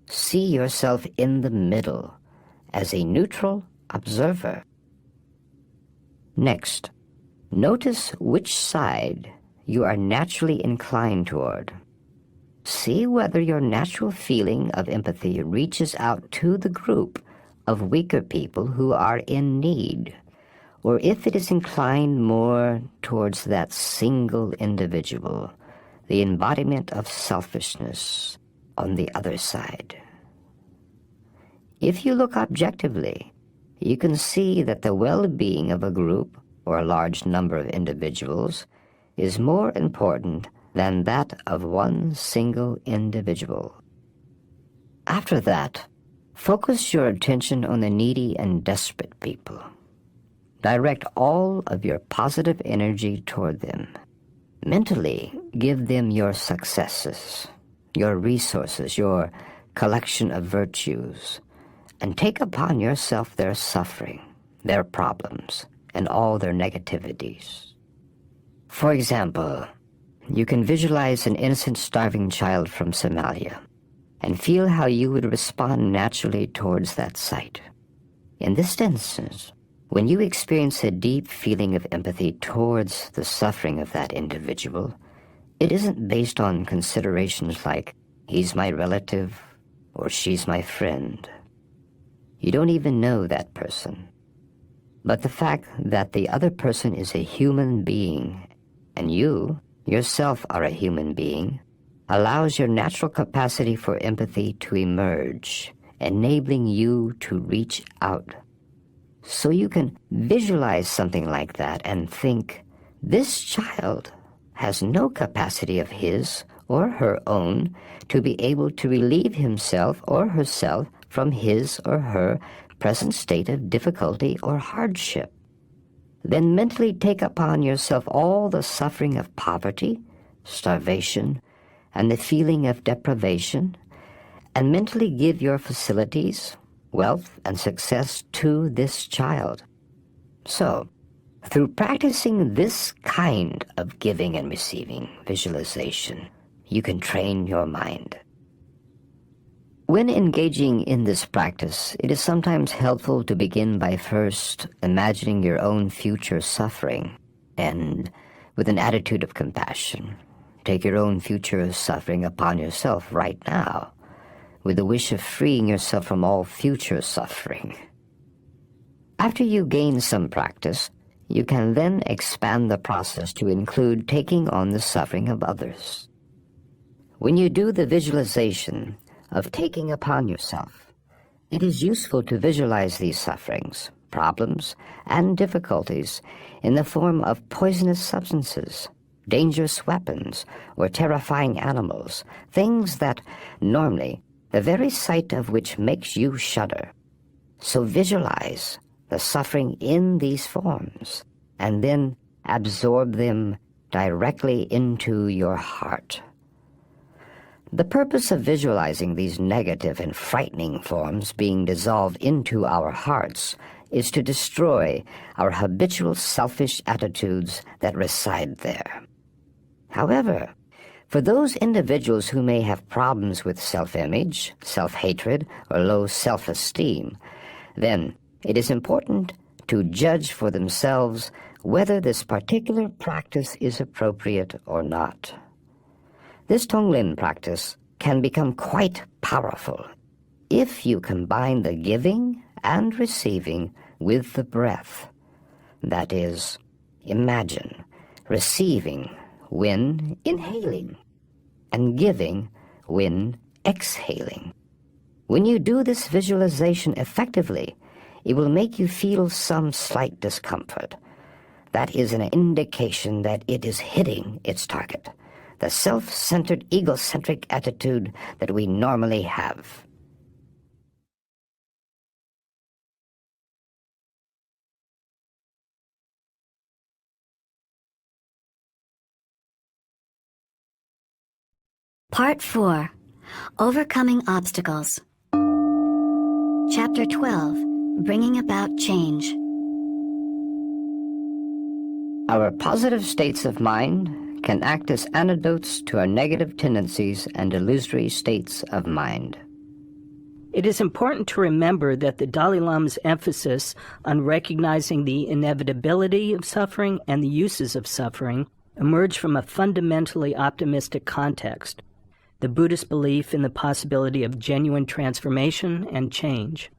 see yourself in the middle as a neutral observer. Next, notice which side you are naturally inclined toward. See whether your natural feeling of empathy reaches out to the group of weaker people who are in need, or if it is inclined more towards that single individual, the embodiment of selfishness on the other side. If you look objectively, you can see that the well-being of a group or a large number of individuals is more important than that of one single individual. After that, focus your attention on the needy and desperate people. Direct all of your positive energy toward them. Mentally, give them your successes, your resources, your collection of virtues, and take upon yourself their suffering, their problems, and all their negativities. For example, you can visualize an innocent starving child from Somalia and feel how you would respond naturally towards that sight. In this instance, when you experience a deep feeling of empathy towards the suffering of that individual, it isn't based on considerations like, he's my relative or she's my friend. You don't even know that person. But the fact that the other person is a human being and you yourself are a human being allows your natural capacity for empathy to emerge, enabling you to reach out. So you can visualize something like that and think, this child has no capacity of his or her own to be able to relieve himself or herself from his or her present state of difficulty or hardship. Then mentally take upon yourself all the suffering of poverty, starvation, and the feeling of deprivation, and mentally give your facilities, wealth, and success to this child. So, through practicing this kind of giving and receiving visualization, you can train your mind. When engaging in this practice, it is sometimes helpful to begin by first imagining your own future suffering, and with an attitude of compassion, take your own future suffering upon yourself right now, with the wish of freeing yourself from all future suffering. After you gain some practice, You can then expand the process to include taking on the suffering of others. When you do the visualization of taking upon yourself, it is useful to visualize these sufferings, problems, and difficulties in the form of poisonous substances, dangerous weapons, or terrifying animals, things that normally the very sight of which makes you shudder. So visualize the suffering in these forms, and then absorb them directly into your heart. The purpose of visualizing these negative and frightening forms being dissolved into our hearts is to destroy our habitual selfish attitudes that reside there. However, for those individuals who may have problems with self-image, self-hatred, or low self-esteem, then it is important to judge for themselves whether this particular practice is appropriate or not. This Tonglen practice can become quite powerful if you combine the giving and receiving with the breath. That is, imagine receiving when inhaling and giving when exhaling. When you do this visualization effectively, it will make you feel some slight discomfort. That is an indication that it is hitting its target, the self-centered, egocentric attitude that we normally have. Part 4. Overcoming Obstacles. Chapter 12. Bringing About Change. Our positive states of mind can act as antidotes to our negative tendencies and illusory states of mind. It is important to remember that the Dalai Lama's emphasis on recognizing the inevitability of suffering and the uses of suffering emerged from a fundamentally optimistic context, the Buddhist belief in the possibility of genuine transformation and change.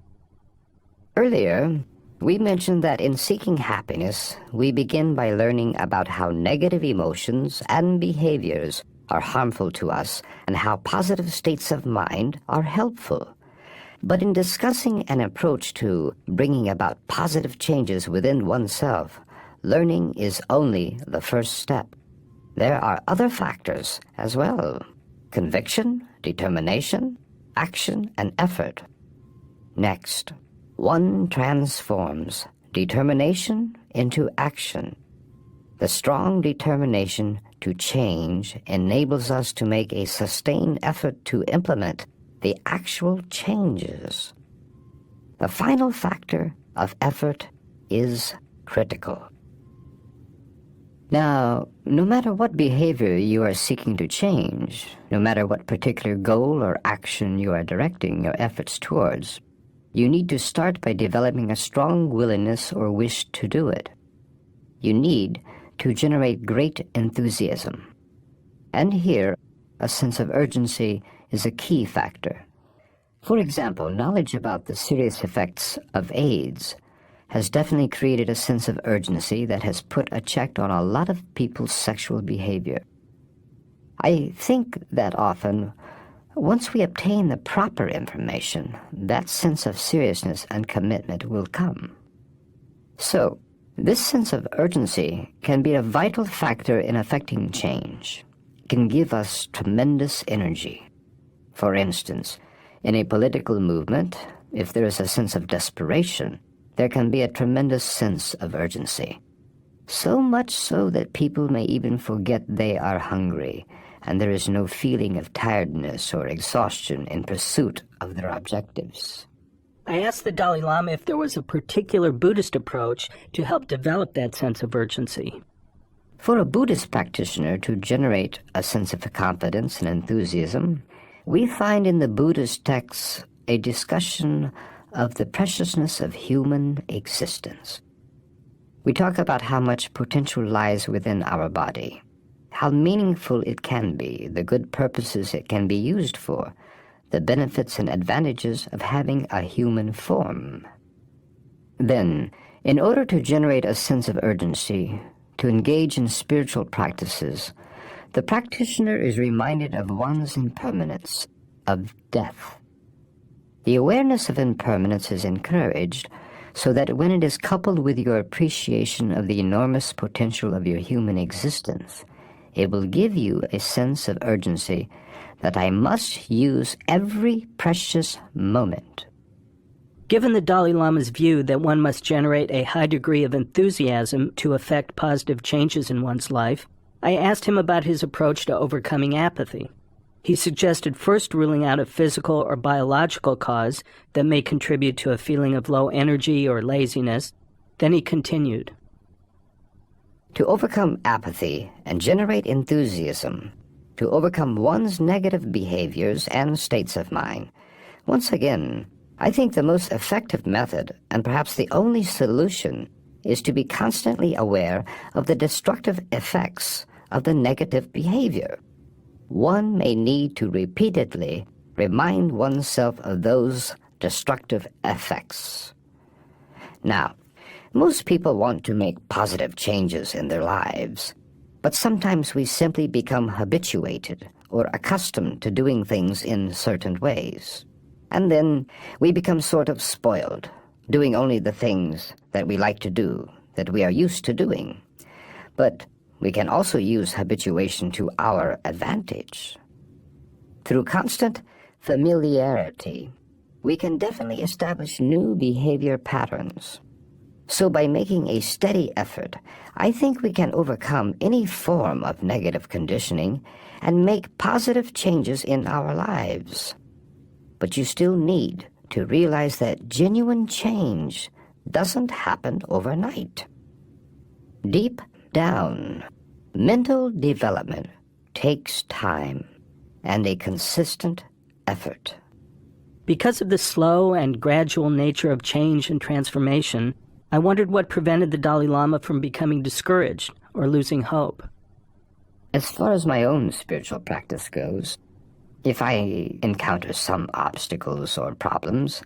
Earlier, we mentioned that in seeking happiness, we begin by learning about how negative emotions and behaviors are harmful to us and how positive states of mind are helpful. But in discussing an approach to bringing about positive changes within oneself, learning is only the first step. There are other factors as well: conviction, determination, action, and effort. Next, one transforms determination into action. The strong determination to change enables us to make a sustained effort to implement the actual changes. The final factor of effort is critical. Now, no matter what behavior you are seeking to change, no matter what particular goal or action you are directing your efforts towards, you need to start by developing a strong willingness or wish to do it. You need to generate great enthusiasm. And here, a sense of urgency is a key factor. For example, knowledge about the serious effects of AIDS has definitely created a sense of urgency that has put a check on a lot of people's sexual behavior. I think that often, once we obtain the proper information, that sense of seriousness and commitment will come. So, this sense of urgency can be a vital factor in affecting change. It can give us tremendous energy. For instance, in a political movement, if there is a sense of desperation, there can be a tremendous sense of urgency. So much so that people may even forget they are hungry, and there is no feeling of tiredness or exhaustion in pursuit of their objectives. I asked the Dalai Lama if there was a particular Buddhist approach to help develop that sense of urgency. For a Buddhist practitioner to generate a sense of confidence and enthusiasm, we find in the Buddhist texts a discussion of the preciousness of human existence. We talk about how much potential lies within our body, how meaningful it can be, the good purposes it can be used for, the benefits and advantages of having a human form. Then, In order to generate a sense of urgency, to engage in spiritual practices, the practitioner is reminded of one's impermanence, of death. The awareness of impermanence is encouraged so that when it is coupled with your appreciation of the enormous potential of your human existence, it will give you a sense of urgency that I must use every precious moment. Given the Dalai Lama's view that one must generate a high degree of enthusiasm to effect positive changes in one's life, I asked him about his approach to overcoming apathy. He suggested first ruling out a physical or biological cause that may contribute to a feeling of low energy or laziness. Then he continued. To overcome apathy and generate enthusiasm, to overcome one's negative behaviors and states of mind, once again, I think the most effective method, and perhaps the only solution, is to be constantly aware of the destructive effects of the negative behavior. One may need to repeatedly remind oneself of those destructive effects. Now, most people want to make positive changes in their lives, but sometimes we simply become habituated or accustomed to doing things in certain ways. And then we become sort of spoiled, doing only the things that we like to do, that we are used to doing. But we can also use habituation to our advantage. Through constant familiarity, we can definitely establish new behavior patterns. So by making a steady effort, I think we can overcome any form of negative conditioning and make positive changes in our lives. But you still need to realize that genuine change doesn't happen overnight. Deep down, mental development takes time and a consistent effort. Because of the slow and gradual nature of change and transformation, I wondered what prevented the Dalai Lama from becoming discouraged or losing hope. As far as my own spiritual practice goes, if I encounter some obstacles or problems,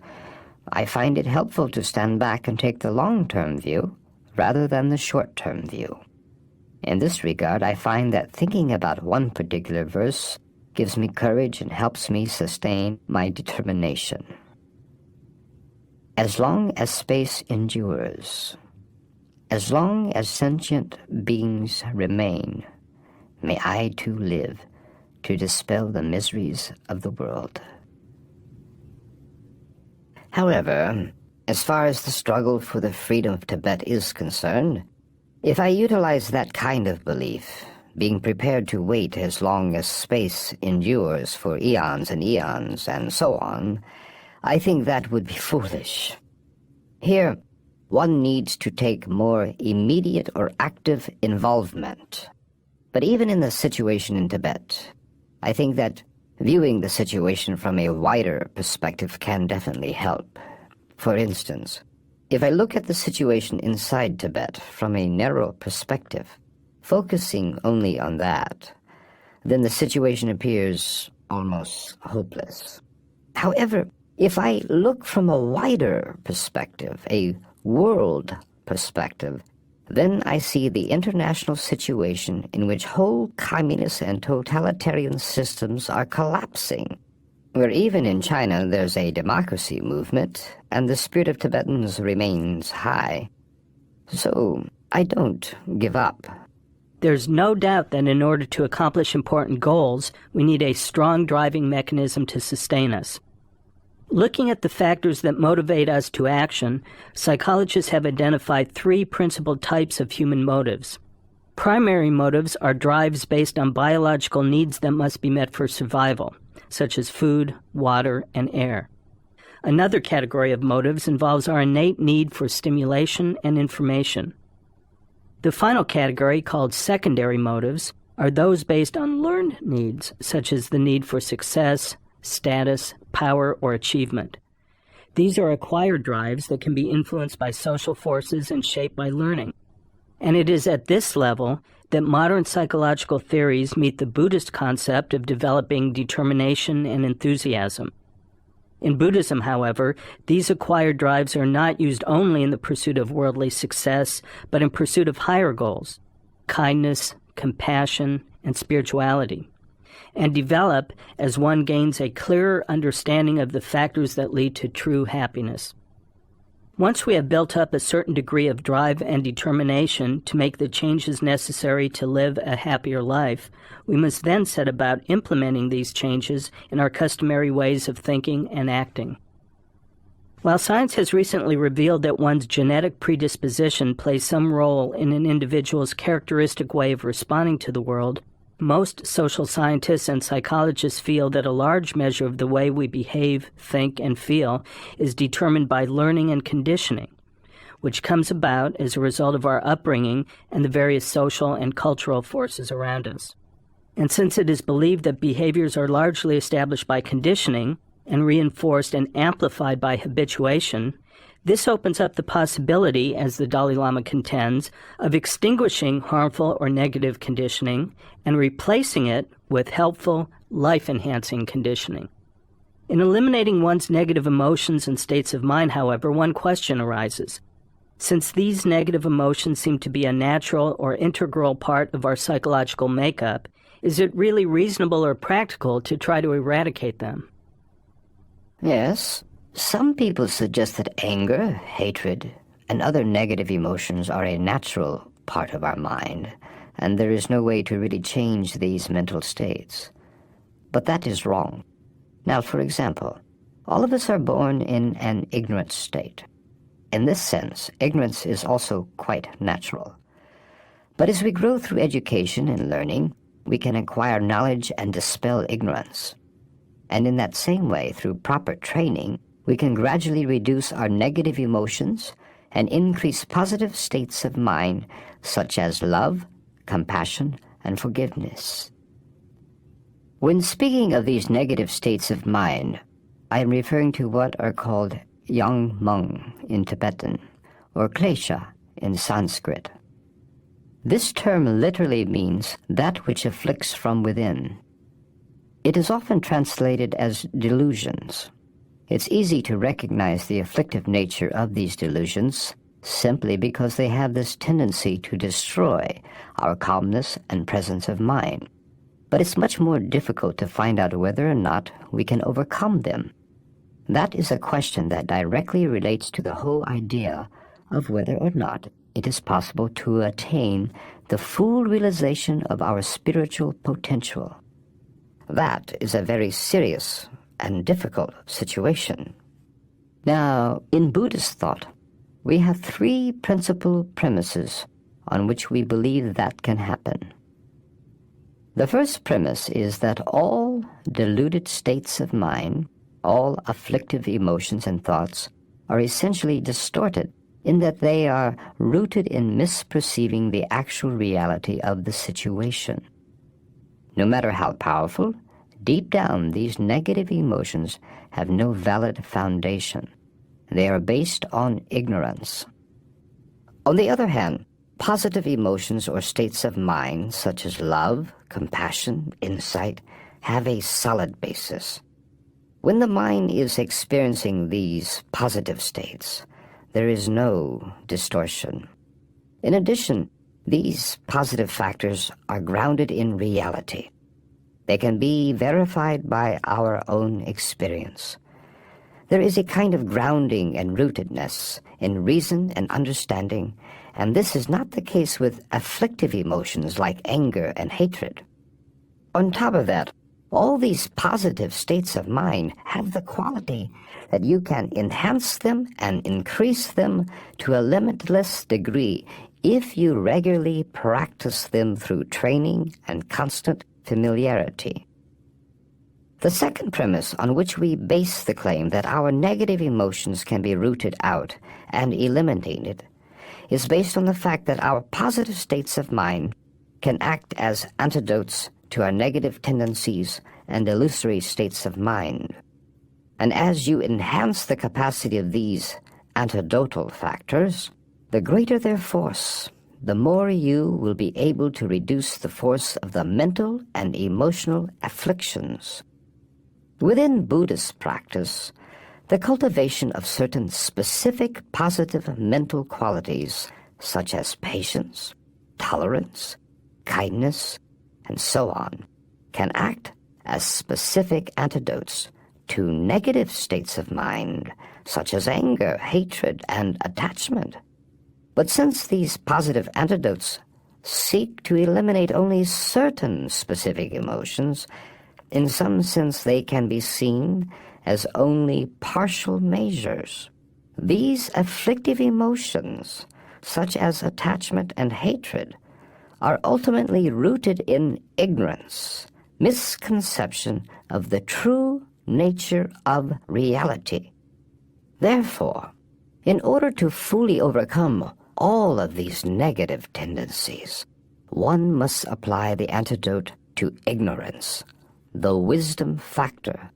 I find it helpful to stand back and take the long-term view rather than the short-term view. In this regard, I find that thinking about one particular verse gives me courage and helps me sustain my determination. As long as space endures, as long as sentient beings remain, may I too live to dispel the miseries of the world. However, as far as the struggle for the freedom of Tibet is concerned, if I utilize that kind of belief, being prepared to wait as long as space endures for eons and so on, I think that would be foolish. Here, one needs to take more immediate or active involvement. But even in the situation in Tibet, I think that viewing the situation from a wider perspective can definitely help. For instance, if I look at the situation inside Tibet from a narrow perspective, focusing only on that, then the situation appears almost hopeless. However, if I look from a wider perspective, a world perspective, then I see the international situation in which whole communist and totalitarian systems are collapsing, where even in China there's a democracy movement and the spirit of Tibetans remains high. So I don't give up. There's no doubt that in order to accomplish important goals, we need a strong driving mechanism to sustain us. Looking at the factors that motivate us to action, psychologists have identified three principal types of human motives. Primary motives are drives based on biological needs that must be met for survival, such as food, water, and air. Another category of motives involves our innate need for stimulation and information. The final category, called secondary motives, are those based on learned needs, such as the need for success, status, power, or achievement. These are acquired drives that can be influenced by social forces and shaped by learning. And it is at this level that modern psychological theories meet the Buddhist concept of developing determination and enthusiasm. In Buddhism, however, these acquired drives are not used only in the pursuit of worldly success, but in pursuit of higher goals, kindness, compassion, and spirituality, and develop as one gains a clearer understanding of the factors that lead to true happiness. Once we have built up a certain degree of drive and determination to make the changes necessary to live a happier life, we must then set about implementing these changes in our customary ways of thinking and acting. While science has recently revealed that one's genetic predisposition plays some role in an individual's characteristic way of responding to the world, most social scientists and psychologists feel that a large measure of the way we behave, think, and feel is determined by learning and conditioning, which comes about as a result of our upbringing and the various social and cultural forces around us. And since it is believed that behaviors are largely established by conditioning and reinforced and amplified by habituation, this opens up the possibility, as the Dalai Lama contends, of extinguishing harmful or negative conditioning and replacing it with helpful, life-enhancing conditioning. In eliminating one's negative emotions and states of mind, however, one question arises. Since these negative emotions seem to be a natural or integral part of our psychological makeup, is it really reasonable or practical to try to eradicate them? Yes. Some people suggest that anger, hatred, and other negative emotions are a natural part of our mind, and there is no way to really change these mental states. But that is wrong. Now, for example, all of us are born in an ignorant state. In this sense, ignorance is also quite natural. But as we grow through education and learning, we can acquire knowledge and dispel ignorance. And in that same way, through proper training, we can gradually reduce our negative emotions and increase positive states of mind, such as love, compassion, and forgiveness. When speaking of these negative states of mind, I am referring to what are called yang mung in Tibetan, or klesha in Sanskrit. This term literally means that which afflicts from within. It is often translated as delusions. It's easy to recognize the afflictive nature of these delusions simply because they have this tendency to destroy our calmness and presence of mind. But it's much more difficult to find out whether or not we can overcome them. That is a question that directly relates to the whole idea of whether or not it is possible to attain the full realization of our spiritual potential. That is a very serious and difficult situation. Now, in Buddhist thought, we have three principal premises on which we believe that can happen. The first premise is that all deluded states of mind, all afflictive emotions and thoughts, are essentially distorted in that they are rooted in misperceiving the actual reality of the situation. No matter how powerful, deep down these negative emotions have no valid foundation. They are based on ignorance. On the other hand, positive emotions or states of mind such as love, compassion, insight have a solid basis. When the mind is experiencing these positive states, there is no distortion. In addition, these positive factors are grounded in reality. They can be verified by our own experience. There is a kind of grounding and rootedness in reason and understanding, and this is not the case with afflictive emotions like anger and hatred. On top of that, all these positive states of mind have the quality that you can enhance them and increase them to a limitless degree if you regularly practice them through training and constant familiarity. The second premise on which we base the claim that our negative emotions can be rooted out and eliminated is based on the fact that our positive states of mind can act as antidotes to our negative tendencies and illusory states of mind. And as you enhance the capacity of these antidotal factors, the greater their force, the more you will be able to reduce the force of the mental and emotional afflictions. Within Buddhist practice, the cultivation of certain specific positive mental qualities such as patience, tolerance, kindness, and so on, can act as specific antidotes to negative states of mind such as anger, hatred, and attachment. But since these positive antidotes seek to eliminate only certain specific emotions, in some sense they can be seen as only partial measures. These afflictive emotions, such as attachment and hatred, are ultimately rooted in ignorance, misconception of the true nature of reality. Therefore, in order to fully overcome all of these negative tendencies, one must apply the antidote to ignorance, the wisdom factor.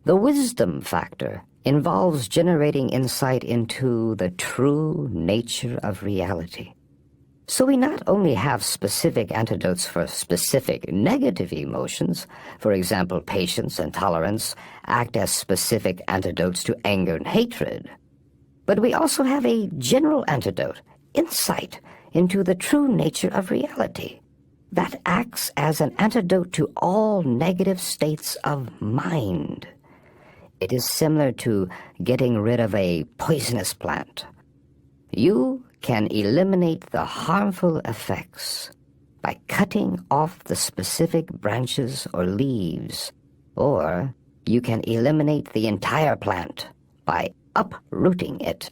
The wisdom factor involves generating insight into the true nature of reality. So we not only have specific antidotes for specific negative emotions, for example, patience and tolerance act as specific antidotes to anger and hatred, but we also have a general antidote, insight into the true nature of reality, that acts as an antidote to all negative states of mind. It is similar to getting rid of a poisonous plant. You can eliminate the harmful effects by cutting off the specific branches or leaves, or you can eliminate the entire plant by uprooting it.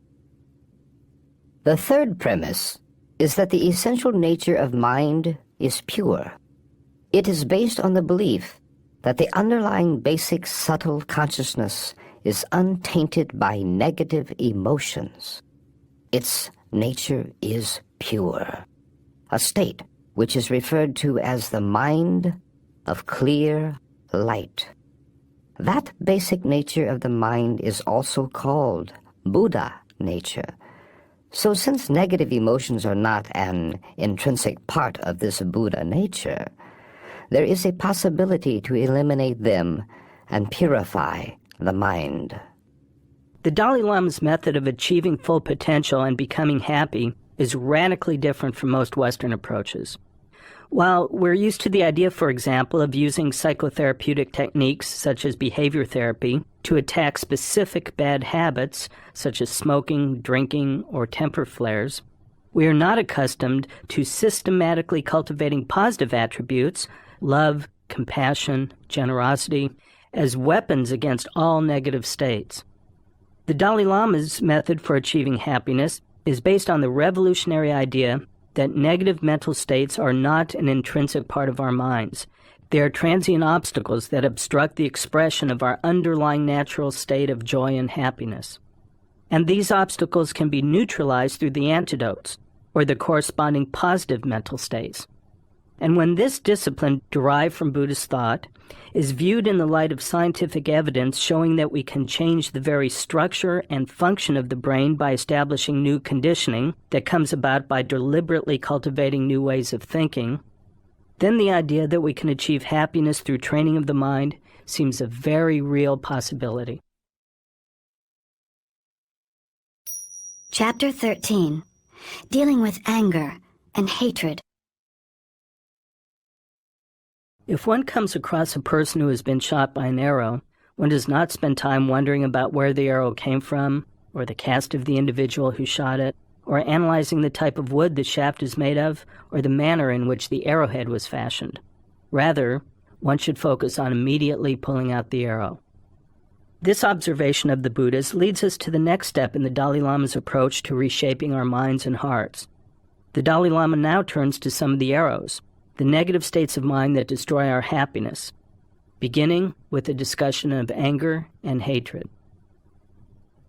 The third premise is that the essential nature of mind is pure. It is based on the belief that the underlying basic subtle consciousness is untainted by negative emotions. Its nature is pure, a state which is referred to as the mind of clear light. That basic nature of the mind is also called Buddha nature. So since negative emotions are not an intrinsic part of this Buddha nature, there is a possibility to eliminate them and purify the mind. The Dalai Lama's method of achieving full potential and becoming happy is radically different from most Western approaches. While we're used to the idea, for example, of using psychotherapeutic techniques such as behavior therapy to attack specific bad habits such as smoking, drinking, or temper flares, we are not accustomed to systematically cultivating positive attributes, love, compassion, generosity, as weapons against all negative states. The Dalai Lama's method for achieving happiness is based on the revolutionary idea that negative mental states are not an intrinsic part of our minds. They are transient obstacles that obstruct the expression of our underlying natural state of joy and happiness. And these obstacles can be neutralized through the antidotes, or the corresponding positive mental states. And when this discipline, derived from Buddhist thought, is viewed in the light of scientific evidence showing that we can change the very structure and function of the brain by establishing new conditioning that comes about by deliberately cultivating new ways of thinking, then the idea that we can achieve happiness through training of the mind seems a very real possibility. Chapter 13. Dealing with Anger and Hatred. If one comes across a person who has been shot by an arrow, one does not spend time wondering about where the arrow came from, or the caste of the individual who shot it, or analyzing the type of wood the shaft is made of, or the manner in which the arrowhead was fashioned. Rather, one should focus on immediately pulling out the arrow. This observation of the Buddhas leads us to the next step in the Dalai Lama's approach to reshaping our minds and hearts. The Dalai Lama now turns to some of the arrows, the negative states of mind that destroy our happiness, beginning with a discussion of anger and hatred.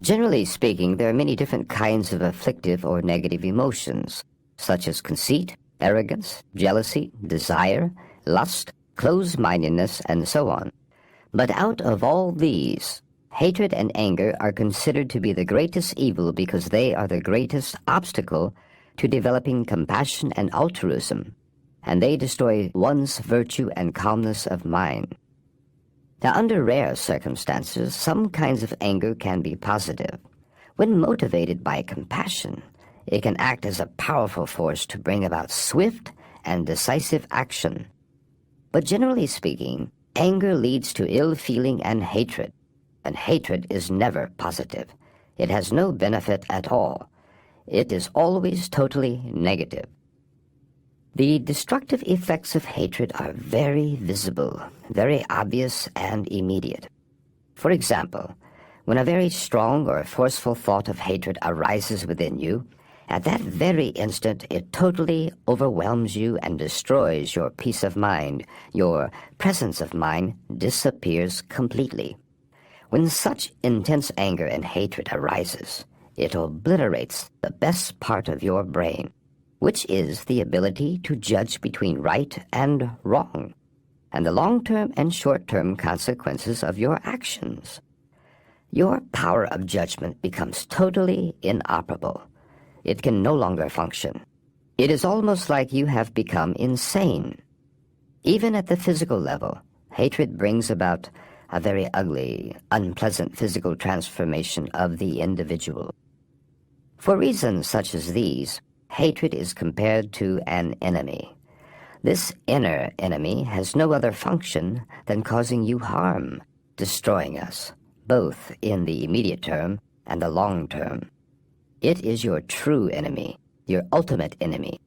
Generally speaking, there are many different kinds of afflictive or negative emotions, such as conceit, arrogance, jealousy, desire, lust, closed-mindedness, and so on. But out of all these, hatred and anger are considered to be the greatest evil because they are the greatest obstacle to developing compassion and altruism, and they destroy one's virtue and calmness of mind. Now, under rare circumstances, some kinds of anger can be positive. When motivated by compassion, it can act as a powerful force to bring about swift and decisive action. But generally speaking, anger leads to ill feeling and hatred is never positive. It has no benefit at all. It is always totally negative. The destructive effects of hatred are very visible, very obvious and immediate. For example, when a very strong or forceful thought of hatred arises within you, at that very instant it totally overwhelms you and destroys your peace of mind. Your presence of mind disappears completely. When such intense anger and hatred arises, it obliterates the best part of your brain, which is the ability to judge between right and wrong, and the long-term and short-term consequences of your actions. Your power of judgment becomes totally inoperable. It can no longer function. It is almost like you have become insane. Even at the physical level, hatred brings about a very ugly, unpleasant physical transformation of the individual. For reasons such as these, hatred is compared to an enemy. This inner enemy has no other function than causing you harm, destroying us, both in the immediate term and the long term. It is your true enemy, your ultimate enemy.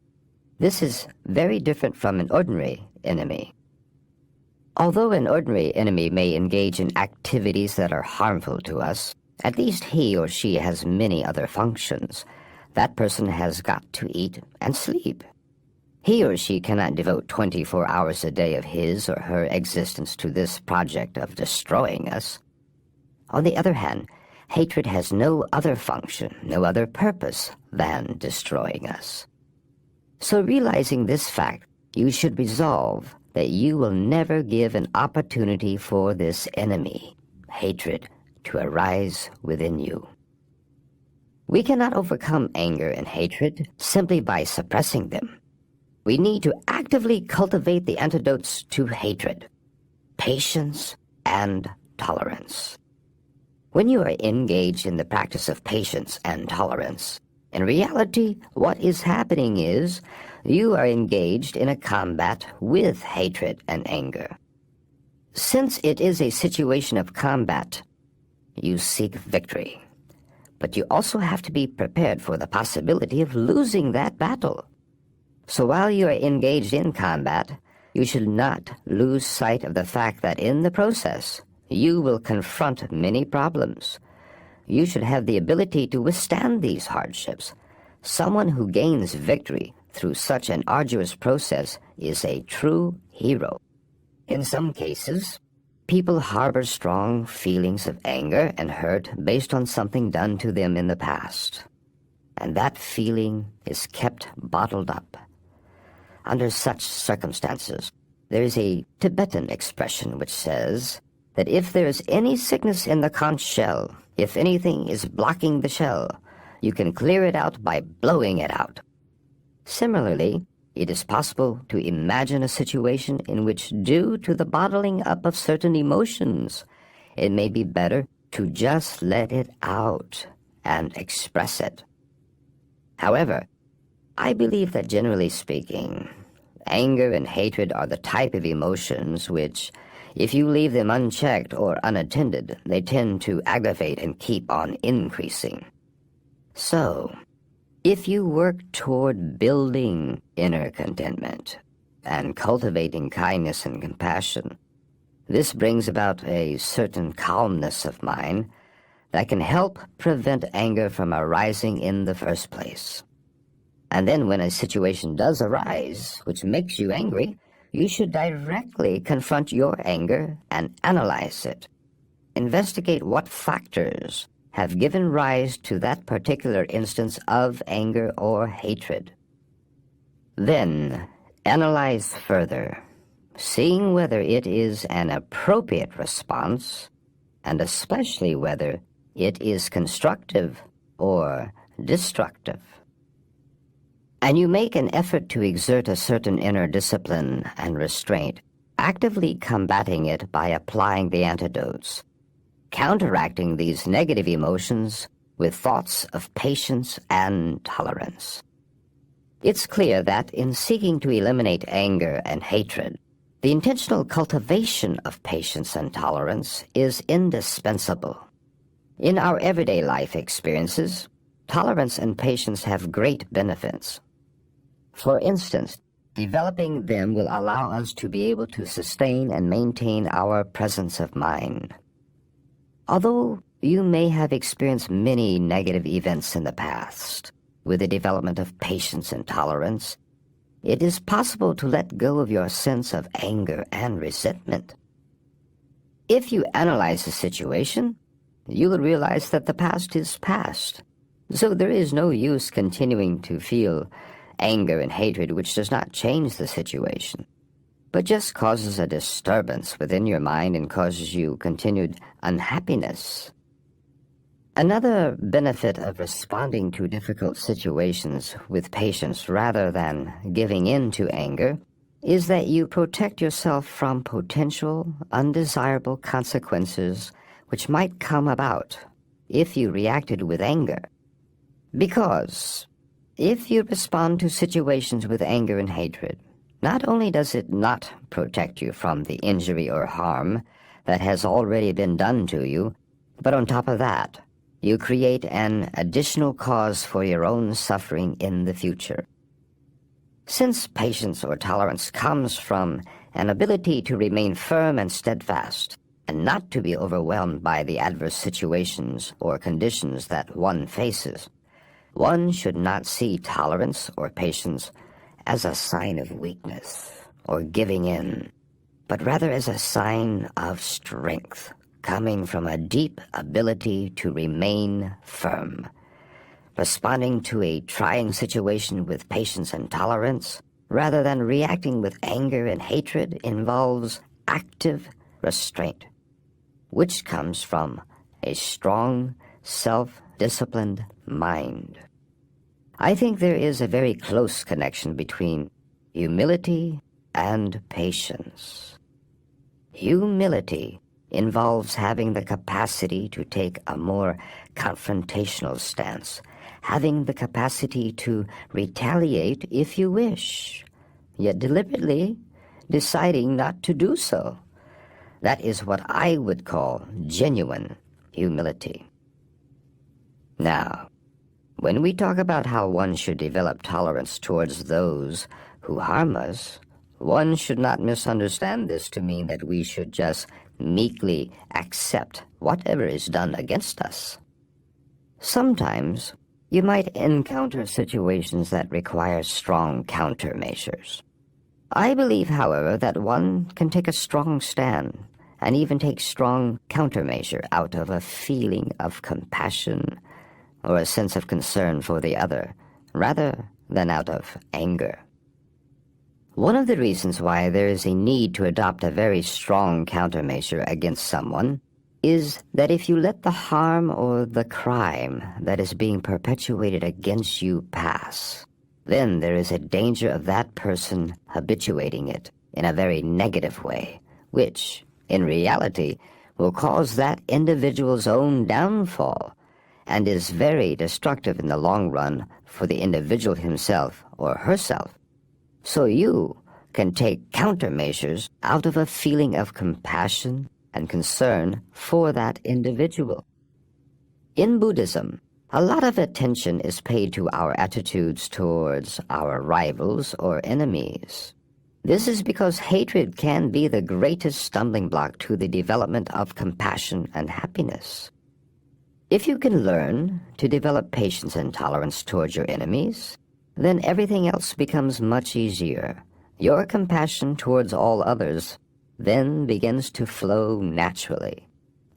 This is very different from an ordinary enemy. Although an ordinary enemy may engage in activities that are harmful to us, at least he or she has many other functions. That person has got to eat and sleep. He or she cannot devote 24 hours a day of his or her existence to this project of destroying us. On the other hand, hatred has no other function, no other purpose than destroying us. So realizing this fact, you should resolve that you will never give an opportunity for this enemy, hatred, to arise within you. We cannot overcome anger and hatred simply by suppressing them. We need to actively cultivate the antidotes to hatred, patience and tolerance. When you are engaged in the practice of patience and tolerance, in reality, what is happening is you are engaged in a combat with hatred and anger. Since it is a situation of combat, you seek victory. But you also have to be prepared for the possibility of losing that battle. So while you are engaged in combat, you should not lose sight of the fact that in the process, you will confront many problems. You should have the ability to withstand these hardships. Someone who gains victory through such an arduous process is a true hero. In some cases, people harbor strong feelings of anger and hurt based on something done to them in the past. And that feeling is kept bottled up. Under such circumstances, there is a Tibetan expression which says that if there is any sickness in the conch shell, if anything is blocking the shell, you can clear it out by blowing it out. Similarly, it is possible to imagine a situation in which, due to the bottling up of certain emotions, it may be better to just let it out and express it. However, I believe that generally speaking, anger and hatred are the type of emotions which, if you leave them unchecked or unattended, they tend to aggravate and keep on increasing. So, if you work toward building inner contentment and cultivating kindness and compassion, this brings about a certain calmness of mind that can help prevent anger from arising in the first place. And then when a situation does arise which makes you angry, you should directly confront your anger and analyze it. Investigate what factors have given rise to that particular instance of anger or hatred. Then analyze further, seeing whether it is an appropriate response, and especially whether it is constructive or destructive. And you make an effort to exert a certain inner discipline and restraint actively combating it by applying the antidotes, counteracting these negative emotions with thoughts of patience and tolerance. It's clear that in seeking to eliminate anger and hatred, the intentional cultivation of patience and tolerance is indispensable. In our everyday life experiences, tolerance and patience have great benefits. For instance, developing them will allow us to be able to sustain and maintain our presence of mind. Although you may have experienced many negative events in the past, with the development of patience and tolerance, it is possible to let go of your sense of anger and resentment. If you analyze the situation, you will realize that the past is past, so there is no use continuing to feel anger and hatred which does not change the situation, but just causes a disturbance within your mind and causes you continued unhappiness. Another benefit of responding to difficult situations with patience rather than giving in to anger is that you protect yourself from potential undesirable consequences which might come about if you reacted with anger. Because if you respond to situations with anger and hatred, not only does it not protect you from the injury or harm that has already been done to you, but on top of that, you create an additional cause for your own suffering in the future. Since patience or tolerance comes from an ability to remain firm and steadfast, and not to be overwhelmed by the adverse situations or conditions that one faces, one should not see tolerance or patience as a sign of weakness or giving in, but rather as a sign of strength, coming from a deep ability to remain firm. Responding to a trying situation with patience and tolerance, rather than reacting with anger and hatred, involves active restraint, which comes from a strong, self-disciplined mind. I think there is a very close connection between humility and patience. Humility involves having the capacity to take a more confrontational stance, having the capacity to retaliate if you wish, yet deliberately deciding not to do so. That is what I would call genuine humility. Now, when we talk about how one should develop tolerance towards those who harm us, one should not misunderstand this to mean that we should just meekly accept whatever is done against us. Sometimes you might encounter situations that require strong countermeasures. I believe, however, that one can take a strong stand and even take strong countermeasure out of a feeling of compassion or a sense of concern for the other, rather than out of anger. One of the reasons why there is a need to adopt a very strong countermeasure against someone is that if you let the harm or the crime that is being perpetuated against you pass, then there is a danger of that person habituating it in a very negative way, which, in reality, will cause that individual's own downfall and is very destructive in the long run for the individual himself or herself. So you can take countermeasures out of a feeling of compassion and concern for that individual. In Buddhism, a lot of attention is paid to our attitudes towards our rivals or enemies. This is because hatred can be the greatest stumbling block to the development of compassion and happiness. If you can learn to develop patience and tolerance towards your enemies, then everything else becomes much easier. Your compassion towards all others then begins to flow naturally.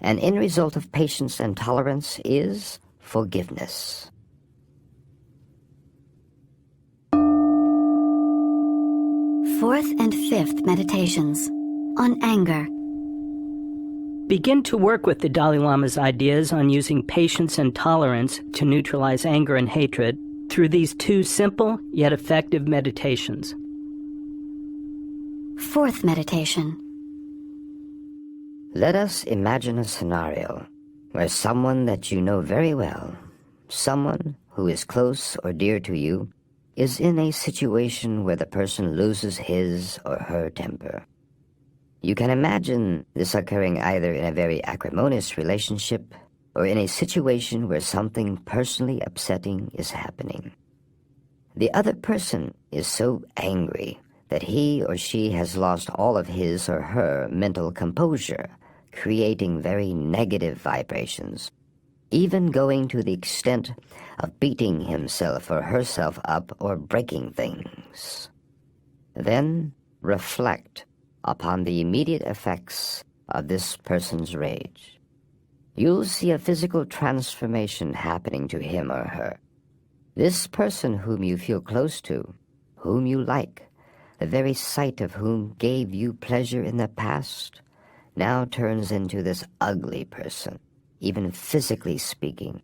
An end result of patience and tolerance is forgiveness. Fourth and fifth meditations on anger. Begin to work with the Dalai Lama's ideas on using patience and tolerance to neutralize anger and hatred through these two simple yet effective meditations. Fourth meditation. Let us imagine a scenario where someone that you know very well, someone who is close or dear to you, is in a situation where the person loses his or her temper. You can imagine this occurring either in a very acrimonious relationship or in a situation where something personally upsetting is happening. The other person is so angry that he or she has lost all of his or her mental composure, creating very negative vibrations, even going to the extent of beating himself or herself up or breaking things. Then reflect upon the immediate effects of this person's rage. You'll see a physical transformation happening to him or her. This person whom you feel close to, whom you like, the very sight of whom gave you pleasure in the past, now turns into this ugly person, even physically speaking.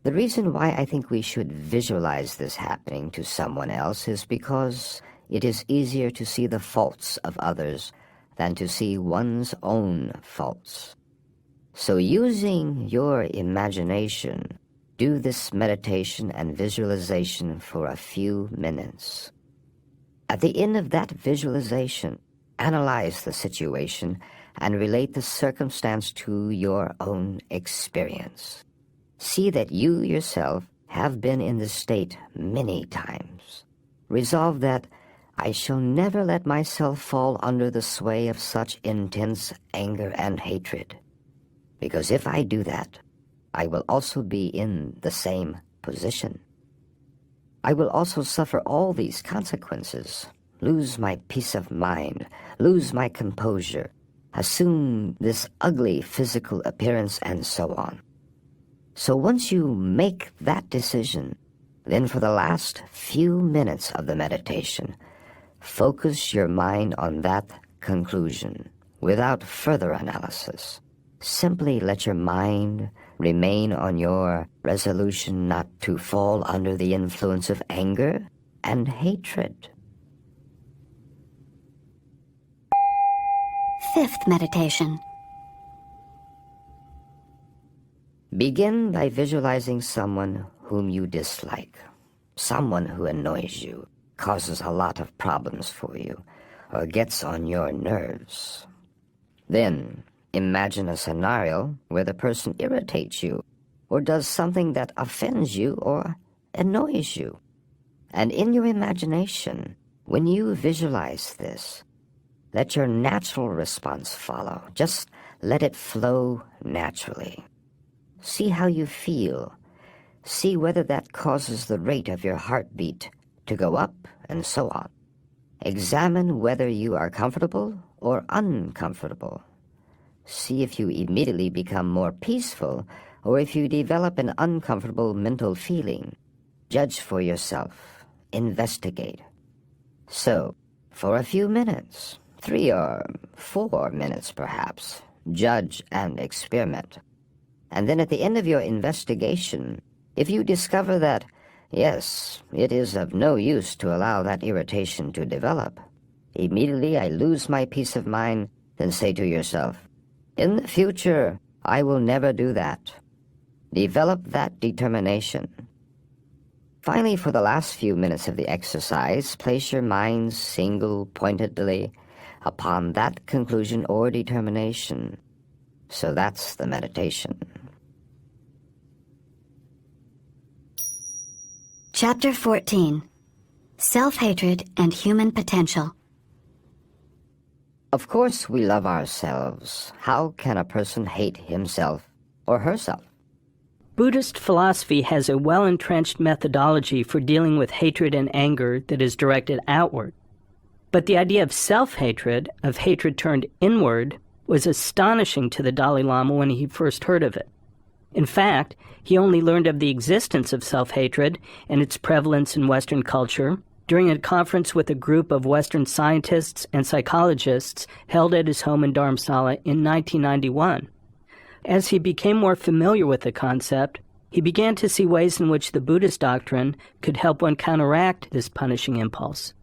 The reason why I think we should visualize this happening to someone else is because it is easier to see the faults of others than to see one's own faults. So using your imagination, do this meditation and visualization for a few minutes. At the end of that visualization, analyze the situation and relate the circumstance to your own experience. See that you yourself have been in this state many times. Resolve that I shall never let myself fall under the sway of such intense anger and hatred, because if I do that, I will also be in the same position. I will also suffer all these consequences, lose my peace of mind, lose my composure, assume this ugly physical appearance, and so on. So once you make that decision, then for the last few minutes of the meditation, focus your mind on that conclusion without further analysis. Simply let your mind remain on your resolution not to fall under the influence of anger and hatred. Fifth meditation. Begin by visualizing someone whom you dislike, someone who annoys you, causes a lot of problems for you, or gets on your nerves. Then, imagine a scenario where the person irritates you, or does something that offends you or annoys you. And in your imagination, when you visualize this, let your natural response follow. Just let it flow naturally. See how you feel. See whether that causes the rate of your heartbeat to go up, and so on. Examine whether you are comfortable or uncomfortable. See if you immediately become more peaceful or if you develop an uncomfortable mental feeling. Judge for yourself. Investigate. So, for a few minutes, 3 or 4 minutes perhaps, judge and experiment. And then at the end of your investigation, if you discover that, yes, it is of no use to allow that irritation to develop, immediately I lose my peace of mind, then say to yourself, in the future, I will never do that. Develop that determination. Finally, for the last few minutes of the exercise, place your mind single-pointedly upon that conclusion or determination. So that's the meditation. Chapter 14. Self-Hatred and Human Potential. Of course we love ourselves. How can a person hate himself or herself? Buddhist philosophy has a well-entrenched methodology for dealing with hatred and anger that is directed outward. But the idea of self-hatred, of hatred turned inward, was astonishing to the Dalai Lama when he first heard of it. In fact, he only learned of the existence of self-hatred and its prevalence in Western culture during a conference with a group of Western scientists and psychologists held at his home in Dharamsala in 1991. As he became more familiar with the concept, he began to see ways in which the Buddhist doctrine could help one counteract this punishing impulse.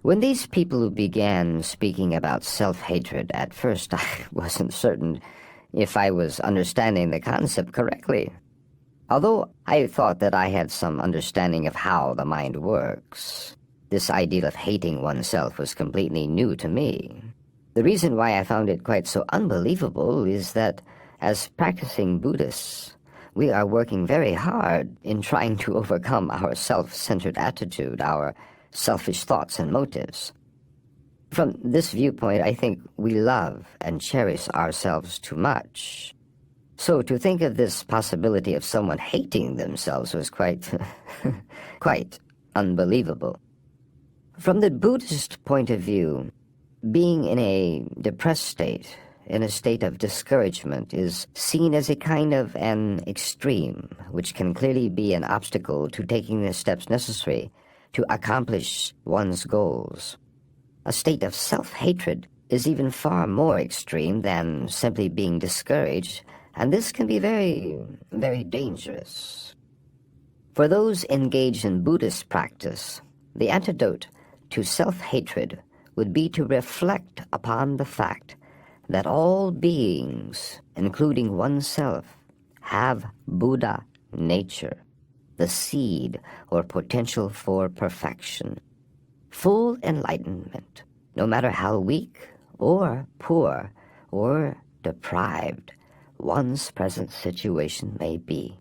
When these people began speaking about self-hatred, at first I wasn't certain if I was understanding the concept correctly. Although I thought that I had some understanding of how the mind works, this idea of hating oneself was completely new to me. The reason why I found it quite so unbelievable is that, as practicing Buddhists, we are working very hard in trying to overcome our self-centered attitude, our selfish thoughts and motives. From this viewpoint, I think we love and cherish ourselves too much. So to think of this possibility of someone hating themselves was quite unbelievable. From the Buddhist point of view, being in a depressed state, in a state of discouragement, is seen as a kind of an extreme, which can clearly be an obstacle to taking the steps necessary to accomplish one's goals. A state of self-hatred is even far more extreme than simply being discouraged, and this can be very, very dangerous. For those engaged in Buddhist practice, the antidote to self-hatred would be to reflect upon the fact that all beings, including oneself, have Buddha nature, the seed or potential for perfection, full enlightenment, no matter how weak or poor or deprived one's present situation may be.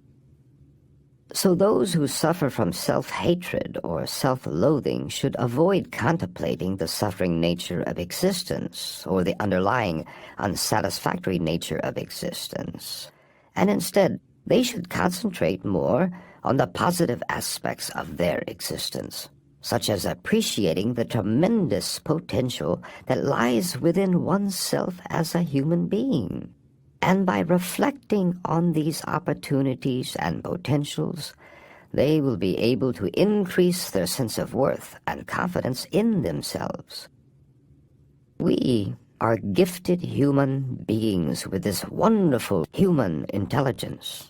So those who suffer from self-hatred or self-loathing should avoid contemplating the suffering nature of existence or the underlying unsatisfactory nature of existence, and instead they should concentrate more on the positive aspects of their existence, such as appreciating the tremendous potential that lies within oneself as a human being. And by reflecting on these opportunities and potentials, they will be able to increase their sense of worth and confidence in themselves. We are gifted human beings with this wonderful human intelligence.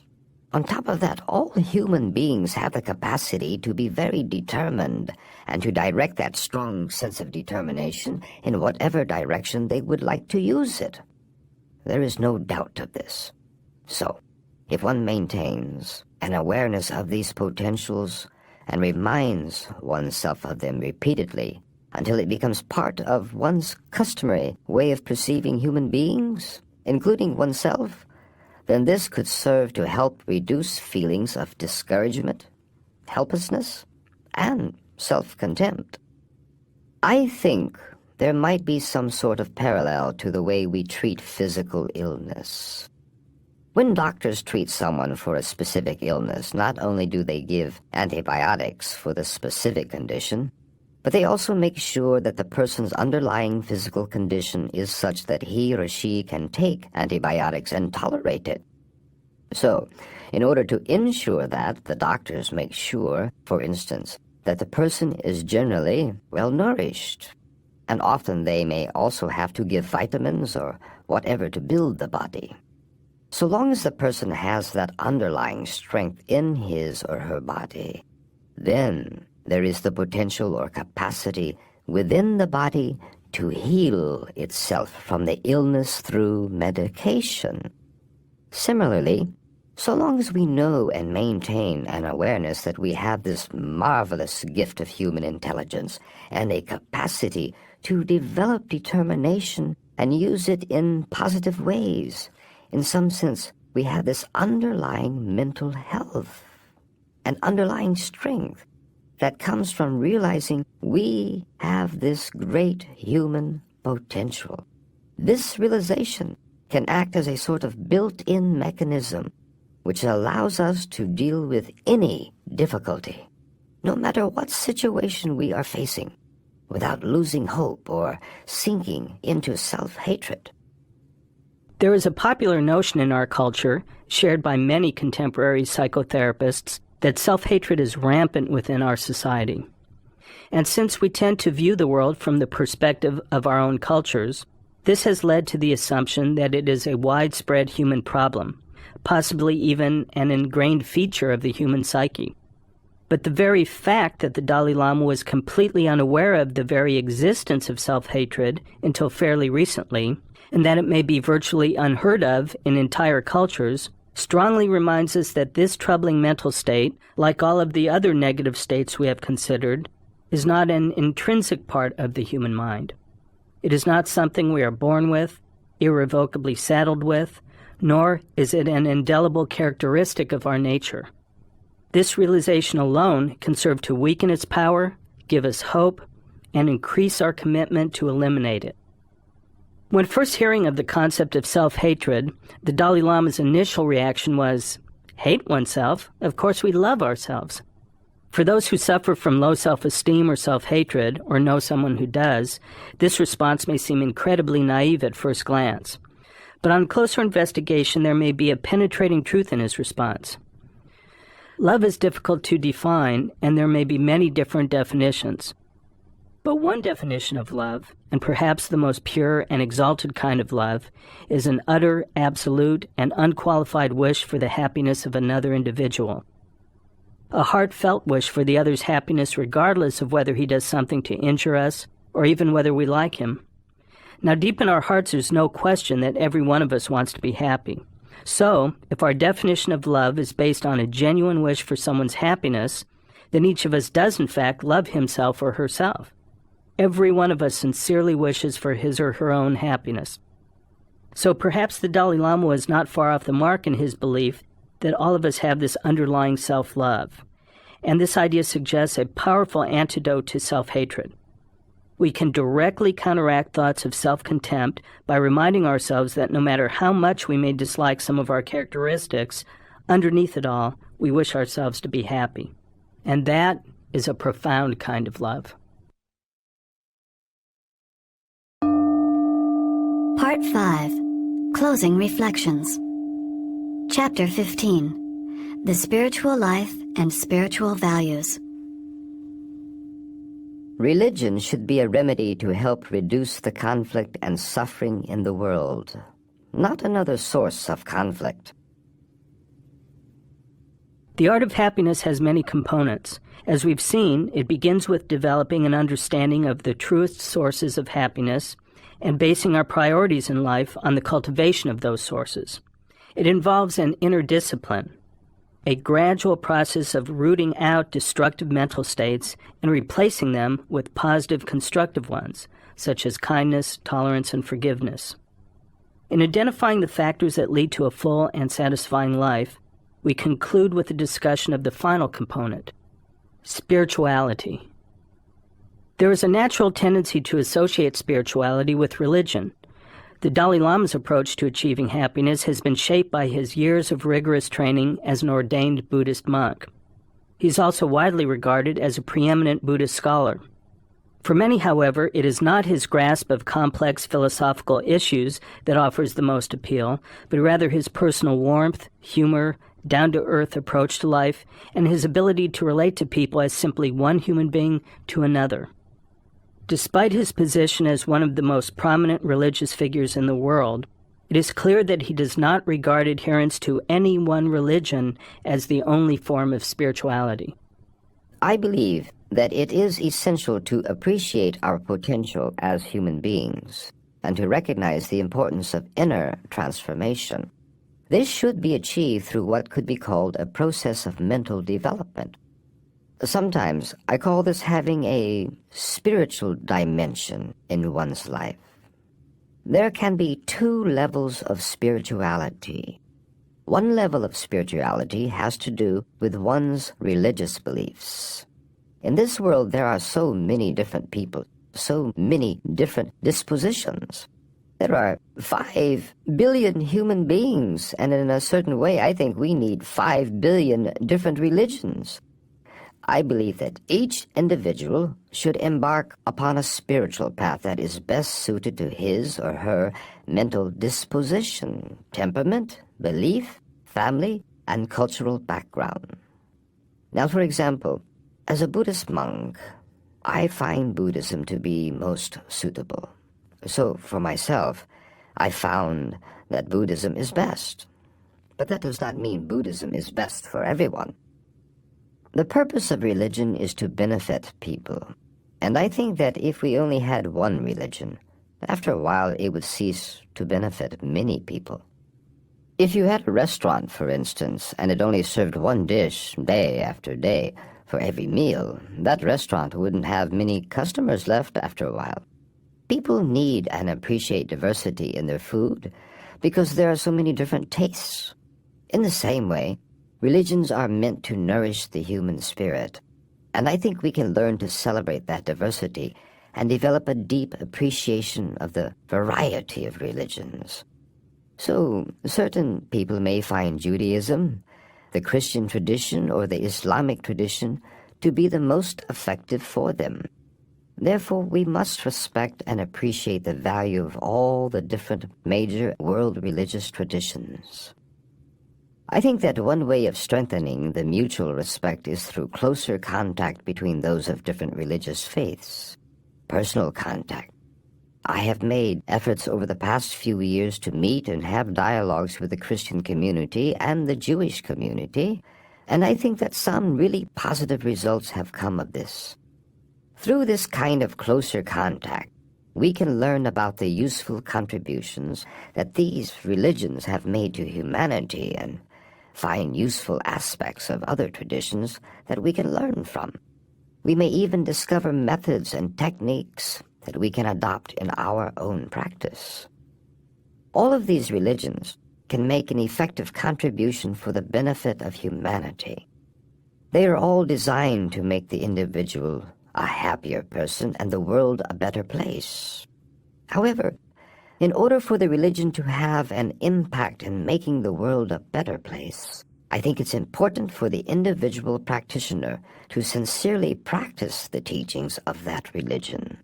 On top of that, all human beings have the capacity to be very determined and to direct that strong sense of determination in whatever direction they would like to use it. There is no doubt of this. So, if one maintains an awareness of these potentials and reminds oneself of them repeatedly until it becomes part of one's customary way of perceiving human beings, including oneself, then this could serve to help reduce feelings of discouragement, helplessness, and self-contempt. I think there might be some sort of parallel to the way we treat physical illness. When doctors treat someone for a specific illness, not only do they give antibiotics for the specific condition, but they also make sure that the person's underlying physical condition is such that he or she can take antibiotics and tolerate it. So, in order to ensure that, the doctors make sure, for instance, that the person is generally well-nourished. And often they may also have to give vitamins or whatever to build the body. So long as the person has that underlying strength in his or her body, then there is the potential or capacity within the body to heal itself from the illness through medication. Similarly, so long as we know and maintain an awareness that we have this marvelous gift of human intelligence and a capacity to develop determination and use it in positive ways, in some sense, we have this underlying mental health, an underlying strength that comes from realizing we have this great human potential. This realization can act as a sort of built-in mechanism which allows us to deal with any difficulty, no matter what situation we are facing, without losing hope or sinking into self-hatred. There is a popular notion in our culture, shared by many contemporary psychotherapists, that self-hatred is rampant within our society. And since we tend to view the world from the perspective of our own cultures, this has led to the assumption that it is a widespread human problem, possibly even an ingrained feature of the human psyche. But the very fact that the Dalai Lama was completely unaware of the very existence of self-hatred until fairly recently, and that it may be virtually unheard of in entire cultures, strongly reminds us that this troubling mental state, like all of the other negative states we have considered, is not an intrinsic part of the human mind. It is not something we are born with, irrevocably saddled with, nor is it an indelible characteristic of our nature. This realization alone can serve to weaken its power, give us hope, and increase our commitment to eliminate it. When first hearing of the concept of self-hatred, the Dalai Lama's initial reaction was, hate oneself? Of course we love ourselves. For those who suffer from low self-esteem or self-hatred, or know someone who does, this response may seem incredibly naive at first glance. But on closer investigation, there may be a penetrating truth in his response. Love is difficult to define, and there may be many different definitions. But one definition of love, and perhaps the most pure and exalted kind of love, is an utter, absolute, and unqualified wish for the happiness of another individual. A heartfelt wish for the other's happiness regardless of whether he does something to injure us, or even whether we like him. Now, deep in our hearts, there's no question that every one of us wants to be happy. So, if our definition of love is based on a genuine wish for someone's happiness, then each of us does in fact love himself or herself. Every one of us sincerely wishes for his or her own happiness. So perhaps the Dalai Lama was not far off the mark in his belief that all of us have this underlying self-love. And this idea suggests a powerful antidote to self-hatred. We can directly counteract thoughts of self-contempt by reminding ourselves that no matter how much we may dislike some of our characteristics, underneath it all, we wish ourselves to be happy. And that is a profound kind of love. Part 5. Closing Reflections. Chapter 15. The Spiritual Life and Spiritual Values. Religion should be a remedy to help reduce the conflict and suffering in the world, not another source of conflict. The art of happiness has many components. As we've seen, it begins with developing an understanding of the truest sources of happiness and basing our priorities in life on the cultivation of those sources. It involves an inner discipline, a gradual process of rooting out destructive mental states and replacing them with positive, constructive ones, such as kindness, tolerance, and forgiveness. In identifying the factors that lead to a full and satisfying life, we conclude with a discussion of the final component, spirituality. There is a natural tendency to associate spirituality with religion. The Dalai Lama's approach to achieving happiness has been shaped by his years of rigorous training as an ordained Buddhist monk. He's also widely regarded as a preeminent Buddhist scholar. For many, however, it is not his grasp of complex philosophical issues that offers the most appeal, but rather his personal warmth, humor, down-to-earth approach to life, and his ability to relate to people as simply one human being to another. Despite his position as one of the most prominent religious figures in the world, it is clear that he does not regard adherence to any one religion as the only form of spirituality. I believe that it is essential to appreciate our potential as human beings and to recognize the importance of inner transformation. This should be achieved through what could be called a process of mental development. Sometimes I call this having a spiritual dimension in one's life. There can be two levels of spirituality. One level of spirituality has to do with one's religious beliefs. In this world, there are so many different people, so many different dispositions. There are 5 billion human beings, and in a certain way, I think we need 5 billion different religions. I believe that each individual should embark upon a spiritual path that is best suited to his or her mental disposition, temperament, belief, family, and cultural background. Now, for example, as a Buddhist monk, I find Buddhism to be most suitable. So, for myself, I found that Buddhism is best. But that does not mean Buddhism is best for everyone. The purpose of religion is to benefit people. And I think that if we only had one religion, after a while it would cease to benefit many people. If you had a restaurant, for instance, and it only served one dish day after day for every meal, that restaurant wouldn't have many customers left after a while. People need and appreciate diversity in their food because there are so many different tastes. In the same way, religions are meant to nourish the human spirit, and I think we can learn to celebrate that diversity and develop a deep appreciation of the variety of religions. So, certain people may find Judaism, the Christian tradition, or the Islamic tradition to be the most effective for them. Therefore, we must respect and appreciate the value of all the different major world religious traditions. I think that one way of strengthening the mutual respect is through closer contact between those of different religious faiths, personal contact. I have made efforts over the past few years to meet and have dialogues with the Christian community and the Jewish community, and I think that some really positive results have come of this. Through this kind of closer contact, we can learn about the useful contributions that these religions have made to humanity and find useful aspects of other traditions that we can learn from. We may even discover methods and techniques that we can adopt in our own practice. All of these religions can make an effective contribution for the benefit of humanity. They are all designed to make the individual a happier person and the world a better place. However, in order for the religion to have an impact in making the world a better place, I think it's important for the individual practitioner to sincerely practice the teachings of that religion.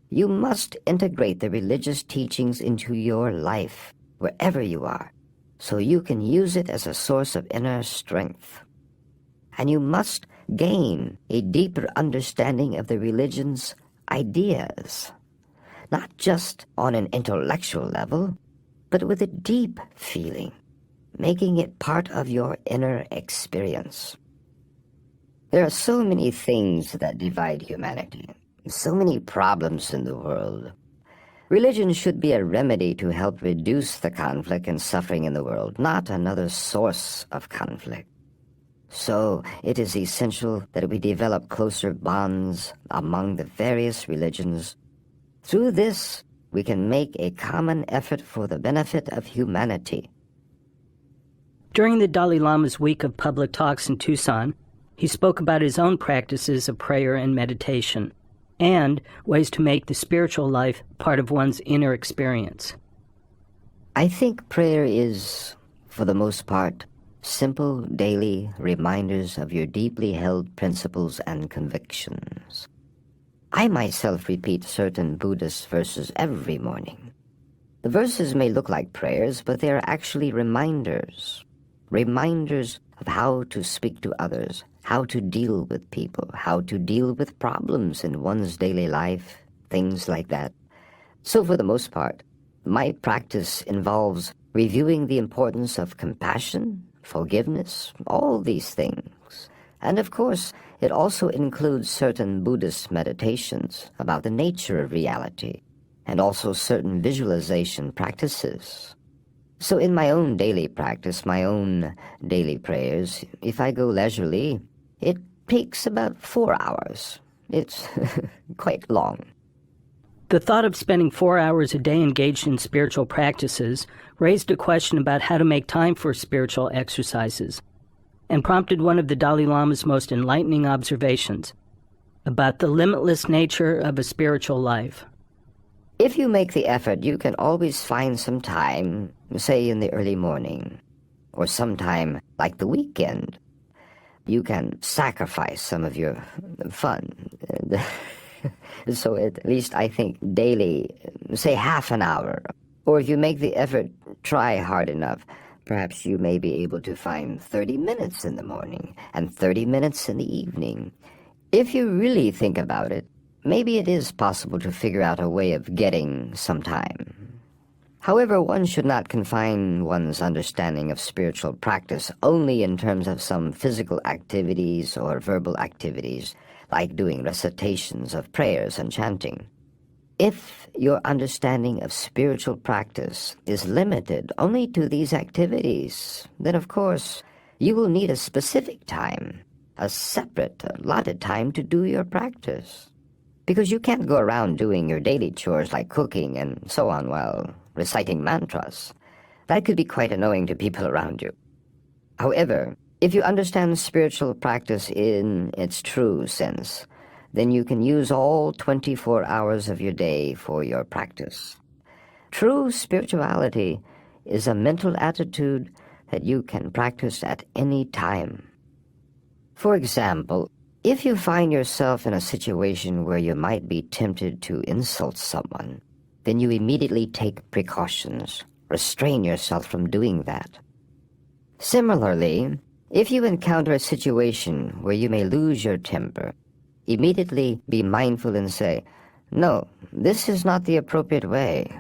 You must integrate the religious teachings into your life, wherever you are, so you can use it as a source of inner strength. And you must gain a deeper understanding of the religion's ideas, not just on an intellectual level, but with a deep feeling, making it part of your inner experience. There are so many things that divide humanity, so many problems in the world. Religion should be a remedy to help reduce the conflict and suffering in the world, not another source of conflict. So it is essential that we develop closer bonds among the various religions. Through this, we can make a common effort for the benefit of humanity. During the Dalai Lama's week of public talks in Tucson, he spoke about his own practices of prayer and meditation, and ways to make the spiritual life part of one's inner experience. I think prayer is, for the most part, simple daily reminders of your deeply held principles and convictions. I myself repeat certain Buddhist verses every morning. The verses may look like prayers, but they are actually reminders of how to speak to others, how to deal with people, how to deal with problems in one's daily life, things like that. So for the most part, my practice involves reviewing the importance of compassion, forgiveness, all these things. And of course, it also includes certain Buddhist meditations about the nature of reality, and also certain visualization practices. So in my own daily practice, my own daily prayers, if I go leisurely, it takes about 4 hours. It's quite long. The thought of spending 4 hours a day engaged in spiritual practices raised a question about how to make time for spiritual exercises, and prompted one of the Dalai Lama's most enlightening observations about the limitless nature of a spiritual life. If you make the effort, you can always find some time, say in the early morning, or sometime like the weekend. You can sacrifice some of your fun. So at least I think daily, say half an hour. Or if you make the effort, try hard enough, perhaps you may be able to find 30 minutes in the morning and 30 minutes in the evening. If you really think about it, maybe it is possible to figure out a way of getting some time. However, one should not confine one's understanding of spiritual practice only in terms of some physical activities or verbal activities, like doing recitations of prayers and chanting. If your understanding of spiritual practice is limited only to these activities, then of course you will need a specific time, a separate, allotted time to do your practice. Because you can't go around doing your daily chores like cooking and so on while reciting mantras. That could be quite annoying to people around you. However, if you understand spiritual practice in its true sense, then you can use all 24 hours of your day for your practice. True spirituality is a mental attitude that you can practice at any time. For example, if you find yourself in a situation where you might be tempted to insult someone, then you immediately take precautions, restrain yourself from doing that. Similarly, if you encounter a situation where you may lose your temper, immediately be mindful and say, "No, this is not the appropriate way.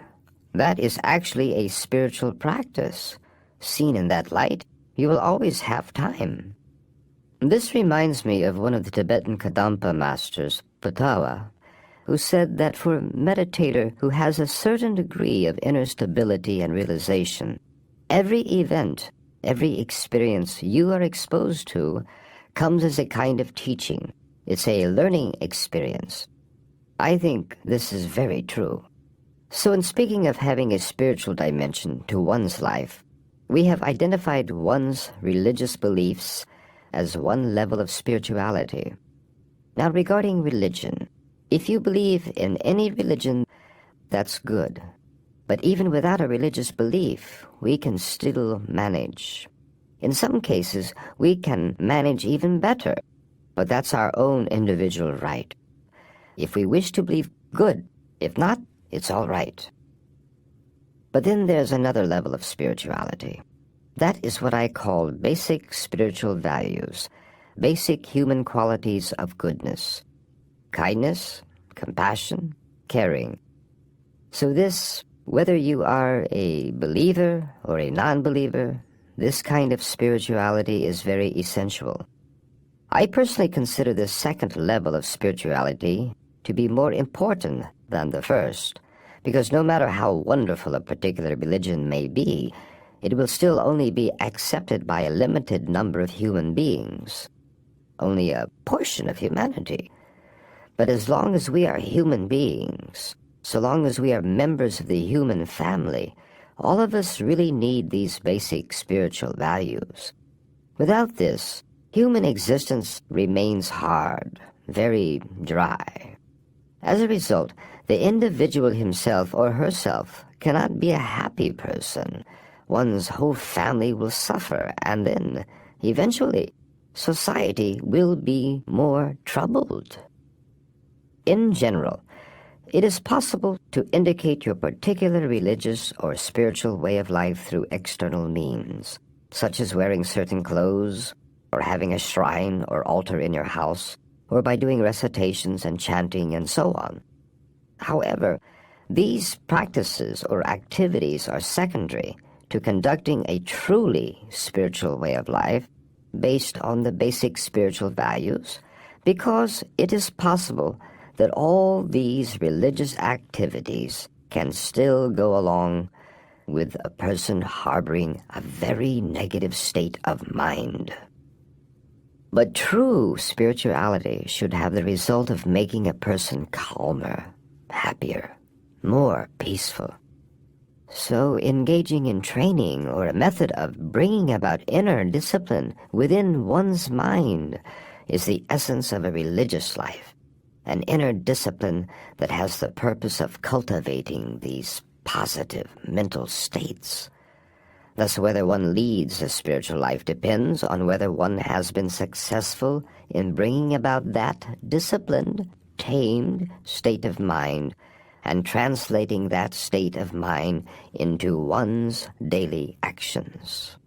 That is actually a spiritual practice. Seen in that light, you will always have time." This reminds me of one of the Tibetan Kadampa masters, Patawa, who said that for a meditator who has a certain degree of inner stability and realization, every event, every experience you are exposed to comes as a kind of teaching. It's a learning experience. I think this is very true. So in speaking of having a spiritual dimension to one's life, we have identified one's religious beliefs as one level of spirituality. Now regarding religion, if you believe in any religion, that's good. But even without a religious belief, we can still manage. In some cases, we can manage even better, but that's our own individual right. If we wish to believe, good. If not, it's all right. But then there's another level of spirituality. That is what I call basic spiritual values, basic human qualities of goodness. Kindness, compassion, caring. So this, whether you are a believer or a non-believer, this kind of spirituality is very essential. I personally consider this second level of spirituality to be more important than the first, because no matter how wonderful a particular religion may be, it will still only be accepted by a limited number of human beings, only a portion of humanity. But as long as we are human beings, so long as we are members of the human family, all of us really need these basic spiritual values. Without this, human existence remains hard, very dry. As a result, the individual himself or herself cannot be a happy person. One's whole family will suffer, and then, eventually, society will be more troubled. In general, it is possible to indicate your particular religious or spiritual way of life through external means, such as wearing certain clothes, or having a shrine or altar in your house, or by doing recitations and chanting and so on. However, these practices or activities are secondary to conducting a truly spiritual way of life based on the basic spiritual values, because it is possible that all these religious activities can still go along with a person harboring a very negative state of mind. But true spirituality should have the result of making a person calmer, happier, more peaceful. So engaging in training or a method of bringing about inner discipline within one's mind is the essence of a religious life, an inner discipline that has the purpose of cultivating these positive mental states. Thus, whether one leads a spiritual life depends on whether one has been successful in bringing about that disciplined, tamed state of mind and translating that state of mind into one's daily actions.